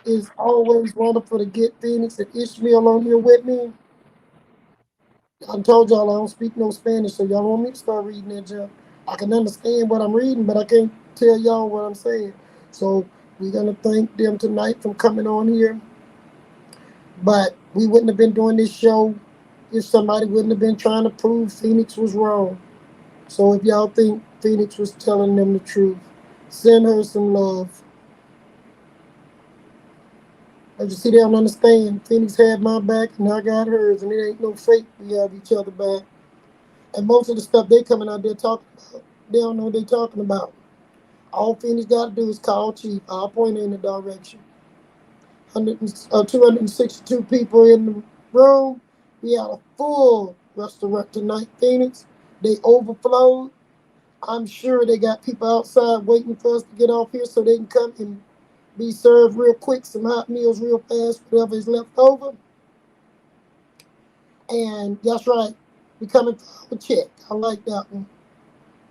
Speaker 2: It's always wonderful to get Phoenix and Ishmael on here with me. I told y'all I don't speak no Spanish, so y'all want me to start reading that junk. I can understand what I'm reading, but I can't tell y'all what I'm saying. So we're gonna thank them tonight for coming on here. But we wouldn't have been doing this show if somebody wouldn't have been trying to prove Phoenix was wrong. So if y'all think Phoenix was telling them the truth, send her some love. As you see, they don't understand. Phoenix had my back and I got hers, and it ain't no fake. We have each other back. And most of the stuff they coming out there talking about They don't know what they're talking about. All Phoenix got to do is call Chief. I'll point in the direction. 262 people in the room. We had a full restaurant tonight, Phoenix. They overflowed. I'm sure they got people outside waiting for us to get off here so they can come and be served real quick, some hot meals real fast, whatever is left over. And that's right, we coming for a check. I like that one.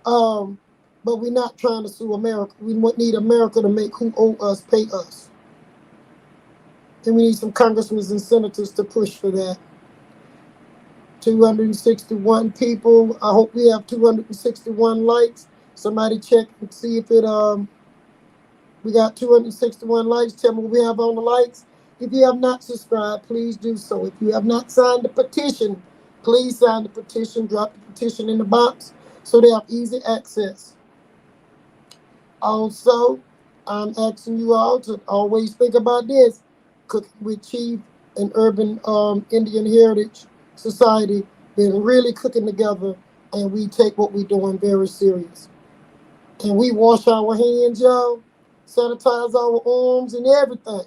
Speaker 2: Um, but we're not trying to sue America. We need America to make who owe us pay us. And we need some congressmen and senators to push for that. 261 people. I hope we have 261 likes. Somebody check and see if it we got 261 likes. Tell me what we have on the likes. If you have not subscribed, please do so. If you have not signed the petition, please sign the petition. Drop the petition in the box so they have easy access. Also, I'm asking you all to always think about this. Cooking with Chief and Urban Indian Heritage Society been really cooking together, and we take what we're doing very serious. And we wash our hands, y'all, sanitize our arms and everything.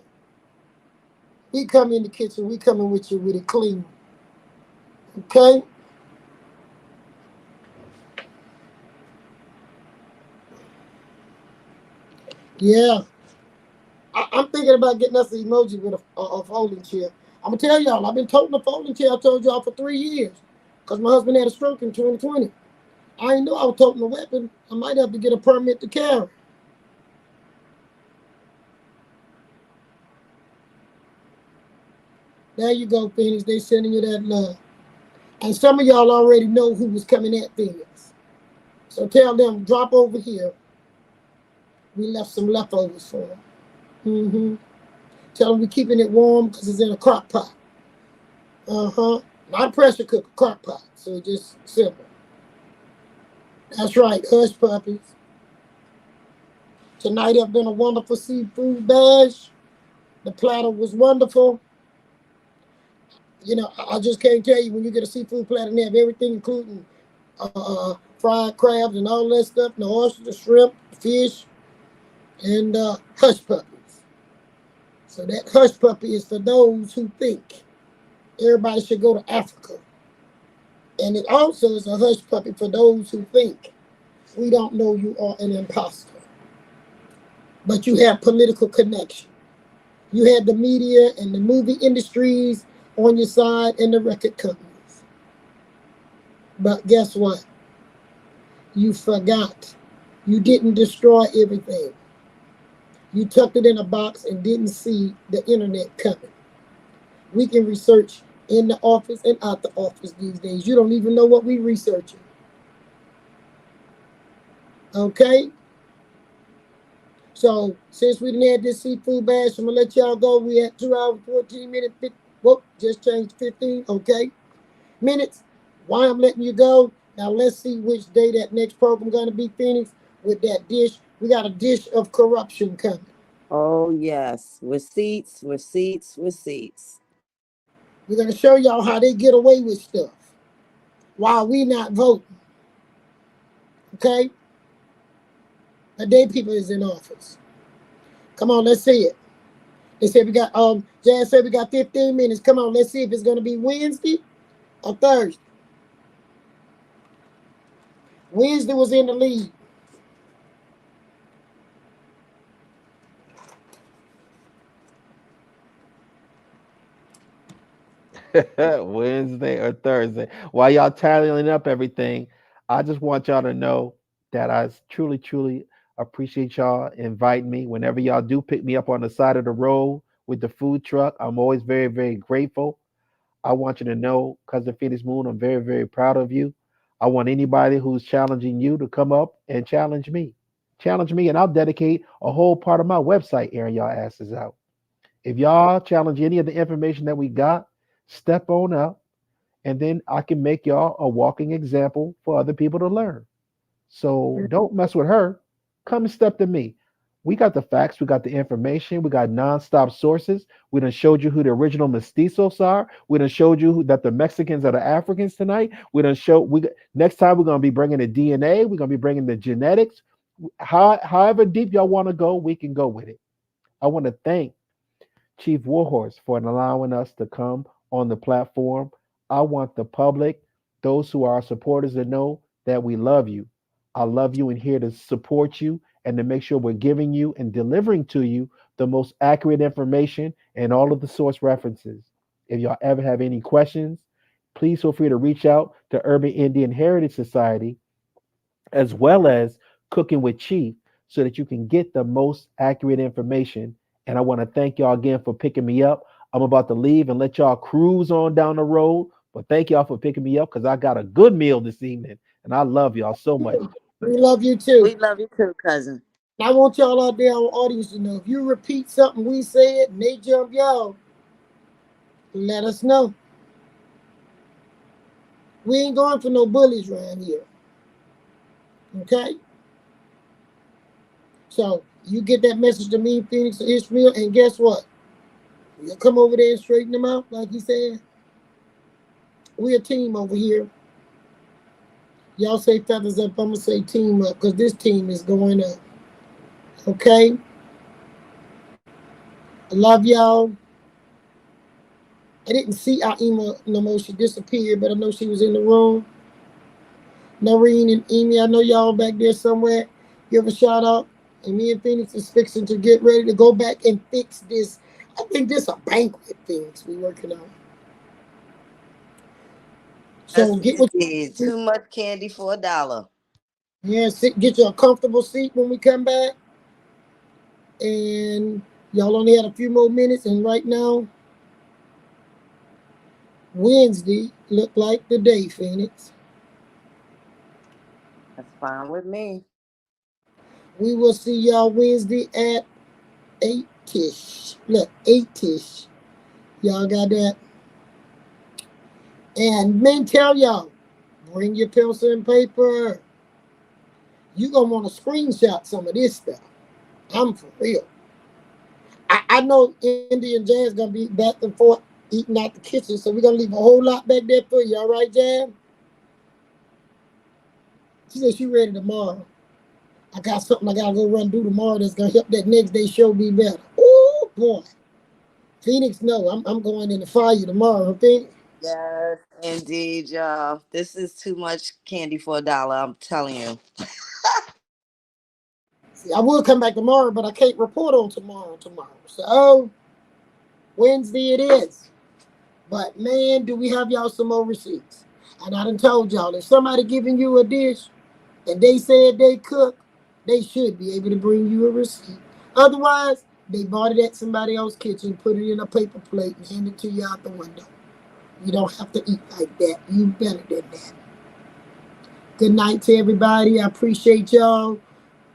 Speaker 2: We come in the kitchen, we coming with you with it clean. Okay? Yeah. I'm thinking about getting us an emoji with a folding chair. I'm gonna tell y'all, I've been toting a folding chair. I told y'all for 3 years, cause my husband had a stroke in 2020. I didn't know I was toting a weapon. I might have to get a permit to carry. There you go, Phoenix. They sending you that love. And some of y'all already know who was coming at Phoenix. So tell them, drop over here. We left some leftovers for them. Tell them we're keeping it warm because it's in a crock pot. Not a pressure cooker, crock pot. So it's just simple. That's right, hush puppies. Tonight has been a wonderful seafood bash. The platter was wonderful. You know, I just can't tell you when you get a seafood platter and they have everything, including fried crabs and all that stuff, the oysters, the shrimp, fish, and hush puppies. So that hush puppy is for those who think everybody should go to Africa. And it also is a hush puppy for those who think we don't know you are an imposter. But you have political connection. You had the media and the movie industries on your side and the record companies. But guess what? You forgot. You didn't destroy everything. You tucked it in a box and didn't see the internet coming. We can research in the office and out the office these days. You don't even know what we're researching. Okay? So, since we didn't have this seafood bash, I'm going to let y'all go. We at 2 hours, 14 minutes. Whoop, just changed 15, okay? Minutes. Why I'm letting you go. Now, let's see which day that next program going to be, Phoenix, with that dish. We got a dish of corruption coming.
Speaker 3: Oh, yes. Receipts, receipts, receipts.
Speaker 2: We're going to show y'all how they get away with stuff while we not voting. Okay? The day people is in office. Come on, let's see it. They said we got, Jazz said we got 15 minutes. Come on, let's see if it's going to be Wednesday or Thursday. Wednesday was in the lead.
Speaker 4: Wednesday or Thursday. While y'all tallying up everything, I just want y'all to know that I truly, truly appreciate y'all inviting me. Whenever y'all do pick me up on the side of the road with the food truck, I'm always very, very grateful. I want you to know, Cousin Phoenix Moon, I'm very, very proud of you. I want anybody who's challenging you to come up and challenge me. Challenge me, and I'll dedicate a whole part of my website airing y'all asses out. If y'all challenge any of the information that we got, step on up, and then I can make y'all a walking example for other people to learn. So don't mess with her. Come and step to me. We got the facts, we got the information, we got nonstop sources. We done showed you who the original mestizos are. We done showed you that the Mexicans are the Africans tonight. We done show next time we're gonna be bringing the DNA. We're gonna be bringing the genetics. However deep y'all want to go, we can go with it. I want to thank Chief Warhorse for allowing us to come on the platform. I want the public, those who are our supporters, to know that we love you. I love you and here to support you and to make sure we're giving you and delivering to you the most accurate information and all of the source references. If y'all ever have any questions, please feel free to reach out to Urban Indian Heritage Society as well as Cooking with Chief so that you can get the most accurate information. And I want to thank y'all again for picking me up. I'm about to leave and let y'all cruise on down the road. But thank y'all for picking me up because I got a good meal this evening. And I love y'all so much.
Speaker 2: We love you too.
Speaker 3: We love you too, cousin.
Speaker 2: I want y'all out there, our audience, to know if you repeat something we said and they jump y'all, let us know. We ain't going for no bullies around here. Okay? So you get that message to me, Phoenix or Ishmael, and guess what? We'll come over there and straighten them out, like he said. We're a team over here. Y'all say feathers up, I'm going to say team up, because this team is going up. Okay? I love y'all. I didn't see our email no more. She disappeared, but I know she was in the room. Noreen and Amy, I know y'all back there somewhere. Give a shout out. And me and Phoenix is fixing to get ready to go back and fix this. I think this a banquet things we working on. So
Speaker 3: That's
Speaker 2: get what
Speaker 3: indeed. Too much candy for $1.
Speaker 2: yeah, get you a comfortable seat when we come back. And y'all only had a few more minutes, and right now, Wednesday look like the day, Phoenix.
Speaker 3: That's fine with me.
Speaker 2: We will see y'all Wednesday at 8-ish. Look, 8-ish. Y'all got that? And men, tell y'all, bring your pencil and paper. You gonna want to screenshot some of this stuff. I'm for real. I know Indian Jazz gonna be back and forth eating out the kitchen, so we're gonna leave a whole lot back there for you. All right, Jazz? She said she ready tomorrow. I got something I gotta go run do tomorrow that's gonna help that next day show be better. Oh boy. Phoenix, no, I'm going in the fire tomorrow, Phoenix.
Speaker 3: Yes, indeed, y'all. This is too much candy for $1. I'm telling you.
Speaker 2: See, I will come back tomorrow, but I can't report on tomorrow. So Wednesday it is. But man, do we have y'all some more receipts? And I done told y'all, if somebody giving you a dish and they said they cook, they should be able to bring you a receipt. Otherwise, they bought it at somebody else's kitchen, put it in a paper plate, and hand it to you out the window. You don't have to eat like that. You better than that. Good night to everybody. I appreciate y'all.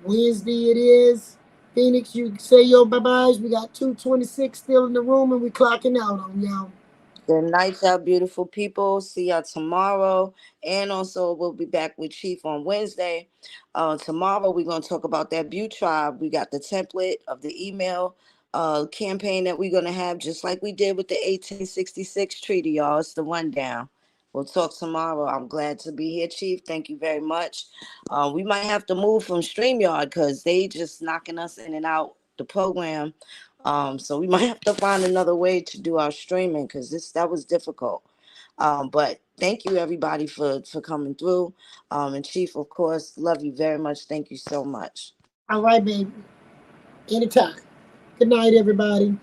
Speaker 2: Wednesday it is. Phoenix, you say your bye-byes. We got 226 still in the room, and we clocking out on y'all.
Speaker 3: Good night, y'all beautiful people. See y'all tomorrow. And also, we'll be back with Chief on Wednesday. Tomorrow, we're going to talk about that Butte tribe. We got the template of the email campaign that we're going to have, just like we did with the 1866 treaty, y'all. It's the rundown. We'll talk tomorrow. I'm glad to be here, Chief. Thank you very much. We might have to move from StreamYard because they just knocking us in and out the program. So we might have to find another way to do our streaming because that was difficult. But thank you everybody for coming through. And Chief, of course, love you very much. Thank you so much.
Speaker 2: All right, baby. Anytime. Good night, everybody.